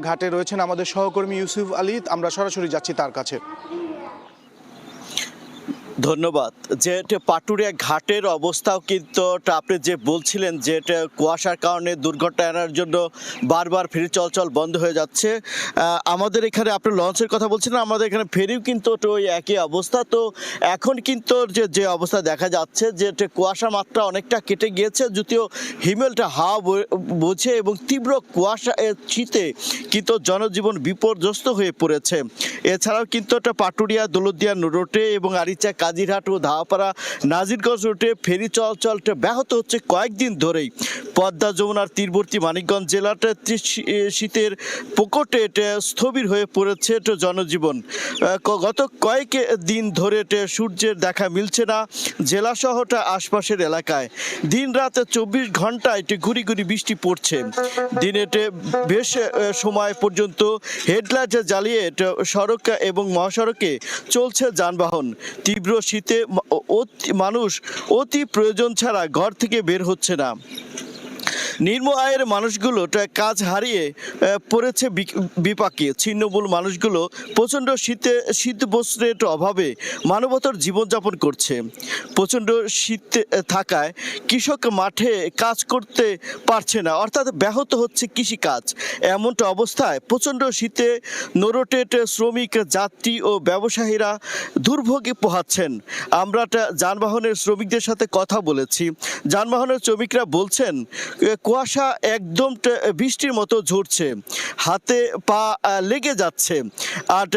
Speaker 4: ঘাটে রয়েছেন আমাদের সহকর্মী ইউসুফ আলী, আমরা সরাসরি যাচ্ছি তার কাছে।
Speaker 7: ধন্যবাদ। যে পাটুরিয়া ঘাটের অবস্থাও কিন্তু আপনি যে বলছিলেন যে কুয়াশার কারণে দুর্ঘটনা এড়ানোর জন্য বারবার ফেরি চলাচল বন্ধ হয়ে যাচ্ছে। আমাদের এখানে আপনি লঞ্চের কথা বলছিলেন, আমাদের এখানে ফেরিও কিন্তু ওই একই অবস্থা। তো এখন কিন্তু যে অবস্থা দেখা যাচ্ছে যে কুয়াশার মাত্রা অনেকটা কেটে গিয়েছে, যদিও হিমেলটা হাওয়া বোঝে এবং তীব্র কুয়াশা শীতে কিন্তু জনজীবন বিপর্যস্ত হয়ে পড়েছে। এছাড়াও কিন্তু পাটুরিয়া দৌলতদিয়া রোডে এবং আরিচা কাজিরহাট ও ধাওয়াপাড়া নাজিরগঞ্জ রুটে ফেরি চলাচলটা ব্যাহত হচ্ছে কয়েকদিন ধরেই। পদ্মা যমুনার তীরবর্তী মানিকগঞ্জ জেলাটা শীতের প্রকোপে স্থবির হয়ে পড়েছে জনজীবন। গত কয়েক দিন ধরে সূর্যের দেখা মিলছে না জেলা শহরটা আশপাশের এলাকায়। দিন রাতে 24 ঘন্টায় ঘুরি ঘুরি বৃষ্টি পড়ছে। দিনে বেশ সময় পর্যন্ত হেডলাইট জ্বালিয়ে সড়ক এবং মহাসড়কে চলছে যানবাহন। তীব্র শীতে মানুষ অতি প্রয়োজন ছাড়া ঘর থেকে বের হচ্ছে না। নিম্ন আয়ের মানুষগুলো কাজ হারিয়ে পড়েছে বিপাকে। ছিন্নমূল মানুষগুলো প্রচণ্ড শীত বস্ত্রের অভাবে মানবতার জীবনযাপন করছে। প্রচণ্ড শীত থাকায় কৃষক মাঠে কাজ করতে পারছে না, অর্থাৎ ব্যাহত হচ্ছে কৃষিকাজ। এমনটা অবস্থায় প্রচণ্ড শীতে নৌরোটেট শ্রমিক, যাত্রী ও ব্যবসায়ীরা দুর্ভোগে পোহাচ্ছেন। আমরা যানবাহনের শ্রমিকদের সাথে কথা বলেছি। যানবাহনের শ্রমিকরা বলছেন কুয়াশা একদম বৃষ্টির মতো ঝরছে, হাতে পা লেগে যাচ্ছে। আর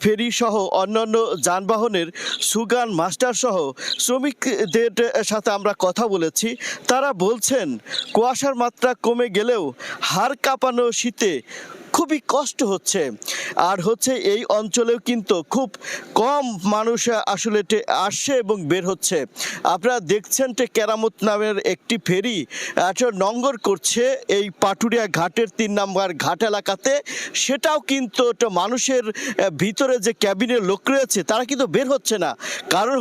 Speaker 7: ফেরি সহ অন্যান্য যানবাহনের সুগান মাস্টার সহ শ্রমিকদের সাথে আমরা কথা বলেছি। তারা বলছেন কুয়াশার মাত্রা কমে গেলেও হাড় কাঁপানো শীতে খুবই কষ্ট হচ্ছে। আর এই অঞ্চলেও কিন্তু খুব কম মানুষ আসলে আসছে এবং বের হচ্ছে। আপনারা দেখছেন কেরামত নামের একটি ফেরি নঙ্গর করছে এই পাটুরিয়া ঘাটের 3 নম্বর ঘাট এলাকাতে। সেটাও কিন্তু মানুষের ভিতরে যে ক্যাবিনের লোক রয়েছে তারা কিন্তু বের হচ্ছে না, কারণ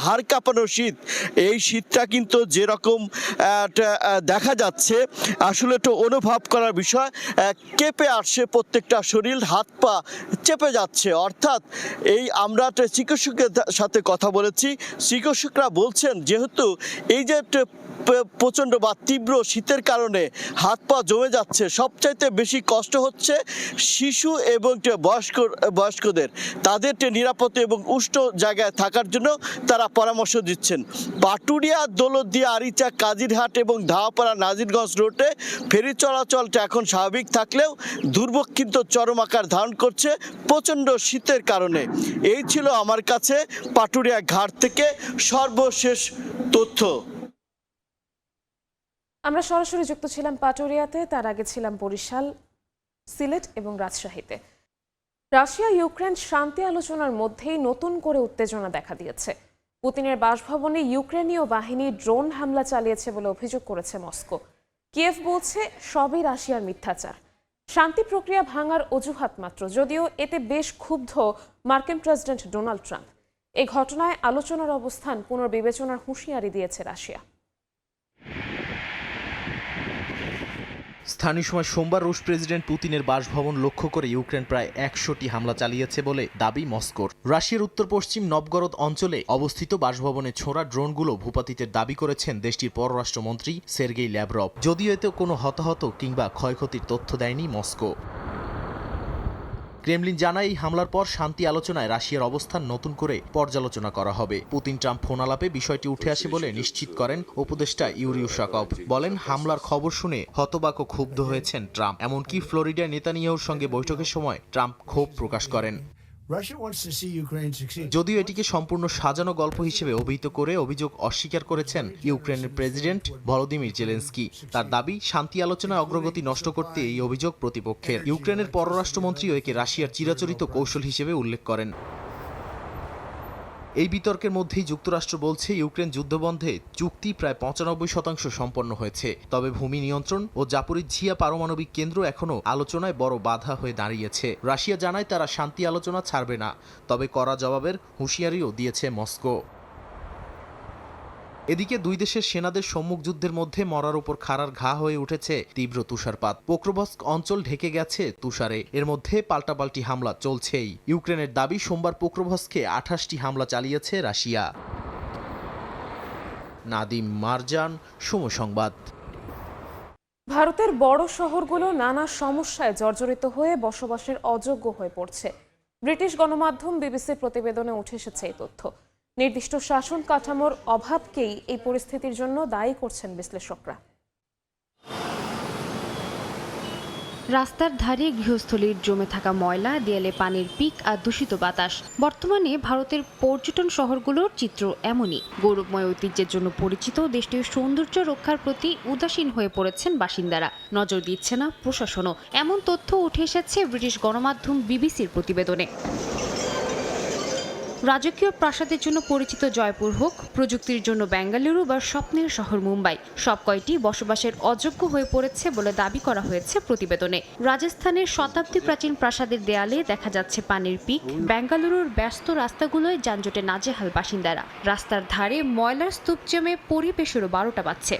Speaker 7: হাড় কাঁপানো শীত। এই শীতটা কিন্তু যেরকম দেখা যাচ্ছে আসলে অনুভব করার বিষয়, কেঁপে আসছে প্রত্যেকটা শরীর, হাত পা চেপে যাচ্ছে। অর্থাৎ আমরা চিকিৎসকের সাথে কথা বলেছি, চিকিৎসকরা বলছেন যেহেতু এই যে প্রচণ্ড বা তীব্র শীতের কারণে হাত পা জমে যাচ্ছে, সবচাইতে বেশি কষ্ট হচ্ছে শিশু এবং বয়স্কদের। তাদের নিরাপদ এবং উষ্ণ জায়গায় থাকার জন্য তারা পরামর্শ দিচ্ছেন। পাটুরিয়া, দৌলতদিয়া, আরিচা, কাজিরহাট এবং ধাওয়াপাড়া নাজিরগঞ্জ রোডে ফেরি চলাচলটা এখন স্বাভাবিক থাকলেও দুর্ভোগ কিন্তু চরম আকার ধারণ করছে প্রচণ্ড শীতের কারণে। এই ছিল আমার কাছে পাটুরিয়া ঘাট থেকে সর্বশেষ তথ্য।
Speaker 5: আমরা সরাসরি যুক্ত ছিলাম পাটুরিয়াতে, তার আগে ছিলাম বরিশাল, সিলেট এবং রাজশাহীতে। রাশিয়া ইউক্রেন শান্তি আলোচনার মধ্যেই নতুন করে উত্তেজনা দেখা দিয়েছে। পুতিনের বাসভবনে ইউক্রেনীয় বাহিনী ড্রোন হামলা চালিয়েছে বলে অভিযোগ করেছে মস্কো। কিয়েভ বলছে সবই রাশিয়ার মিথ্যাচার, শান্তি প্রক্রিয়া ভাঙার অজুহাত মাত্র। যদিও এতে বেশ ক্ষুব্ধ মার্কিন প্রেসিডেন্ট ডোনাল্ড ট্রাম্প। এই ঘটনায় আলোচনার অবস্থান পুনর্বিবেচনার হুঁশিয়ারি দিয়েছে রাশিয়া।
Speaker 3: স্থানীয় সময় সোমবার রুশ প্রেসিডেন্ট পুতিনের বাসভবন লক্ষ্য করে ইউক্রেন প্রায় 100টি হামলা চালিয়েছে বলে দাবি মস্কোর। রাশিয়ার উত্তর পশ্চিম নভগরদ অঞ্চলে অবস্থিত বাসভবনে ছোড়া ড্রোনগুলো ভূপাতিতের দাবি করেছেন দেশটির পররাষ্ট্রমন্ত্রী সের্গেই ল্যাভরভ। যদিও এতে কোনো হতাহত কিংবা ক্ষয়ক্ষতির তথ্য দেয়নি মস্কো। ক্রেমলিন জানায় এই হামলার পর শান্তি আলোচনায় রাশিয়ার অবস্থান নতুন করে পর্যালোচনা করা হবে। পুতিন ট্রাম্প ফোন আলাপে বিষয়টি উঠে আসে বলে নিশ্চিত করেন উপদেষ্টা ইউরি উশাকভ। বলেন, হামলার খবর শুনে হতবাক ও ক্ষুব্ধ হয়েছেন ট্রাম্প। এমনকি ফ্লোরিডায় নেতানিয়াহুর সঙ্গে বৈঠকের সময় ট্রাম্প ক্ষোভ প্রকাশ করেন। যদিও এটিকে সম্পূর্ণ সাজানো গল্প হিসেবে অভিহিত করে অভিযোগ অস্বীকার করেছেন ইউক্রেনের প্রেসিডেন্ট ভলোদিমির জেলেনস্কি। তার দাবি, শান্তি আলোচনায় অগ্রগতি নষ্ট করতে এই অভিযোগ প্রতিপক্ষের। ইউক্রেনের পররাষ্ট্রমন্ত্রীও একে রাশিয়ার চিরাচরিত কৌশল হিসেবে উল্লেখ করেন। এই বিতর্কের মধ্যেই যুক্তরাষ্ট্র বলছে ইউক্রেন যুদ্ধবন্ধে চুক্তি প্রায় 95% সম্পন্ন হয়েছে। তবে ভূমি নিয়ন্ত্রণ ও জাপোরিঝিয়া পারমাণবিক কেন্দ্র এখনও আলোচনায় বড় বাধা হয়ে দাঁড়িয়েছে। রাশিয়া জানায় তারা শান্তি আলোচনা ছাড়বে না, তবে কড়া জবাবের হুঁশিয়ারিও দিয়েছে মস্কো। এদিকে দুই দেশের সেনাদের সম্মুখ যুদ্ধের মধ্যে মরার উপর খাড়ার ঘা হয়ে উঠেছে তীব্র তুষারপাত। পোক্রোভস্ক অঞ্চল ঢেকে গেছে তুষারে। এর মধ্যে পাল্টাপাল্টি হামলা চলছেই। ইউক্রেনের দাবি, সোমবার পোক্রোভস্কে 28টি হামলা চালিয়েছে রাশিয়া। নাদিম মারজান, সময় সংবাদ।
Speaker 5: ভারতের বড় শহরগুলো নানা সমস্যায় জর্জরিত হয়ে বসবাসের অযোগ্য হয়ে পড়ছে। ব্রিটিশ গণমাধ্যম বিবিসির প্রতিবেদনে উঠে এসেছে এই তথ্য। নির্দিষ্ট শাসন কাঠামোর অভাবকেই এই পরিস্থিতির জন্য দায়ী করছেন বিশ্লেষকরা।
Speaker 13: রাস্তার ধারে গৃহস্থলীর জমে থাকা ময়লা, দেয়ালে পানির পিক আর দূষিত বাতাস। বর্তমানে ভারতের পর্যটন শহরগুলোর চিত্র এমনই। গৌরবময় ঐতিহ্যের জন্য পরিচিত দেশটির সৌন্দর্য রক্ষার প্রতি উদাসীন হয়ে পড়েছেন বাসিন্দারা। নজর দিচ্ছে না প্রশাসনও। এমন তথ্য উঠে এসেছে ব্রিটিশ গণমাধ্যম বিবিসির প্রতিবেদনে। রাজকীয় প্রাসাদের জন্য পরিচিত জয়পুর হোক, প্রযুক্তির জন্য বেঙ্গালুরু বা স্বপ্নের শহর মুম্বাই, সব কয়টি বসবাসের অযোগ্য হয়ে পড়েছে বলে দাবি করা হয়েছে প্রতিবেদনে। রাজস্থানের শতাব্দী প্রাচীন প্রাসাদের দেয়ালে দেখা যাচ্ছে পানির পিক। বেঙ্গালুরুর ব্যস্ত রাস্তাগুলোয় যানজটে নাজেহাল বাসিন্দারা। রাস্তার ধারে ময়লার স্তূপ জমে পরিবেশেরও 12টা বাজছে।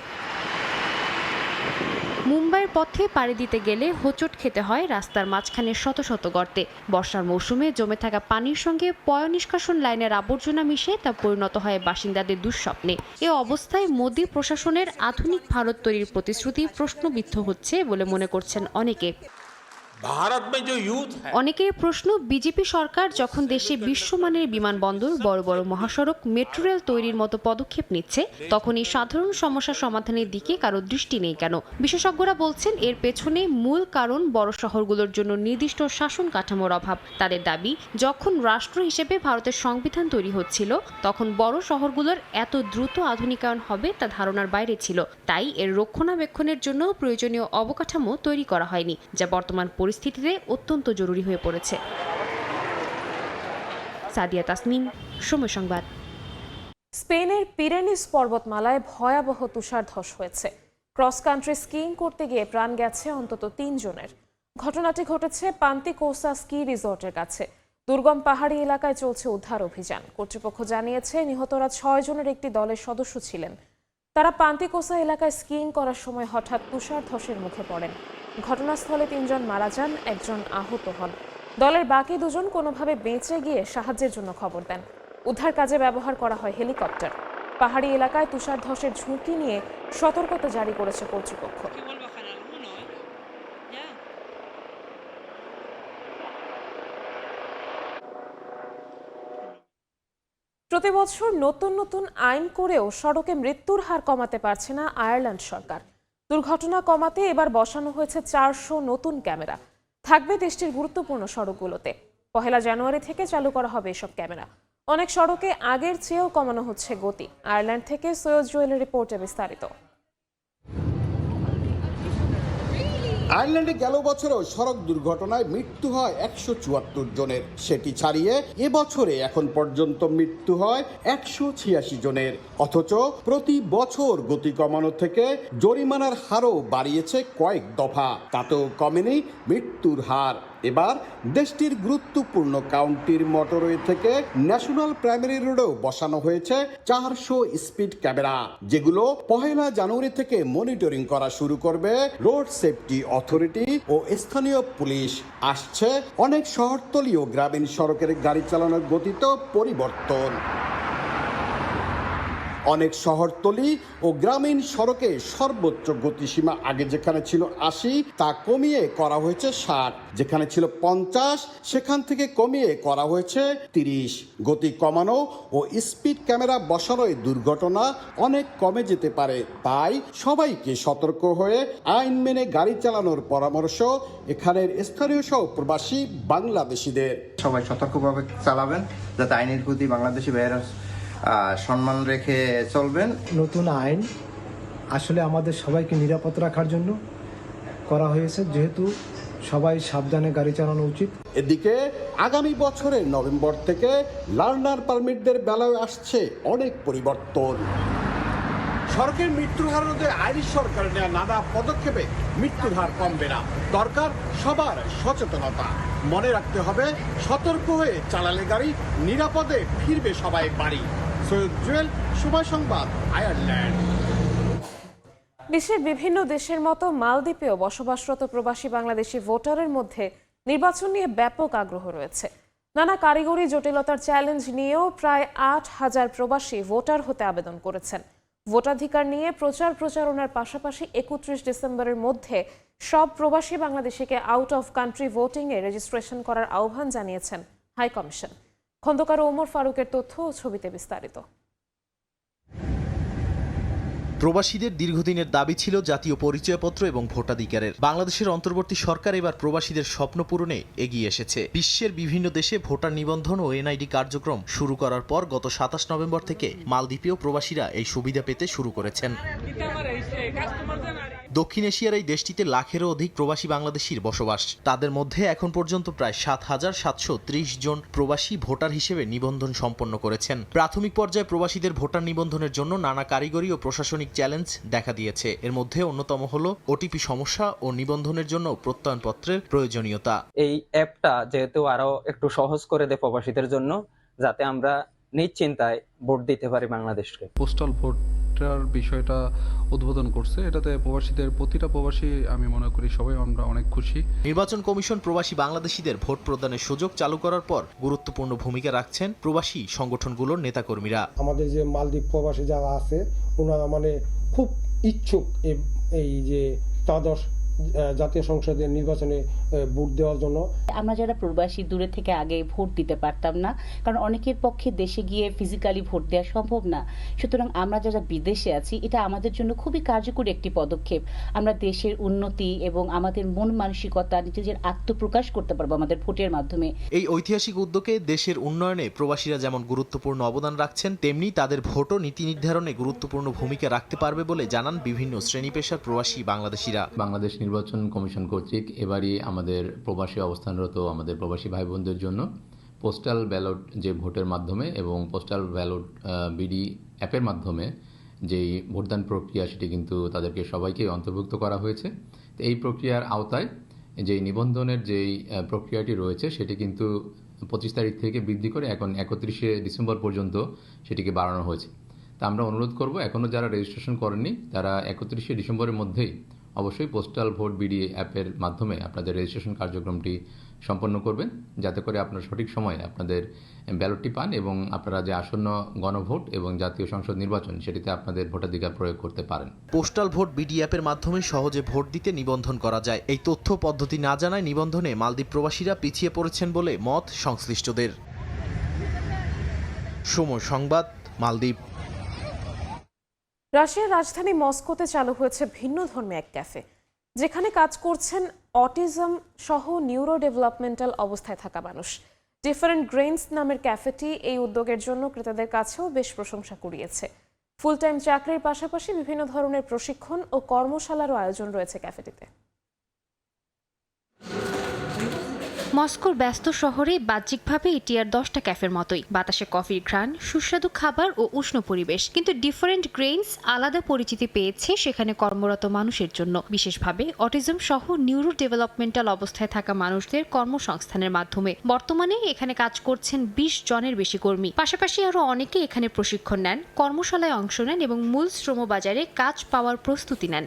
Speaker 13: মুম্বাইয়ের পথে পাড়ি দিতে গেলে হোঁচট খেতে হয় রাস্তার মাঝখানে শত শত গর্তে। বর্ষার মৌসুমে জমে থাকা পানির সঙ্গে পয়ঃনিষ্কাশন লাইনের আবর্জনা মিশে তা পরিণত হয় বাসিন্দাদের দুঃস্বপ্নে। এ অবস্থায় মোদি প্রশাসনের আধুনিক ভারত তৈরির প্রতিশ্রুতি প্রশ্নবিদ্ধ হচ্ছে বলে মনে করছেন অনেকে। অনেকের প্রশ্ন, বিজেপি সরকার যখন দেশে বিশ্বমানের বিমানবন্দর, বড় বড় মহাসড়ক, মেট্রো রেল তৈরির মতো পদক্ষেপ নিচ্ছে, তখন এই সাধারণ সমস্যা সমাধানের দিকে কারো দৃষ্টি নেই কেন? বিশেষজ্ঞরা বলছেন এর পেছনে মূল কারণ বড় শহরগুলোর জন্য নির্দিষ্ট শাসন কাঠামোর অভাব। তাদের দাবি, যখন রাষ্ট্র হিসেবে ভারতের সংবিধান তৈরি হচ্ছিল, তখন বড় শহরগুলোর এত দ্রুত আধুনিকায়ন হবে তা ধারণার বাইরে ছিল। তাই এর রক্ষণাবেক্ষণের জন্য প্রয়োজনীয় অবকাঠামো তৈরি করা হয়নি, যা বর্তমান পরিস্থিতিতে অত্যন্ত জরুরি হয়ে পড়েছে। সাদিয়া তাসনিম, সময় সংবাদ।
Speaker 5: স্পেনের পিরেনিস পর্বতমালায় ভয়াবহ তুষারধস হয়েছে। ক্রস কান্ট্রি স্কিইং করতে গিয়ে প্রাণ গেছে অন্তত 3 জনের। ঘটনাটি ঘটেছে পান্তিকোসা স্কি রিসর্টের কাছে। দুর্গম পাহাড়ি এলাকায় চলছে উদ্ধার অভিযান। কর্তৃপক্ষ জানিয়েছে নিহতরা 6 জনের একটি দলের সদস্য ছিলেন। তারা পান্তিকোসা এলাকায় স্কিইং করার সময় হঠাৎ তুষারধসের মুখে পড়েন। ঘটনাস্থলে 3 জন মারা যান, 1 জন আহত হন। দলের বাকি 2 জন কোনোভাবে বেঁচে গিয়ে সাহায্যের জন্য খবর দেন। উদ্ধার কাজে ব্যবহার করা হয় হেলিকপ্টার। পাহাড়ি এলাকায় তুষারধসের ঝুঁকি নিয়ে সতর্কতা জারি করেছে কর্তৃপক্ষ। প্রতি বছর নতুন নতুন আইন করেও সড়কে মৃত্যুর হার কমাতে পারছে না আয়ারল্যান্ড সরকার। দুর্ঘটনা কমাতে এবার বসানো হয়েছে 400 নতুন ক্যামেরা। থাকবে দেশটির গুরুত্বপূর্ণ সড়কগুলোতে। 1 জানুয়ারি থেকে চালু করা হবে এসব ক্যামেরা। অনেক সড়কে আগের চেয়েও কমানো হচ্ছে গতি। আয়ারল্যান্ড থেকে সৈয়দ জুয়েলের রিপোর্টে বিস্তারিত।
Speaker 15: আয়ারল্যান্ডে গেল বছরেও সড়ক দুর্ঘটনায় মৃত্যু হয় 174 জনের, সেটি ছাড়িয়ে এবছরে এখন পর্যন্ত মৃত্যু হয় 186 জনের। অথচ প্রতি বছর গতি কমানো থেকে জরিমানার হারও বাড়িয়েছে কয়েক দফা, তাতেও কমেনি মৃত্যুর হার। এবার দেশটির গুরুত্বপূর্ণ কাউন্টির মোটরওয়ে থেকে ন্যাশনাল প্রাইমারি রোডেও বসানো হয়েছে 400 স্পিড ক্যামেরা, যেগুলো 1 জানুয়ারি থেকে মনিটরিং করা শুরু করবে রোড সেফটি অথরিটি ও স্থানীয় পুলিশ। আসছে অনেক শহরতলি ও গ্রামীণ সড়কের গাড়ি চালানোর গতিতে পরিবর্তন। অনেক শহরতলি ও গ্রামীণ সড়কে সর্বোচ্চ গতিসীমা আগে যেখানে ছিল 80 তা কমিয়ে করা হয়েছে 60, যেখানে ছিল 50 সেখান থেকে কমিয়ে করা হয়েছে 30। গতি কমানো ও স্পিড ক্যামেরা বসানোয় দুর্ঘটনা অনেক কমে যেতে পারে, তাই সবাইকে সতর্ক হয়ে আইন মেনে গাড়ি চালানোর পরামর্শ এখানের স্থানীয় সহ প্রবাসী বাংলাদেশিদের।
Speaker 17: সবাই সতর্কভাবে চালাবেন, যাতে আইনের প্রতি বাংলাদেশি ভাইয়েরা সম্মান রেখে চলবেন।
Speaker 18: নতুন আইন আসলে আমাদের সবাইকে নিরাপদ রাখার জন্য করা হয়েছে, যেহেতু সবাই সাবধানে গাড়ি চালানো উচিত।
Speaker 15: এদিকে আগামী বছরের নভেম্বর থেকে লার্নার পারমিটদের বেলায় আসছে অনেক পরিবর্তন। সড়কের মৃত্যুর হার রোধে আইরিশ সরকার নেওয়া নানা পদক্ষেপে মৃত্যুর হার কমবে না, দরকার সবার সচেতনতা। মনে রাখতে হবে, সতর্ক হয়ে চালালে গাড়ি, নিরাপদে ফিরবে সবাই বাড়ি। সৈয়দ জুয়েল, সময় সংবাদ, আয়ারল্যান্ড।
Speaker 5: বিশ্বের বিভিন্ন দেশের মতো মালদ্বীপেও বসবাসরত প্রবাসী বাংলাদেশি ভোটারের মধ্যে নির্বাচন নিয়ে ব্যাপক আগ্রহ রয়েছে। নানা কারিগরি জটিলতার চ্যালেঞ্জ নিয়েও প্রায় 8,000 প্রবাসী ভোটার হতে আবেদন করেছেন। ভোটাধিকার নিয়ে প্রচারণার পাশাপাশি 31 ডিসেম্বরের মধ্যে সব প্রবাসী বাংলাদেশিকে আউট অফ কান্ট্রি ভোটিংয়ে রেজিস্ট্রেশন করার আহ্বান জানিয়েছেন হাই কমিশন। খন্দকার ওমর ফারুকের তথ্য ও ছবিতে বিস্তারিত।
Speaker 3: প্রবাসীদের দীর্ঘদিনের দাবি ছিল জাতীয় পরিচয়পত্র এবং ভোটাধিকারের। বাংলাদেশের অন্তর্বর্তী সরকার এবার প্রবাসীদের স্বপ্ন পূরণে এগিয়ে এসেছে। বিশ্বের বিভিন্ন দেশে ভোটার নিবন্ধন ও এনআইডি কার্যক্রম শুরু করার পর গত 27 নভেম্বর থেকে মালদ্বীপেও প্রবাসীরা এই সুবিধা পেতে শুরু করেছেন। দক্ষিণ এশিয়ার এই দেশটিতে লাখেরও অধিক প্রবাসী বাংলাদেশির বসবাস। তাদের মধ্যে এখন পর্যন্ত প্রায় 7,730 জন প্রবাসী ভোটার হিসেবে নিবন্ধন সম্পন্ন করেছেন। প্রাথমিক পর্যায়ে প্রবাসীদের ভোটার নিবন্ধনের জন্য নানা কারিগরি ও প্রশাসনিক চ্যালেঞ্জ দেখা দিয়েছে। এর মধ্যে অন্যতম হলো ওটিপি সমস্যা ও নিবন্ধনের জন্য প্রত্যয়নপত্রের প্রয়োজনীয়তা।
Speaker 24: এই অ্যাপটা যেহেতু আরো একটু সহজ করে দেয় প্রবাসীদের জন্য, যাতে আমরা নিশ্চিন্তায় ভোট দিতে পারি বাংলাদেশকে।
Speaker 25: পোস্টাল ভোটার বিষয়টা উদ্বোধন করছে, এটাতে প্রবাসীদের প্রতিটা প্রবাসী আমি মনে করি সবাই আমরা অনেক খুশি।
Speaker 3: নির্বাচন কমিশন প্রবাসী বাংলাদেশিদের ভোট প্রদানের সুযোগ চালু করার পর গুরুত্বপূর্ণ ভূমিকা রাখছেন প্রবাসী সংগঠনগুলোর নেতাকর্মীরা।
Speaker 11: আমাদের যে মালদ্বীপ প্রবাসী যারা আছে ওনারা খুব ইচ্ছুক এই যে দ্বাদশ জাতীয় সংসদের নির্বাচনে ভোট দেওয়ার জন্য।
Speaker 26: আমরা যারা প্রবাসী দূরে থেকে আগে ভোট দিতে পারতাম না, কারণ অনেকের পক্ষে দেশে গিয়ে ফিজিক্যালি ভোট দেওয়া সম্ভব না। সুতরাং আমরা যারা বিদেশে আছি, এটা আমাদের জন্য খুবই কার্যকরী একটি পদক্ষেপ। আমরা দেশের উন্নতি এবং আমাদের মন মানসিকতা, নিজেদের আত্মপ্রকাশ করতে পারবো আমাদের ভোটের মাধ্যমে।
Speaker 3: এই ঐতিহাসিক উদ্যোগে দেশের উন্নয়নে প্রবাসীরা যেমন গুরুত্বপূর্ণ অবদান রাখছেন, তেমনি তাদের ভোটও নীতি নির্ধারণে গুরুত্বপূর্ণ ভূমিকা রাখতে পারবে বলে জানান বিভিন্ন শ্রেণী পেশার প্রবাসী বাংলাদেশিরা।
Speaker 27: বাংলাদেশ নির্বাচন কমিশন কর্তৃক এবারই আমাদের প্রবাসী অবস্থানরত আমাদের প্রবাসী ভাই বোনদের জন্য পোস্টাল ব্যালট যে ভোটের মাধ্যমে এবং পোস্টাল ব্যালট বিডি অ্যাপের মাধ্যমে যেই ভোটদান প্রক্রিয়া, সেটি কিন্তু তাদেরকে সবাইকে অন্তর্ভুক্ত করা হয়েছে। তো এই প্রক্রিয়ার আওতায় যেই নিবন্ধনের যেই প্রক্রিয়াটি রয়েছে, সেটি কিন্তু 25 তারিখ থেকে বৃদ্ধি করে এখন 31 ডিসেম্বর পর্যন্ত সেটিকে বাড়ানো হয়েছে। তা আমরা অনুরোধ করব, এখনও যারা রেজিস্ট্রেশন করেননি তারা 31 ডিসেম্বরের মধ্যেই অবশ্যই পোস্টাল ভোট বিডি অ্যাপের মাধ্যমে আপনাদের রেজিস্ট্রেশন কার্যক্রমটি সম্পন্ন করবেন, যাতে করে আপনারা সঠিক সময়ে আপনাদের ব্যালটটি পান এবং আপনারা যে আসন্ন গণভোট এবং জাতীয় সংসদ নির্বাচন, সেটিতে আপনাদের ভোটাধিকার প্রয়োগ করতে পারেন।
Speaker 3: পোস্টাল ভোট বিডি অ্যাপের মাধ্যমে সহজে ভোট দিতে নিবন্ধন করা যায়। এই তথ্য পদ্ধতি না জানায় নিবন্ধনে মালদ্বীপ প্রবাসীরা পিছিয়ে পড়েছেন বলে মত সংশ্লিষ্টদের। সময় সংবাদ, মালদ্বীপ।
Speaker 5: রাশিয়ার রাজধানী মস্কোতে চালু হয়েছে ভিন্ন ধর্মী এক ক্যাফে, যেখানে কাজ করছেন অটিজম সহ নিউরো ডেভেলপমেন্টাল অবস্থায় থাকা মানুষ। ডিফারেন্ট গ্রেইনস নামের ক্যাফেটি এই উদ্যোগের জন্য ক্রেতাদের কাছেও বেশ প্রশংসা কুড়িয়েছে। ফুল টাইম চাকরির পাশাপাশি বিভিন্ন ধরনের প্রশিক্ষণ ও কর্মশালারও আয়োজন রয়েছে ক্যাফেটিতে।
Speaker 13: মস্কোর ব্যস্ত শহরে বাহ্যিকভাবে এটি আর 10টা ক্যাফের মতোই। বাতাসে কফির ঘ্রাণ, সুস্বাদু খাবার ও উষ্ণ পরিবেশ, কিন্তু ডিফারেন্ট গ্রেইনস আলাদা পরিচিতি পেয়েছে সেখানে কর্মরত মানুষের জন্য, বিশেষভাবে অটিজম সহ নিউরো ডেভেলপমেন্টাল অবস্থায় থাকা মানুষদের কর্মসংস্থানের মাধ্যমে। বর্তমানে এখানে কাজ করছেন 20 জনের বেশি কর্মী। পাশাপাশি আরও অনেকে এখানে প্রশিক্ষণ নেন, কর্মশালায় অংশ নেন এবং মূল শ্রমবাজারে কাজ পাওয়ার প্রস্তুতি নেন।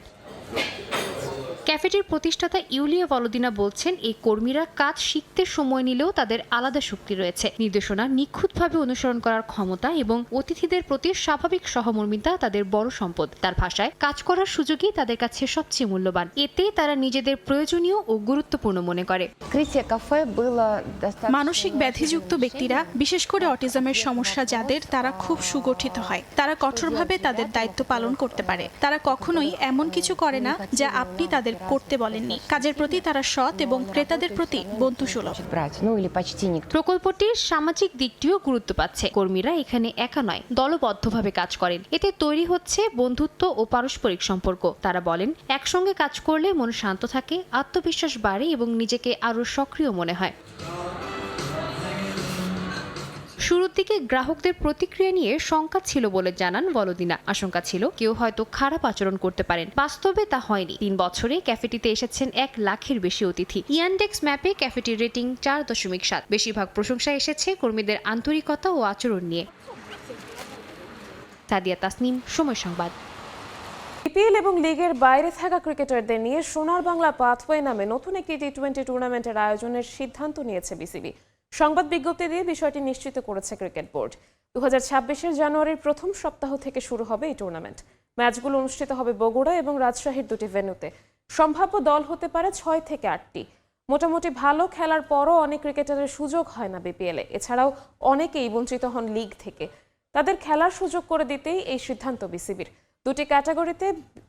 Speaker 13: ক্যাফেটির প্রতিষ্ঠাতা ইউলিয়া ভলোদিনা বলছেন, এই কর্মীরা কাজ শিখতে সময় নিলেও তাদের আলাদা শক্তি রয়েছে। নির্দেশনা নিখুঁতভাবে অনুসরণ করার ক্ষমতা এবং অতিথিদের প্রতি স্বাভাবিক সহমর্মিতা তাদের বড় সম্পদ। তার ভাষায়, কাজ করার সুযোগই তাদের কাছে সবচেয়ে মূল্যবান। এতে তারা নিজেদের প্রয়োজনীয় ও গুরুত্বপূর্ণ মনে করে।
Speaker 1: মানসিক ব্যাধিযুক্ত ব্যক্তিরা, বিশেষ করে অটিজমের সমস্যা যাদের, তারা খুব সুগঠিত হয়। তারা কঠোরভাবে তাদের দায়িত্ব পালন করতে পারে। তারা কখনোই এমন কিছু করে না যা আপনি তাদের করতে বলেননি। কাজের প্রতি তারা সৎ এবং ক্রেতাদের প্রতি বন্ধুসুলভ।
Speaker 13: প্রকল্পটির সামাজিক দিকটিও গুরুত্ব পাচ্ছে। কর্মীরা এখানে একা নয়, দলবদ্ধভাবে কাজ করেন। এতে তৈরি হচ্ছে বন্ধুত্ব ও পারস্পরিক সম্পর্ক। তারা বলেন, একসঙ্গে কাজ করলে মন শান্ত থাকে, আত্মবিশ্বাস বাড়ে এবং নিজেকে আরো সক্রিয় মনে হয়। শুরুর দিকে গ্রাহকদের প্রতিক্রিয়া নিয়ে শঙ্কা ছিল বলে জানান ভলোদিনা। আশঙ্কা ছিল কেউ হয়তো খারাপ আচরণ করতে পারেন। বাস্তবে তা হয়নি। 3 বছরে ক্যাফেটিতে এসেছেন 1 লাখের বেশি অতিথি। ইয়ানডেক্স ম্যাপে ক্যাফেটির রেটিং 4.7। বেশিরভাগ প্রশংসা এসেছে কর্মীদের আন্তরিকতা ও আচরণ নিয়ে। সাদিয়া তাসনিম, সময় সংবাদ।
Speaker 5: বিপিএল এবং লিগের বাইরে থাকা ক্রিকেটারদের নিয়ে সোনার বাংলা পাথওয়ে নামে নতুন একটি টি-20 টুর্নামেন্টের আয়োজনের সিদ্ধান্ত নিয়েছে বিসিবি। সংবাদ বিজ্ঞপ্তি দিয়ে বিষয়টি নিশ্চিত করেছে ক্রিকেট বোর্ড। 2026-এর জানুয়ারির প্রথম সপ্তাহ থেকে শুরু হবে এই টুর্নামেন্ট। ম্যাচগুলো অনুষ্ঠিত হবে বগুড়া এবং রাজশাহীর 2টি ভেন্যুতে। সম্ভাব্য দল হতে পারে 6 থেকে 8টি। মোটামুটি ভালো খেলার পরও অনেক ক্রিকেটারের সুযোগ হয় না বিপিএলে। এছাড়াও অনেকেই বঞ্চিত হন লিগ থেকে। তাদের খেলার সুযোগ করে দিতেই এই সিদ্ধান্ত বিসিবির। 2টি ক্যাটাগরিতে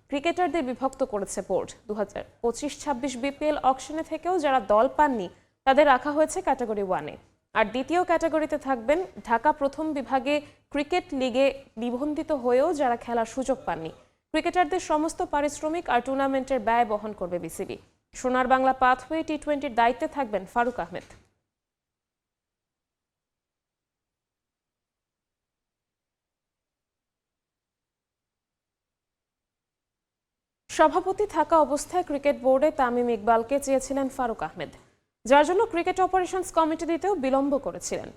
Speaker 5: ক্রিকেটারদের বিভক্ত করেছে বোর্ড। 2025-26 বিপিএল অকশনে থেকেও যারা দল পাননি তাদের রাখা হয়েছে ক্যাটাগরি 1-এ। আর দ্বিতীয় ক্যাটাগরিতে থাকবেন ঢাকা প্রথম বিভাগে ক্রিকেট লিগে নিবন্ধিত হয়েও যারা খেলার সুযোগ পাননি। ক্রিকেটারদের সমস্ত পারিশ্রমিক আর টুর্নামেন্টের ব্যয় বহন করবে বিসিবি। সোনার বাংলা পাথওয়ে টি-20-র দায়িত্বে থাকবেন ফারুক আহমেদ। সভাপতি থাকা অবস্থায় ক্রিকেট বোর্ডে তামিম ইকবালকে চেয়েছিলেন ফারুক আহমেদ, যার জন্য ক্রিকেট অপারেশনস কমিটি দিতেও বিলম্ব করেছিলেন।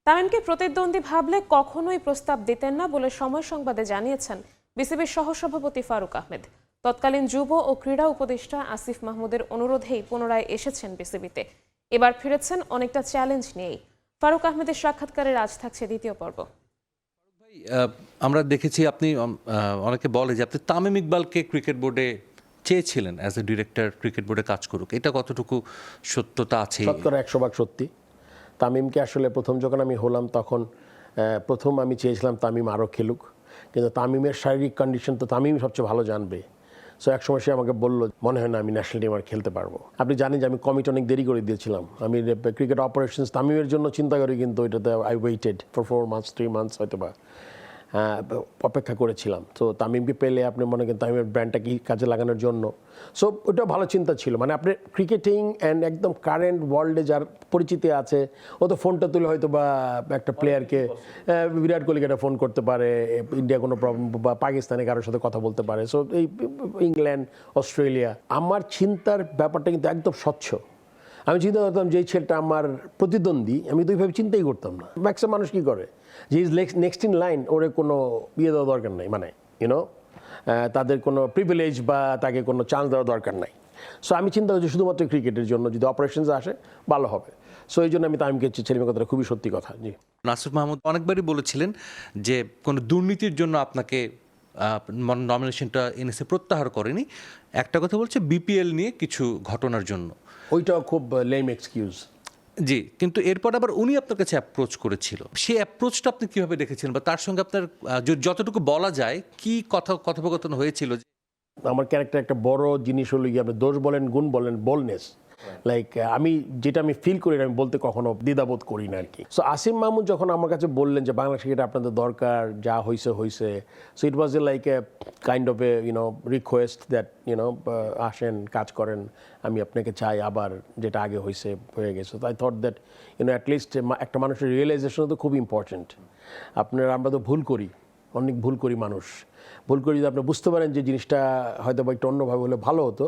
Speaker 5: তামিমকে প্রতিদ্বন্দ্বী ভাবলে কখনোই প্রস্তাব দিতেন না বলে সময় সংবাদে জানিয়েছেন বিসিবির সহসভাপতি ফারুক আহমেদ। তৎকালীন যুব ও ক্রীড়া উপদেষ্টা আসিফ মাহমুদের অনুরোধেই পুনরায় এসেছেন বিসিবিতে। এবার ফিরেছেন অনেকটা চ্যালেঞ্জ নিয়েই। ফারুক আহমেদের সাক্ষাৎকারের আজ থাকছে দ্বিতীয় পর্ব।
Speaker 8: আমরা দেখেছি আপনি অনেকে বলে যে আপনি তামিম ইকবালকে ক্রিকেট বোর্ডে চেয়েছিলেন অ্যাজ এ ডিরেক্টর, ক্রিকেট বোর্ডে কাজ করুক। এটা কতটুকু সত্যতা আছে?
Speaker 9: 100% সত্যি। তামিমকে আসলে প্রথম যখন আমি হলাম তখন প্রথম আমি চেয়েছিলাম তামিম আরও খেলুক, কিন্তু তামিমের শারীরিক কন্ডিশন তো তামিম সবচেয়ে ভালো জানবে। সো একসময় সে আমাকে বললো, মনে হয় না আমি ন্যাশনাল টিম আর খেলতে পারবো। আপনি জানেন যে আমি কমিটি অনেক দেরি করে দিয়েছিলাম। আমি ক্রিকেট অপারেশনস তামিমের জন্য চিন্তা করি, কিন্তু এটাতে I waited for 4 months 3 months হয়তো বা অপেক্ষা করেছিলাম। তো তামিমকে পেলে আপনি মনে করেন তামিমের ব্র্যান্ডটা কি কাজে লাগানোর জন্য। সো ওটা ভালো চিন্তা ছিল। মানে আপনি ক্রিকেটিং অ্যান্ড একদম কারেন্ট ওয়ার্ল্ডে যার পরিচিতি আছে, ও তো ফোনটা তুলে হয়তো বা একটা প্লেয়ারকে, বিরাট কোহলিকে একটা ফোন করতে পারে, ইন্ডিয়া কোনো প্রবলেম বা পাকিস্তানে কারোর সাথে কথা বলতে পারে। সো এই ইংল্যান্ড, অস্ট্রেলিয়া, আমার চিন্তার ব্যাপারটা কিন্তু একদম স্বচ্ছ। আমি চিন্তা করতাম যে এই ছেলেটা আমার প্রতিদ্বন্দ্বী, আমি তো এইভাবে চিন্তাই করতাম না। ম্যাক্সিমাম মানুষ কী করে, যে ইজ নেক্সট ইন লাইন, ওরে কোনো ইয়ে দেওয়া দরকার নাই, মানে ইউনো তাদের কোনো প্রিভিলেজ বা তাকে কোনো চান্স দেওয়া দরকার নাই। সো আমি চিন্তা করছি শুধুমাত্র ক্রিকেটের জন্য যদি অপারেশনস আসে ভালো হবে। সো এই জন্য আমি তামিমকে ছেলেমেয়ে কথাটা খুবই সত্যি কথা। জি,
Speaker 8: নাসির মাহমুদ অনেকবারই বলেছিলেন যে কোনো দুর্নীতির জন্য আপনাকে নমিনেশনটা এনএসএ প্রত্যাহার করেনি। একটা কথা বলছে বিপিএল নিয়ে কিছু ঘটনার জন্য,
Speaker 9: ওইটাও খুব লেম এক্সকিউজ।
Speaker 8: জি, কিন্তু এরপর আবার উনি আপনার কাছে অ্যাপ্রোচ করেছিল। সেই অ্যাপ্রোচটা আপনি কীভাবে দেখেছেন, বা তার সঙ্গে আপনার যতটুকু বলা যায় কি কথোপকথন হয়েছিল?
Speaker 9: আমার ক্যারেক্টার একটা বড় জিনিস হলো গিয়ে, আপনি দোষ বলেন, গুণ বলেন, বোল্ডনেস। লাইক আমি যেটা আমি ফিল করি না আমি বলতে কখনো দ্বিধাবোধ করি না আর কি। সো আসিফ মাহমুদ যখন আমার কাছে বললেন যে বাংলাদেশ ক্রিকেট আপনাদের দরকার, যা হয়েছে হয়েছে, so it was like a kind of A request that আসেন কাজ করেন, আমি আপনাকে চাই আবার, যেটা আগে হয়ে গেছে। তো আই থট দ্যাট অ্যাটলিস্ট একটা মানুষের রিয়েলাইজেশন তো খুব ইম্পর্টেন্ট। আমরা তো ভুল করি, অনেক ভুল করি মানুষ, ভুল করি যদি আপনি বুঝতে পারেন যে জিনিসটা হয়তো বা একটু অন্যভাবে হলে ভালো হতো,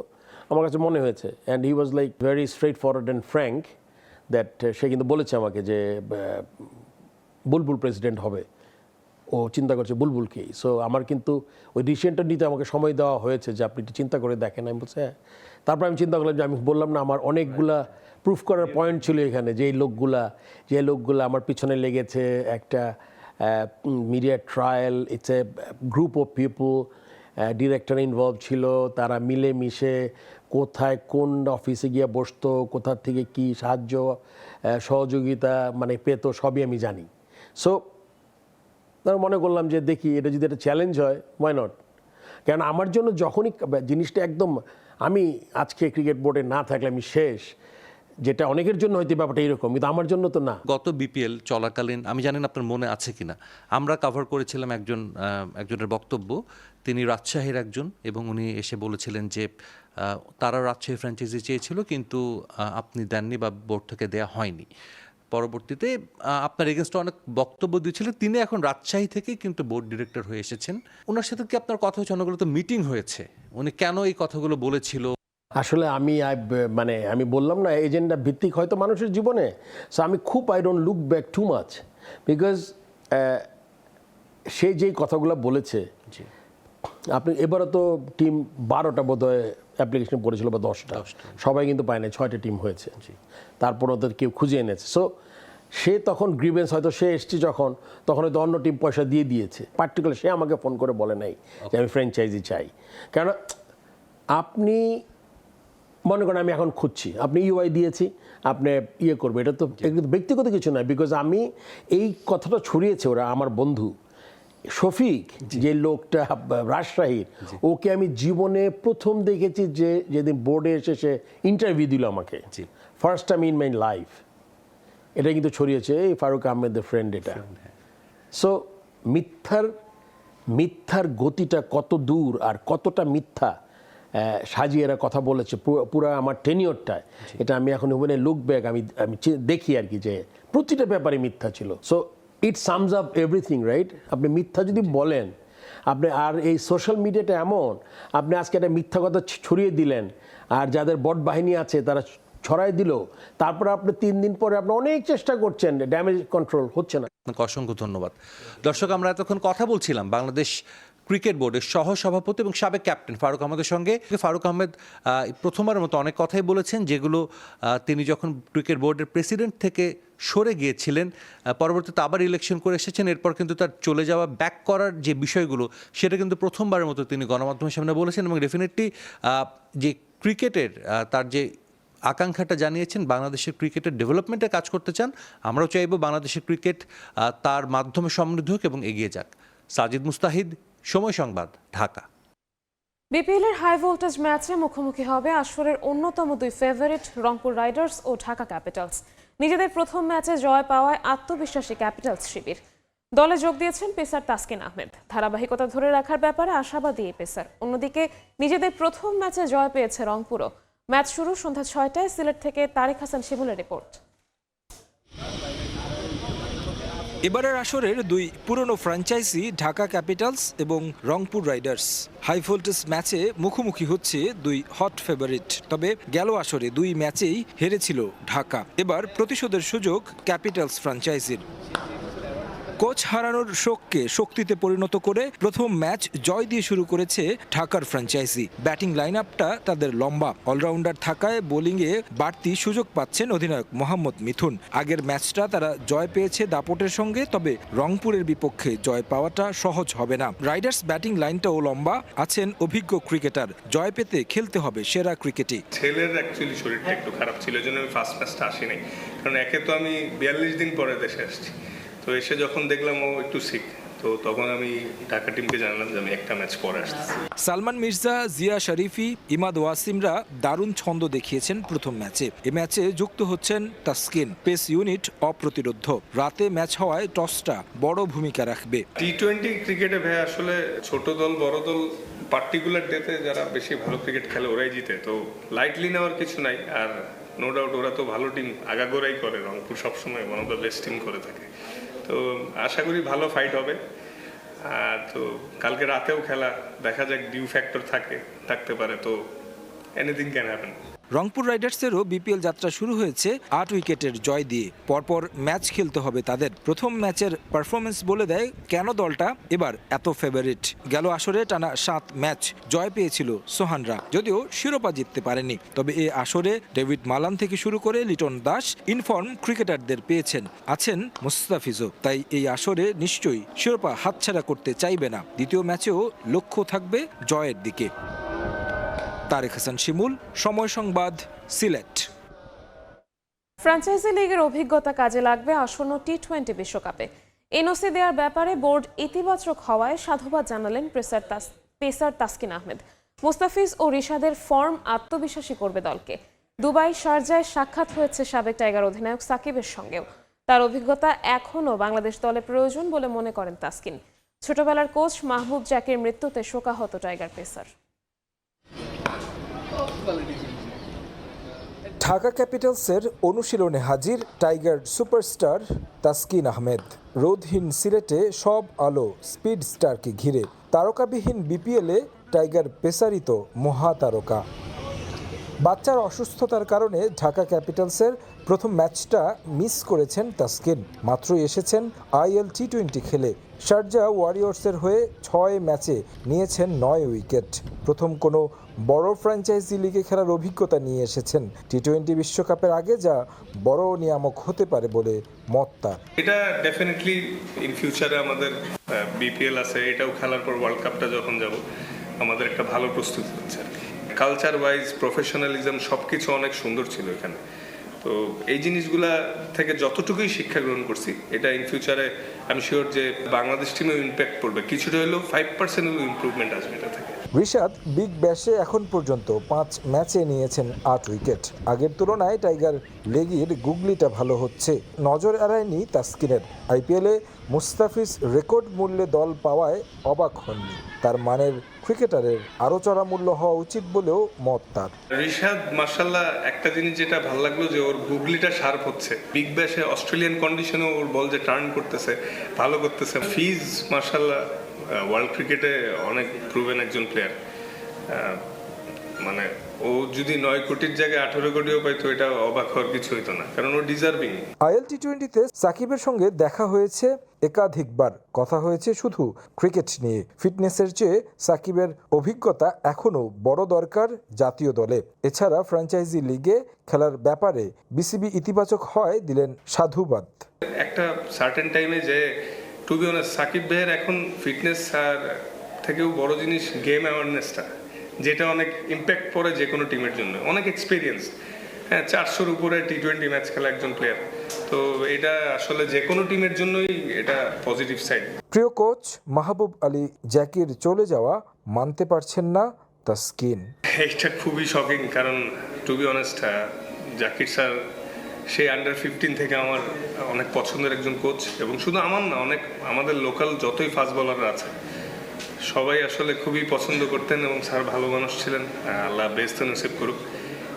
Speaker 9: আমার কাছে মনে হয়েছে। And he was like very straightforward and frank that সে কিন্তু বলেছে আমাকে যে বুলবুল প্রেসিডেন্ট হবে, ও চিন্তা করছে বুলবুলকেই। সো আমার কিন্তু ওই ডিসিশনটা নিতে আমাকে সময় দেওয়া হয়েছে যে আপনি একটু চিন্তা করে দেখেন। আমি বলছি হ্যাঁ। তারপর আমি চিন্তা করলাম যে আমি বললাম না আমার অনেকগুলা প্রুফ করার পয়েন্ট ছিল এখানে, যে যে লোকগুলা আমার পিছনে লেগেছে, একটা media trial, it's a group of people, director involve ছিল, তারা মিলে মিশে কোথায় কোন অফিসে গিয়ে বসতো, কোথা থেকে কি সাহায্য সহযোগিতা পেত, সবই আমি জানি। সো মনে করলাম যে দেখি এটা যদি একটা চ্যালেঞ্জ হয়, ওয়াই নট। কারণ আমার জন্য যখনই জিনিসটা একদম, আমি আজকে ক্রিকেট বোর্ডে না থাকলে আমি শেষ, যেটা অনেকের জন্য হয়তো ব্যাপারটা এরকম, কিন্তু আমার জন্য তো না।
Speaker 8: গত বিপিএল চলাকালীন আমি জানি না আপনার মনে আছে কিনা, আমরা কভার করেছিলাম একজনের বক্তব্য। তিনি রাজশাহীর একজন, এবং উনি এসে বলেছিলেন যে তারা রাজশাহী ফ্র্যাঞ্চাইজি চেয়েছিল, কিন্তু আপনি দেননি বা বোর্ড থেকে দেয়া হয়নি। পরবর্তীতে আপনার এগেনস্টে অনেক বক্তব্য দিয়েছিলেন। তিনি এখন রাজশাহী থেকেই কিন্তু বোর্ড ডিরেক্টর হয়ে এসেছেন। ওনার সাথে কি আপনার কথা হচ্ছে? অনেকগুলো তো মিটিং হয়েছে, উনি কেন এই কথাগুলো বলেছিল?
Speaker 9: আসলে আমি বললাম না, এজেন্ডা ভিত্তিক হয়তো মানুষের জীবনে। সো আমি খুব I don't look back too much, because সে যেই কথাগুলো বলেছে, আপনি এবারে তো টিম 12টা বোধহয় অ্যাপ্লিকেশন পড়েছিল বা 10টা, সবাই কিন্তু পায় না, 6টা টিম হয়েছে, তারপর ওদের কেউ খুঁজে এনেছে। সো সে তখন গ্রিভেন্স হয়তো সে এসছে তখন হয়তো অন্য টিম পয়সা দিয়ে দিয়েছে। পার্টিকুলার সে আমাকে ফোন করে বলে নাই যে আমি ফ্র্যাঞ্চাইজি চাই। কেন আপনি মনে করেন আমি এখন খুঁজছি, আপনি ইউআই দিয়েছি, আপনি করবে, এটা তো ব্যক্তিগত কিছু নয়। বিকজ আমি এই কথাটা ছড়িয়েছে ওরা, আমার বন্ধু শফিক যে লোকটা রাজশাহীর, ওকে আমি জীবনে প্রথম দেখেছি যেদিন বোর্ডে এসে সে ইন্টারভিউ দিল আমাকে, first time in my life. এটা কিন্তু ছড়িয়েছে এই ফারুক আহমেদের ফ্রেন্ড এটা। সো মিথ্যার গতিটা কত দূর আর কতটা মিথ্যা সাজিয়ে এরা কথা বলেছে পুরো আমার টেনিওরটায়, এটা আমি এখন লুক ব্যাক আমি দেখি আর কি, যে প্রতিটা ব্যাপারে মিথ্যা ছিল। So it sums up everything, right? আপনি মিথ্যা যদি বলেন, আপনি আর এই সোশ্যাল মিডিয়াটা এমন, আপনি আজকে একটা মিথ্যা কথা ছড়িয়ে দিলেন, আর যাদের বট বাহিনী আছে তারা ছড়াই দিল, তারপর আপনি 3 দিন পরে আপনি অনেক চেষ্টা করছেন, ড্যামেজ কন্ট্রোল হচ্ছে না।
Speaker 8: অসংখ্য ধন্যবাদ। দর্শক, আমরা এতক্ষণ কথা বলছিলাম বাংলাদেশ ক্রিকেট বোর্ডের সহ সভাপতি এবং সাবেক ক্যাপ্টেন ফারুক আহমেদের সঙ্গে। ফারুক আহমেদ প্রথমবারের মতো অনেক কথাই বলেছেন, যেগুলো তিনি যখন ক্রিকেট বোর্ডের প্রেসিডেন্ট থেকে সরে গিয়েছিলেন, পরবর্তীতে আবার ইলেকশন করে এসেছেন, এরপর কিন্তু তার চলে যাওয়া, ব্যাক করার যে বিষয়গুলো, সেটা কিন্তু প্রথমবারের মতো তিনি গণমাধ্যমের সামনে বলেছেন। এবং ডেফিনেটলি যে ক্রিকেটের তার যে আকাঙ্ক্ষাটা জানিয়েছেন, বাংলাদেশের ক্রিকেটের ডেভেলপমেন্টে কাজ করতে চান। আমরাও চাইব বাংলাদেশের ক্রিকেট তার মাধ্যমে সমৃদ্ধ হোক এবং এগিয়ে যাক। সাজিদ মুস্তাহিদ, সময় সংবাদ, ঢাকা।
Speaker 5: বিপিএলের হাই ভোল্টেজ ম্যাচে মুখোমুখি হবে আসরের অন্যতম 2 ফেভারিট রংপুর রাইডার্স ও ঢাকা ক্যাপিটালস। নিজেদের প্রথম ম্যাচে জয় পাওয়ায় আত্মবিশ্বাসী ক্যাপিটালস শিবির। দলে যোগ দিয়েছেন পেসার তাসকিন আহমেদ। ধারাবাহিকতা ধরে রাখার ব্যাপারে আশাবাদী এই পেসার। অন্যদিকে নিজেদের প্রথম ম্যাচে জয় পেয়েছে রংপুরও। ম্যাচ শুরু সন্ধ্যা 6টায়। সিলেট থেকে তারেক হাসান শিমুলের রিপোর্ট।
Speaker 10: এবারের আসরের 2 পুরনো ফ্র্যাঞ্চাইজি ঢাকা ক্যাপিটালস এবং রংপুর রাইডার্স। হাই ভোল্টেজ ম্যাচে মুখোমুখি হচ্ছে 2 হট ফেভারিট। তবে গেল আসরে 2 ম্যাচেই হেরেছিল ঢাকা। এবার প্রতিশোধের সুযোগ ক্যাপিটালস ফ্র্যাঞ্চাইজির। কোচ হারানোর শোককে শক্তিতে পরিণত করে প্রথম ম্যাচ জয় দিয়ে শুরু করেছে ঢাকার ফ্র্যাঞ্চাইজি। ব্যাটিং লাইন আপটা তাদের লম্বা, অলরাউন্ডার থাকায় বোলিংয়ে বাড়তি সুযোগ পাচ্ছেন অধিনায়ক মোহাম্মদ মিথুন। আগের ম্যাচটা তারা জয় পেয়েছে দাপটের সঙ্গে, তবে রংপুরের বিপক্ষে জয় পাওয়াটা সহজ হবে না। রাইডার্স ব্যাটিং লাইনটাও লম্বা, আছেন অভিজ্ঞ ক্রিকেটার। জয় পেতে খেলতে হবে সেরা ক্রিকেটে।
Speaker 12: ছেলের অ্যাকচুয়ালি শরীরটা একটু খারাপ ছিল, জন্য আমি ফার্স্ট ম্যাচটা আসিনি। কারণ একে তো আমি 42 দিন পরে দেশে আসছি, তো এসে যখন দেখলাম ও একটু সিক, তো তখন আমি ঢাকা টিমকে জানালাম যে আমি একটা ম্যাচ পরে আসতেছি।
Speaker 10: সালমান মির্জা, জিয়া শরীফি, ইমাদ ওয়াসিমরা দারুণ ছন্দ দেখিয়েছেন প্রথম ম্যাচে। এ ম্যাচে যুক্ত হচ্ছেন তাসকিন। Pace unit অপ্রতিরোধ। রাতে ম্যাচ হওয়ায় টসটা বড় ভূমিকা রাখবে।
Speaker 12: টি-20 ক্রিকেটে ভাই আসলে ছোট দল বড় দল পার্টিকুলার ডেতে যারা বেশি ভালো ক্রিকেট খেলে ওরাই জিতে, তো লাইটলি নেওয়ার কিছু নাই। আর নো ডাউট ওরা তো ভালো টিম আগাগোড়াই করে, রংপুর সবসময় one of the best team করে থাকে। তো আশা করি ভালো ফাইট হবে। আর তো কালকে রাতেও খেলা, দেখা যাক ডিউ ফ্যাক্টর থাকতে পারে, তো এনিথিং ক্যান হ্যাপেন।
Speaker 10: রংপুর রাইডার্সেরও বিপিএল যাত্রা শুরু হয়েছে 8 উইকেটের জয় দিয়ে। পরপর ম্যাচ খেলতে হবে তাদের। প্রথম ম্যাচের পারফরমেন্স বলে দেয় কেন দলটা এবার এত ফেভারিট। গেল আসরে টানা 7 ম্যাচ জয় পেয়েছিল সোহানরা, যদিও শিরোপা জিততে পারেনি। তবে এই আসরে ডেভিড মালান থেকে শুরু করে লিটন দাস ইনফর্ম ক্রিকেটারদের পেয়েছেন, আছেন মুস্তাফিজও। তাই এই আসরে নিশ্চয়ই শিরোপা হাতছাড়া করতে চাইবে না। দ্বিতীয় ম্যাচেও লক্ষ্য থাকবে জয়ের দিকে। তারেক হাসান শিমুল, সময় সংবাদ, সিলেট।
Speaker 5: ফ্র্যাঞ্চাইজি লিগের অভিজ্ঞতা কাজে লাগবে আসন্ন টি-20 বিশ্বকাপে। এনওসি দেওয়ার ব্যাপারে বোর্ড ইতিবাচক হওয়ায় সাধুবাদ জানালেন পেসার তাসকিন আহমেদ। মুস্তাফিজ ও রিশাদের ফর্ম আত্মবিশ্বাসী করবে দলকে। দুবাই শারজায় সাক্ষাৎ হয়েছে সাবেক টাইগার অধিনায়ক সাকিবের সঙ্গেও। তার অভিজ্ঞতা এখনও বাংলাদেশ দলে প্রয়োজন বলে মনে করেন তাসকিন। ছোটবেলার কোচ মাহবুব জাকির মৃত্যুতে শোকাহত টাইগার পেসার।
Speaker 10: ঢাকা ক্যাপিটালসের অনুশীলনে হাজির টাইগার সুপারস্টার তাসকিন আহমেদ। রোদহীন সিলেটে সব আলো স্পিড স্টারকে ঘিরে। তারকাবিহীন বিপিএলে টাইগার পেসারিত মহাতারকা। বাচ্চার অসুস্থতার কারণে ঢাকা ক্যাপিটালসের প্রথম ম্যাচটা মিস করেছেন তাসকিন। মাত্রই এসেছেন আইএল টি-20 খেলে। শারজা ওয়ারিয়র্সের হয়ে 6 ম্যাচে নিয়েছেন 9 উইকেট। প্রথম কোনো বড় ফ্র্যাঞ্চাইজি লিগে খেলার অভিজ্ঞতা নিয়ে এসেছেন। টি-20 বিশ্বকাপের আগে যা বড় নিয়ামক হতে পারে বলে মত তার।
Speaker 12: এটা ডেফিনেটলি ইন ফিউচারে আমাদের বিপিএল আছে, এটাও খেলার পর ওয়ার্ল্ড কাপটা যখন যাব আমাদের একটা ভালো প্রস্তুতি হচ্ছে আর কি। কালচার ওয়াইজ প্রফেশনালিজম সবকিছু অনেক সুন্দর ছিল এখানে। তো এই জিনিসগুলা থেকে যতটুকুই শিক্ষা গ্রহণ করছি, এটা ইন ফিউচারে আমি শিওর যে বাংলাদেশ টিমেও ইম্প্যাক্ট পড়বে। কিছুটা হলেও 5% ইমপ্রুভমেন্ট আসবে এটা থেকে।
Speaker 10: রিশাদ বিগ ব্যাশে এখন পর্যন্ত 5 ম্যাচে নিয়েছেন 8 উইকেট। আগের তুলনায় টাইগার লেগির গুগলিটা ভালো হচ্ছে। নজর এড়ায়নি তাসকিনের। আইপিএলে মুস্তাফিজ রেকর্ড মূল্যে দল পাওয়ায় অবাক হননি। তার মানের ক্রিকেটারের আরও চড়া মূল্য হওয়া উচিত বলেও মত তার।
Speaker 12: রিশাদ মাশাআল্লাহ একটা জিনিস যেটা ভালো লাগলো যে ওর গুগলিটা শার্প হচ্ছে। বিগ ব্যাশে অস্ট্রেলিয়ান কন্ডিশনে ওর বল যে টার্ন করতেছে, ভালো করতেছে। ফিজ মাশাআল্লাহ ওয়ার্ল্ড ক্রিকেটে অনেক প্রুভেন একজন প্লেয়ার। মানে ও যদি 9 কোটির জায়গায় 18 কোটিও পাইতো, এটা অবাক হওয়ার কিছু হইতো না, কারণ ও ডিজার্ভিং।
Speaker 10: আইএল টি-20তে সাকিবের সঙ্গে দেখা হয়েছে একাধিকবার। কথা হয়েছে শুধু ক্রিকেট নিয়ে। ফিটনেসের চেয়ে সাকিবের অভিজ্ঞতা এখনও বড় দরকার জাতীয় দলে। এছাড়া ফ্র্যাঞ্চাইজি লিগে খেলার ব্যাপারে বিসিবি ইতিবাচক হয় দিলেন সাধুবাদ।
Speaker 12: একটা সার্টেন টাইমে যে টু বি অনেস্ট সাকিব ভাইয়ের এখন ফিটনেস আর থেকেও বড় জিনিস গেম অ্যাওয়ারনেসটা, যেটা অনেক ইম্প্যাক্ট পড়ে যে কোনো টিমের জন্য। অনেক এক্সপিরিয়েন্স, হ্যাঁ 400-র উপরে টি-20 ম্যাচ খেলা একজন প্লেয়ার। তো এটা আসলে যে কোনো টিমের জন্যই এটা পজিটিভ সাইড।
Speaker 10: প্রিয় কোচ মাহবুব আলী জাকির চলে যাওয়া মানতে পারছেন না তাসকিন।
Speaker 12: এটা খুবই শকিং, কারণ to be honest Zakir sir সেই আন্ডার 15 থেকে আমার অনেক পছন্দের একজন কোচ, এবং শুধু আমার না, অনেক আমাদের লোকাল যতই ফাস্ট বোলাররা আছে সবাই আসলে খুবই পছন্দ করতেন, এবং স্যার ভালো মানুষ ছিলেন। আল্লাহ বেহেশতে নসিব করুক।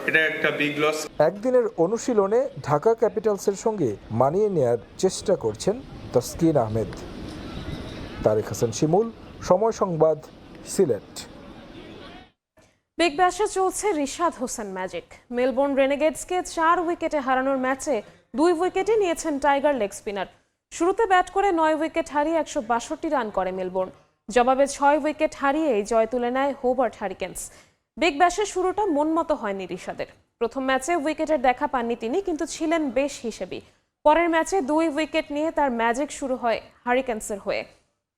Speaker 12: এটা একটা বিগ লস।
Speaker 10: একদিনের অনুশীলনে ঢাকা ক্যাপিটালসের সঙ্গে মানিয়ে নেয়ার চেষ্টা করছেন তাসকিন আহমেদ। তারেক হাসান শিমুল, সময় সংবাদ, সিলেট।
Speaker 5: বিগ ব্যাশে চলছে রিশাদ হোসেন ম্যাজিক। মেলবোর্ন রেনেগেডসকে 4 উইকেটে হারানোর ম্যাচে 2 উইকেটই নিয়েছেন টাইগার লেগ স্পিনার। শুরুতে ব্যাট করে 9 উইকেট হারিয়ে 162 রান করে মেলবোর্ন। জবাবে 6 উইকেট হারিয়েই জয় তুলে নেয় হোবার্ট হারিকেন্স। বিগ ব্যাশের শুরুটা মন মতো হয়নি রিশাদের। প্রথম ম্যাচে উইকেটের দেখা পাননি তিনি, কিন্তু ছিলেন বেশ হিসেবি। পরের ম্যাচে 2 উইকেট নিয়ে তার ম্যাজিক শুরু হয় হারিকেন্সের হয়ে।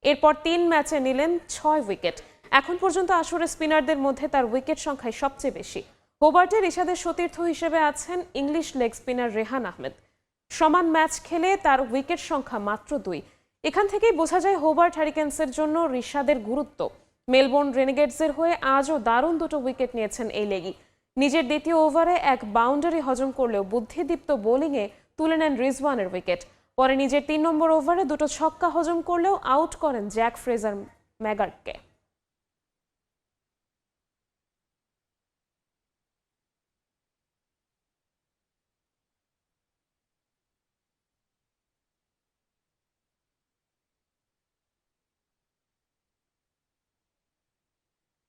Speaker 5: এরপর 3 ম্যাচে নিলেন 6 উইকেট। এখন পর্যন্ত আসরে স্পিনারদের মধ্যে তার উইকেট সংখ্যায় সবচেয়ে বেশি। হোবার্টে রিশাদের সতীর্থ হিসেবে আছেন English leg spinner Rehan Ahmed. সমান ম্যাচ খেলে তার উইকেট সংখ্যা মাত্র 2। এখান থেকেই বোঝা যায় হোবার্ট হ্যারিকেন্সের জন্য রিশাদের গুরুত্ব। মেলবোর্ন রেনেগেডসের হয়ে আজও দারুণ দুটো উইকেট নিয়েছেন এই লেগি। নিজের দ্বিতীয় ওভারে এক বাউন্ডারি হজম করলেও বুদ্ধিদীপ্ত বোলিংয়ে তুলে নেন রিজওয়ানের উইকেট। পরে নিজের 3 নম্বর ওভারে দুটো ছক্কা হজম করলেও আউট করেন জ্যাক ফ্রেজার ম্যাগার্টকে।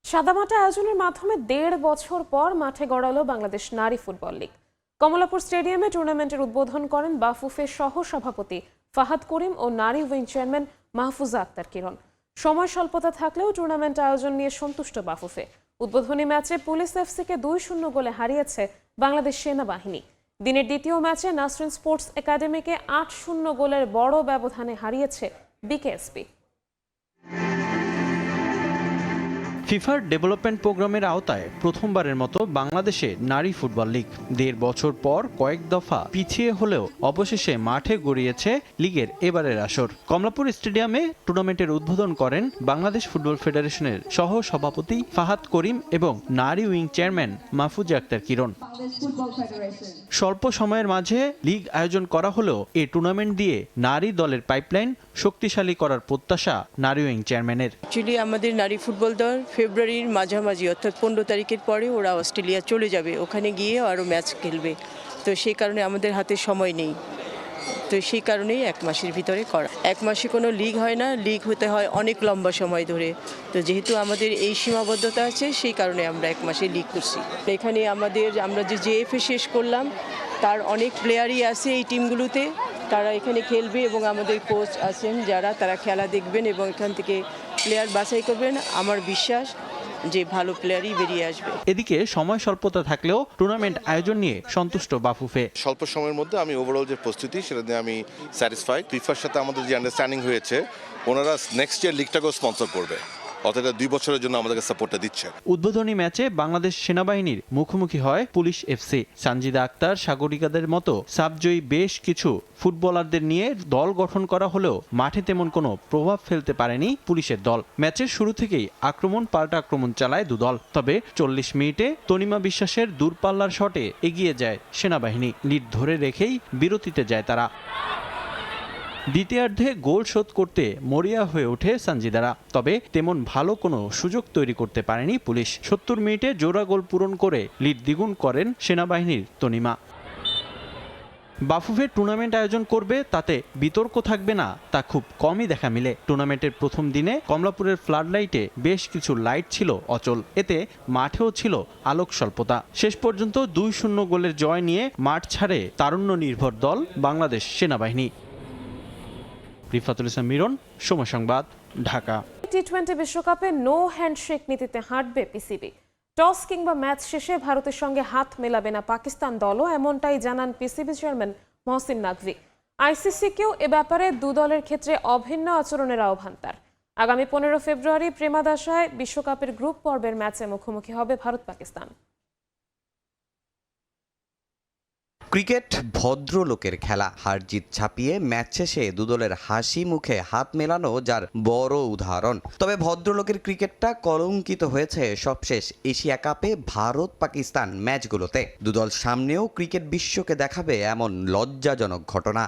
Speaker 5: সাদামাটা আয়োজনের মাধ্যমে 1.5 বছর পর মাঠে গড়ালো বাংলাদেশ নারী ফুটবল লীগ। কমলাপুর স্টেডিয়ামে টুর্নামেন্টের উদ্বোধন করেন বাফুফের সহ সভাপতি ফাহাদ করিম ও নারী উইং চেয়ারম্যান মাহফুজা আক্তার কিরণ। সময় স্বল্পতা থাকলেও টুর্নামেন্ট আয়োজন নিয়ে সন্তুষ্ট বাফুফে। উদ্বোধনী ম্যাচে পুলিশ এফসিকে 2-0 গোলে হারিয়েছে বাংলাদেশ সেনাবাহিনী। দিনের দ্বিতীয় ম্যাচে নাসরিন স্পোর্টস একাডেমিকে 8-0 গোলের বড় ব্যবধানে হারিয়েছে বিকেএসপি।
Speaker 6: ফিফার ডেভেলপমেন্ট প্রোগ্রামের আওতায় প্রথমবারের মতো বাংলাদেশে নারী ফুটবল লীগ 1.5 বছর পর কয়েক দফা পিছিয়ে হলেও অবশেষে মাঠে গড়িয়েছে লীগের এবারের আসর। কমলাপুর স্টেডিয়ামে টুর্নামেন্টের উদ্বোধন করেন বাংলাদেশ ফুটবল ফেডারেশনের সহ সভাপতি ফাহাদ করিম এবং নারী উইং চেয়ারম্যান মাহফুজা আক্তার কিরণ। স্বল্প সময়ের মাঝে লীগ আয়োজন করা হলেও এই টুর্নামেন্ট দিয়ে নারী দলের পাইপলাইন শক্তিশালী করার প্রত্যাশা নারী উইং চেয়ারম্যানের।
Speaker 14: অ্যাকচুয়ালি আমাদের নারী ফুটবল দল ফেব্রুয়ারির মাঝামাঝি অর্থাৎ 15 তারিখের পরে ওরা অস্ট্রেলিয়া চলে যাবে, ওখানে গিয়ে আরও ম্যাচ খেলবে। তো সেই কারণে আমাদের হাতে সময় নেই, তো সেই কারণেই 1 মাসের ভিতরে করা। 1 মাসে কোনো লিগ হয় না, লিগ হতে হয় অনেক লম্বা সময় ধরে। তো যেহেতু আমাদের এই সীমাবদ্ধতা আছে সেই কারণে আমরা 1 মাসে লিগ করছি। এখানে আমরা যে জেএফএ শেষ করলাম তার অনেক প্লেয়ারই আছে এই টিমগুলোতে, তারা এখানে খেলবে এবং আমাদের কোচ আছেন যারা তারা খেলা দেখবেন এবং এখান থেকে প্লেয়ার বাছাই করবেন। আমার বিশ্বাস যে ভালো প্লেয়ারই বেরিয়ে আসবে।
Speaker 6: এদিকে সময় স্বল্পতা থাকলেও টুর্নামেন্ট আয়োজন নিয়ে সন্তুষ্ট বাফুফে।
Speaker 16: স্বল্প সময়ের মধ্যে আমি ওভারঅল যে প্রস্তুতি সেটা নিয়ে আমি স্যাটিসফাইড। ফিফার সাথে আমাদের যে আন্ডারস্ট্যান্ডিং হয়েছে ওনারা নেক্সট ইয়ার লিগটাকেও স্পন্সর করবে, অর্থাৎ 2 বছরের জন্য আমাদেরকে সাপোর্টটা দিচ্ছে।
Speaker 6: উদ্বোধনী ম্যাচে বাংলাদেশ সেনাবাহিনীর মুখোমুখি হয় পুলিশ এফসি। সানজিদা আক্তার, সাগরিকাদের মতো সাবজয়ী বেশ কিছু ফুটবলারদের নিয়ে দল গঠন করা হলেও মাঠে তেমন কোনো প্রভাব ফেলতে পারেনি পুলিশের দল। ম্যাচের শুরু থেকেই আক্রমণ পাল্টা আক্রমণ চালায় দুদল। তবে 40 মিনিটে তনিমা বিশ্বাসের দূরপাল্লার শটে এগিয়ে যায় সেনাবাহিনী। লিড ধরে রেখেই বিরতিতে যায় তারা। দ্বিতীয়ার্ধে গোল শোধ করতে মরিয়া হয়ে ওঠে সানজিদারা, তবে তেমন ভালো কোনো সুযোগ তৈরি করতে পারেনি পুলিশ। 70 মিনিটে জোড়া গোল পূরণ করে লিড দ্বিগুণ করেন সেনাবাহিনীর তনিমা। বাফুফে টুর্নামেন্ট আয়োজন করবে তাতে বিতর্ক থাকবে না তা খুব কমই দেখা মিলে। টুর্নামেন্টের প্রথম দিনে কমলাপুরের ফ্লাড লাইটে বেশ কিছু লাইট ছিল অচল, এতে মাঠেও ছিল আলোক স্বল্পতা। শেষ পর্যন্ত 2-0 গোলের জয় নিয়ে মাঠ ছাড়ে তারুণ্য নির্ভর দল বাংলাদেশ সেনাবাহিনী। রিফাতুল ইসলাম মিরন, সময় সংবাদ, ঢাকা।
Speaker 5: টি-20 বিশ্বকাপে নো হ্যান্ডশেক নীতিতে হাঁটবে পিসিবি। টস কিংবা ম্যাচ শেষে ভারতের সঙ্গে হাত মেলাবে না পাকিস্তান দলও, এমনটাই জানান পিসিবি চেয়ারম্যান মহসিন নাকভি। আইসিসিকেও এ ব্যাপারে 2 দলের ক্ষেত্রে অভিন্ন আচরণের আহ্বান তার। আগামী 15 ফেব্রুয়ারি প্রেমাদাসায় বিশ্বকাপের গ্রুপ পর্বের ম্যাচে মুখোমুখি হবে ভারত পাকিস্তান।
Speaker 19: ক্রিকেট ভদ্রলোকের খেলা। হার জিত ছাপিয়ে ম্যাচ শেষে দুদলের হাসি মুখে হাত মেলানো যার বড় উদাহরণ। তবে ভদ্রলোকের ক্রিকেটটা কলঙ্কিত হয়েছে সবশেষ এশিয়া কাপে ভারত পাকিস্তান ম্যাচগুলোতে। দুদল সামনেও ক্রিকেট বিশ্বকে দেখাবে এমন লজ্জাজনক ঘটনা।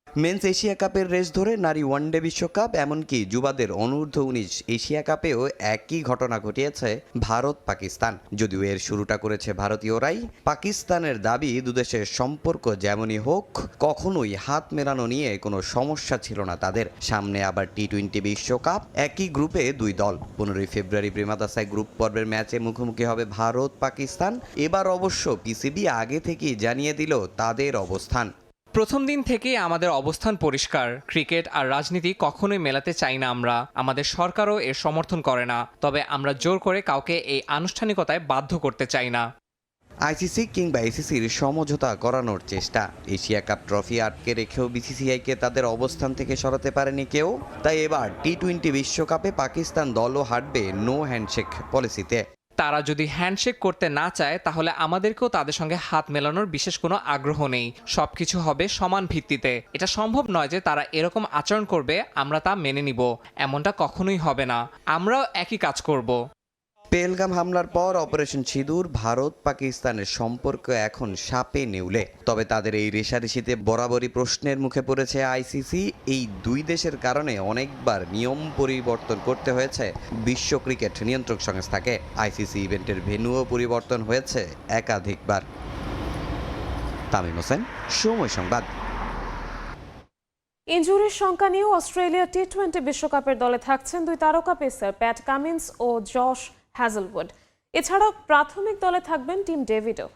Speaker 19: মেন্স এশিয়া কাপের রেস ধরে নারী ওয়ানডে বিশ্বকাপ, এমনকি যুবাদের অনূর্ধ্ব 19 এশিয়া কাপেও একই ঘটনা ঘটিয়েছে ভারত পাকিস্তান। যদিও এর শুরুটা করেছে ভারতীয়রাই। পাকিস্তানের দাবি দুদেশের সম্পর্ক যেমনই হোক কখনোই হাত মেলানো নিয়ে কোনো সমস্যা ছিল না তাদের। সামনে আবার টি-20 বিশ্বকাপ, একই গ্রুপে 2 দল। 15 ফেব্রুয়ারি প্রেমাদাসায় গ্রুপ পর্বের ম্যাচে মুখোমুখি হবে ভারত পাকিস্তান। এবার অবশ্য পিসিবি আগে থেকেই জানিয়ে দিল তাদের অবস্থান।
Speaker 20: প্রথম দিন থেকেই আমাদের অবস্থান পরিষ্কার। ক্রিকেট আর রাজনীতি কখনোই মেলাতে চাই না আমরা। আমাদের সরকারও এর সমর্থন করে না। তবে আমরা জোর করে কাউকে এই আনুষ্ঠানিকতায় বাধ্য করতে চাই না।
Speaker 19: আইসিসি কিংবা এসিসির সমঝোতা করানোর চেষ্টা। এশিয়া কাপ ট্রফি আটকে রেখেও বিসিসিআইকে তাদের অবস্থান থেকে সরাতে পারেনি কেউ। তাই এবার টি-20 বিশ্বকাপে পাকিস্তান দলও হাঁটবে নো হ্যান্ডশেক পলিসিতে।
Speaker 20: তারা যদি হ্যান্ডশেক করতে না চায় তাহলে আমাদেরকেও তাদের সঙ্গে হাত মেলানোর বিশেষ কোনো আগ্রহ নেই। সবকিছু হবে সমান ভিত্তিতে। এটা সম্ভব নয় যে তারা এরকম আচরণ করবে আমরা তা মেনে নিব, এমনটা কখনোই হবে না। আমরাও একই কাজ করব।
Speaker 19: পেহেলগাম হামলার পর অপারেশন সিঁদুর ভারত পাকিস্তানের সম্পর্ক এখন সাপে নেউলে। তবে তাদের এই রেষারেষিতে বরাবরই প্রশ্নের মুখে পড়েছে আইসিসি। এই দুই দেশের কারণে অনেকবার নিয়ম পরিবর্তন করতে হয়েছে বিশ্ব ক্রিকেট নিয়ন্ত্রক সংস্থাকে। আইসিসি ইভেন্টের ভেন্যুও পরিবর্তন হয়েছে একাধিকবার। তামিম হোসেন, সময় সংবাদ।
Speaker 5: ইনজুরির শঙ্কা নিয়েও অস্ট্রেলিয়া টি-20 বিশ্বকাপের দলে থাকছেন দুই তারকা পেসার প্যাট কামিন্স ও জশ হ্যাজেলউড। এছাড়াও প্রাথমিক দলে থাকবেন টিম ডেভিডও।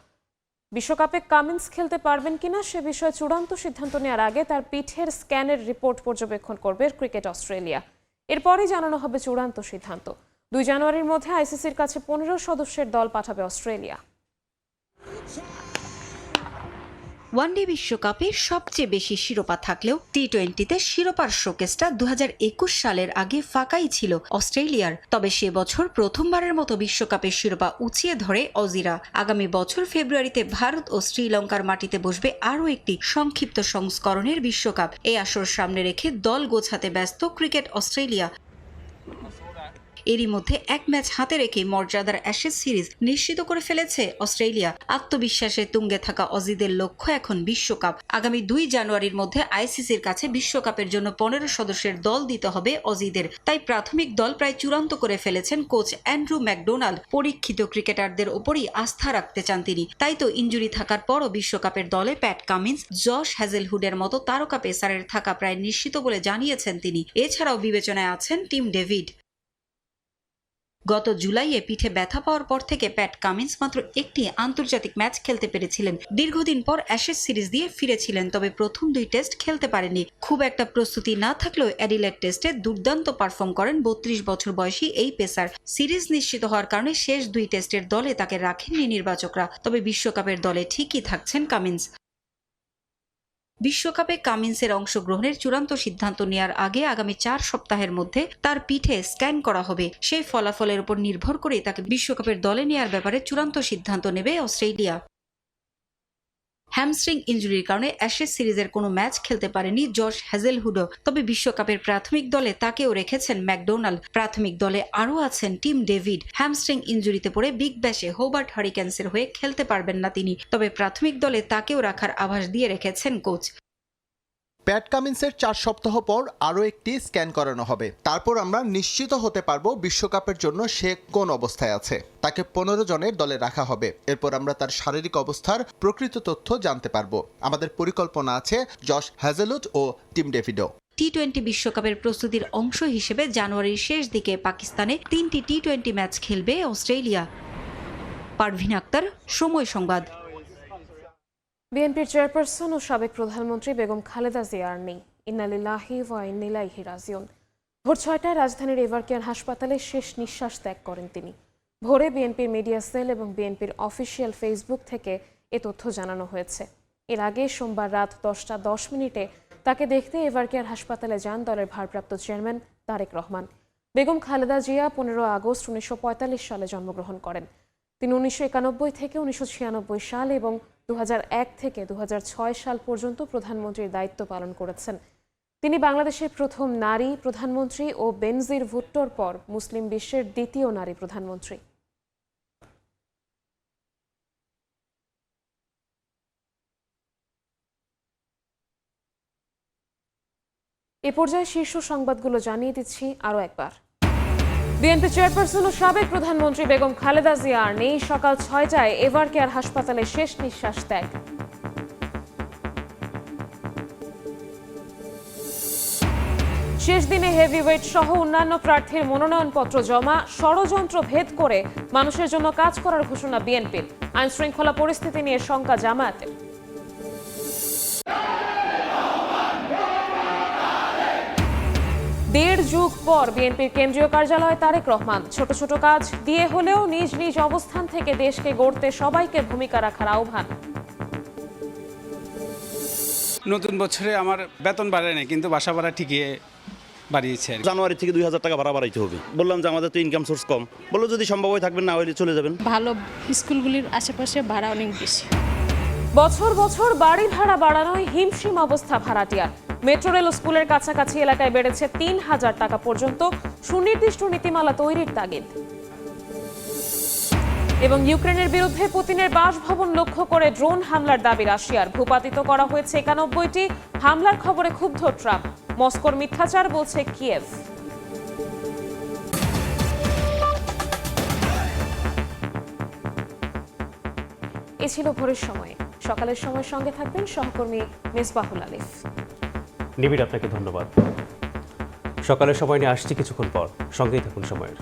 Speaker 5: বিশ্বকাপে কামিন্স খেলতে পারবেন কিনা সে বিষয়ে চূড়ান্ত সিদ্ধান্ত নেওয়ার আগে তার পিঠের স্ক্যানের রিপোর্ট পর্যবেক্ষণ করবে ক্রিকেট অস্ট্রেলিয়া। এরপরই জানানো হবে চূড়ান্ত সিদ্ধান্ত। 2 জানুয়ারির মধ্যে আইসিসির কাছে 15 সদস্যের দল পাঠাবে অস্ট্রেলিয়া।
Speaker 2: ওয়ানডে বিশ্বকাপে সবচেয়ে বেশি শিরোপা থাকলেও টি-20তে শিরোপার শোকেসটা 2021 সালের আগে ফাঁকাই ছিল অস্ট্রেলিয়ার। তবে সে বছর প্রথমবারের মতো বিশ্বকাপের শিরোপা উঁচিয়ে ধরে অজিরা। আগামী বছর ফেব্রুয়ারিতে ভারত ও শ্রীলঙ্কার মাটিতে বসবে আরও একটি সংক্ষিপ্ত সংস্করণের বিশ্বকাপ। এই আসর সামনে রেখে দল গোছাতে ব্যস্ত ক্রিকেট অস্ট্রেলিয়া। এরই মধ্যে এক ম্যাচ হাতে রেখে মর্যাদার অ্যাশেজ সিরিজ নিশ্চিত করে ফেলেছে অস্ট্রেলিয়া। আত্মবিশ্বাসে তুঙ্গে থাকা অজিদের লক্ষ্য এখন বিশ্বকাপ। আগামী 2 জানুয়ারির মধ্যে আইসিসির কাছে বিশ্বকাপের জন্য 15 সদস্যের দল দিতে হবে অজিদের। তাই প্রাথমিক দল প্রায় চূড়ান্ত করে ফেলেছেন কোচ অ্যান্ড্রু ম্যাকডোনাল্ড। পরীক্ষিত ক্রিকেটারদের ওপরই আস্থা রাখতে চান তিনি। তাই তো ইনজুরি থাকার পরও বিশ্বকাপের দলে প্যাট কামিন্স, জশ হ্যাজেলউডের মতো তারকা পেসারের থাকা প্রায় নিশ্চিত বলে জানিয়েছেন তিনি। এছাড়াও বিবেচনায় আছেন টিম ডেভিড। গত জুলাইয়ে পিঠে ব্যথা পাওয়ার পর থেকে প্যাট কামিন্স মাত্র একটি আন্তর্জাতিক ম্যাচ খেলতে পেরেছিলেন। দীর্ঘদিন পর অ্যাশেজ সিরিজ দিয়ে ফিরেছিলেন, তবে প্রথম 2 টেস্ট খেলতে পারেননি। খুব একটা প্রস্তুতি না থাকলেও অ্যাডিলেড টেস্টে দুর্দান্ত পারফর্ম করেন 32 বছর বয়সী এই পেসার। সিরিজ নিশ্চিত হওয়ার কারণে শেষ 2 টেস্টের দলে তাকে রাখেননি নির্বাচকরা। তবে বিশ্বকাপের দলে ঠিকই থাকছেন কামিন্স। বিশ্বকাপে কামিন্সের অংশগ্রহণের চূড়ান্ত সিদ্ধান্ত নেওয়ার আগে আগামী 4 সপ্তাহের মধ্যে তার পিঠে স্ক্যান করা হবে। সেই ফলাফলের উপর নির্ভর করে তাকে বিশ্বকাপের দলে নেওয়ার ব্যাপারে চূড়ান্ত সিদ্ধান্ত নেবে অস্ট্রেলিয়া। হ্যামস্ট্রিং ইনজুরির কারণে অ্যাশেজ সিরিজের কোনো ম্যাচ খেলতে পারেনি জশ হ্যাজেলউডও। তবে বিশ্বকাপের প্রাথমিক দলে তাকেও রেখেছেন ম্যাকডোনাল্ড। প্রাথমিক দলে আরও আছেন টিম ডেভিড। হ্যামস্ট্রিং ইনজুরিতে পড়ে বিগ ব্যাশে হোবার্ট হারিকেন্সের হয়ে খেলতে পারবেন না তিনি। তবে প্রাথমিক দলে তাকেও রাখার আভাস দিয়ে রেখেছেন কোচ।
Speaker 4: প্যাট কামিন্সের 4 সপ্তাহ পর আরও একটি স্ক্যান করানো হবে। তারপর আমরা নিশ্চিত হতে পারবো বিশ্বকাপের জন্য সে কোন অবস্থায় আছে। তাকে 15 জনের দলে রাখা হবে। এরপর আমরা তার শারীরিক অবস্থার প্রকৃত তথ্য জানতে পারবো। আমাদের পরিকল্পনা আছে জশ হ্যাজেলউড ও টিম ডেভিডও।
Speaker 2: টি-20 বিশ্বকাপের প্রস্তুতির অংশ হিসেবে জানুয়ারির শেষ দিকে পাকিস্তানে 3টি টি-20 ম্যাচ খেলবে অস্ট্রেলিয়া। পারভিন আক্তার, সময় সংবাদ।
Speaker 5: বিএনপির চেয়ারপারসন ও সাবেক প্রধানমন্ত্রী বেগম খালেদা জিয়া আর নেই। ইন্না লিল্লাহি ওয়া ইন্না ইলাইহি রাজিউন। ভোর 6টায় রাজধানীর এভারকেয়ার হাসপাতালে শেষ নিঃশ্বাস ত্যাগ করেন তিনি। ভোরে বিএনপির মিডিয়া সেল এবং বিএনপির অফিসিয়াল ফেসবুক থেকে এ তথ্য জানানো হয়েছে। এর আগে সোমবার রাত 10টা 10 মিনিটে তাকে দেখতে এভারকেয়ার হাসপাতালে যান দলের ভারপ্রাপ্ত চেয়ারম্যান তারেক রহমান। বেগম খালেদা জিয়া 15 আগস্ট 1945 সালে জন্মগ্রহণ করেন। তিনি 1991 থেকে 1996 সাল এবং 2001 থেকে 2006 সাল পর্যন্ত প্রধানমন্ত্রীর দায়িত্ব পালন করেছেন। তিনি বাংলাদেশের প্রথম নারী প্রধানমন্ত্রী ও বেনজির ভুট্টোর পর মুসলিম বিশ্বের দ্বিতীয় নারী প্রধানমন্ত্রী। এ পর্যায়ে শীর্ষ সংবাদগুলো জানিয়ে দিচ্ছি আরও একবার। বিএনপি চেয়ারপারসন ও সাবেক প্রধানমন্ত্রী বেগম খালেদা জিয়া আর নেই। সকাল 6টায় এভারকেয়ার হাসপাতালে শেষ নিঃশ্বাস ত্যাগ। শেষ দিনে হেভিওয়েট সহ অন্যান্য প্রার্থীর মনোনয়নপত্র জমা। ষড়যন্ত্র ভেদ করে মানুষের জন্য কাজ করার ঘোষণা বিএনপির। আইন শৃঙ্খলা পরিস্থিতি নিয়ে শঙ্কা জামায়াতের। দেড় যুগ পর বিএনপির কেন্দ্রীয় কার্যালয়ে তারেক রহমান। ছোট ছোট কাজ দিয়ে হলেও নিজ নিজ অবস্থান থেকে দেশকে গড়তে সবাইকে ভূমিকা রাখার আহ্বান।
Speaker 7: নতুন বছরে আমার বেতন বাড়ে না, কিন্তু বাসা ভাড়া ঠিকই বাড়িয়েছে।
Speaker 15: জানুয়ারি থেকে 2000 টাকা ভাড়া বাড়াইতে হবে। বললাম যে আমাদের তো ইনকাম সোর্স কম, বললো যদি সম্ভব হয় থাকবেন, না হলে চলে যাবেন।
Speaker 17: ভালো স্কুলগুলির আশেপাশে ভাড়া অনেক বেশি।
Speaker 5: বছর বছর বাড়ি ভাড়া বাড়ানোয় হিমশিম অবস্থা ভাড়াটিয়ার। মেট্রো রেল স্কুলের কাছাকাছি এলাকায় বেড়েছে 3000 টাকা পর্যন্ত সুনির্দিষ্ট নীতিমালা তৈরির তাগিদ। এবং ইউক্রেনের বিরুদ্ধে পুতিনের বাসভবন লক্ষ্য করে ড্রোন হামলার দাবি রাশিয়ার। ভূপাতিত করা হয়েছে 91টি। হামলার খবরে ক্ষুব্ধ ট্রাম্প। মস্কোর মিথ্যাচার বলছে কিয়েভ। এ ছিল ভোরের সময়। সকালের সময়ের সঙ্গে থাকবেন সহকর্মী মেজবাহুল আলিফ।
Speaker 18: নিবিড়, আপনাকে ধন্যবাদ। সকালের সময় নিয়ে আসছি কিছুক্ষণ পর, সঙ্গেই থাকুন সময়ের।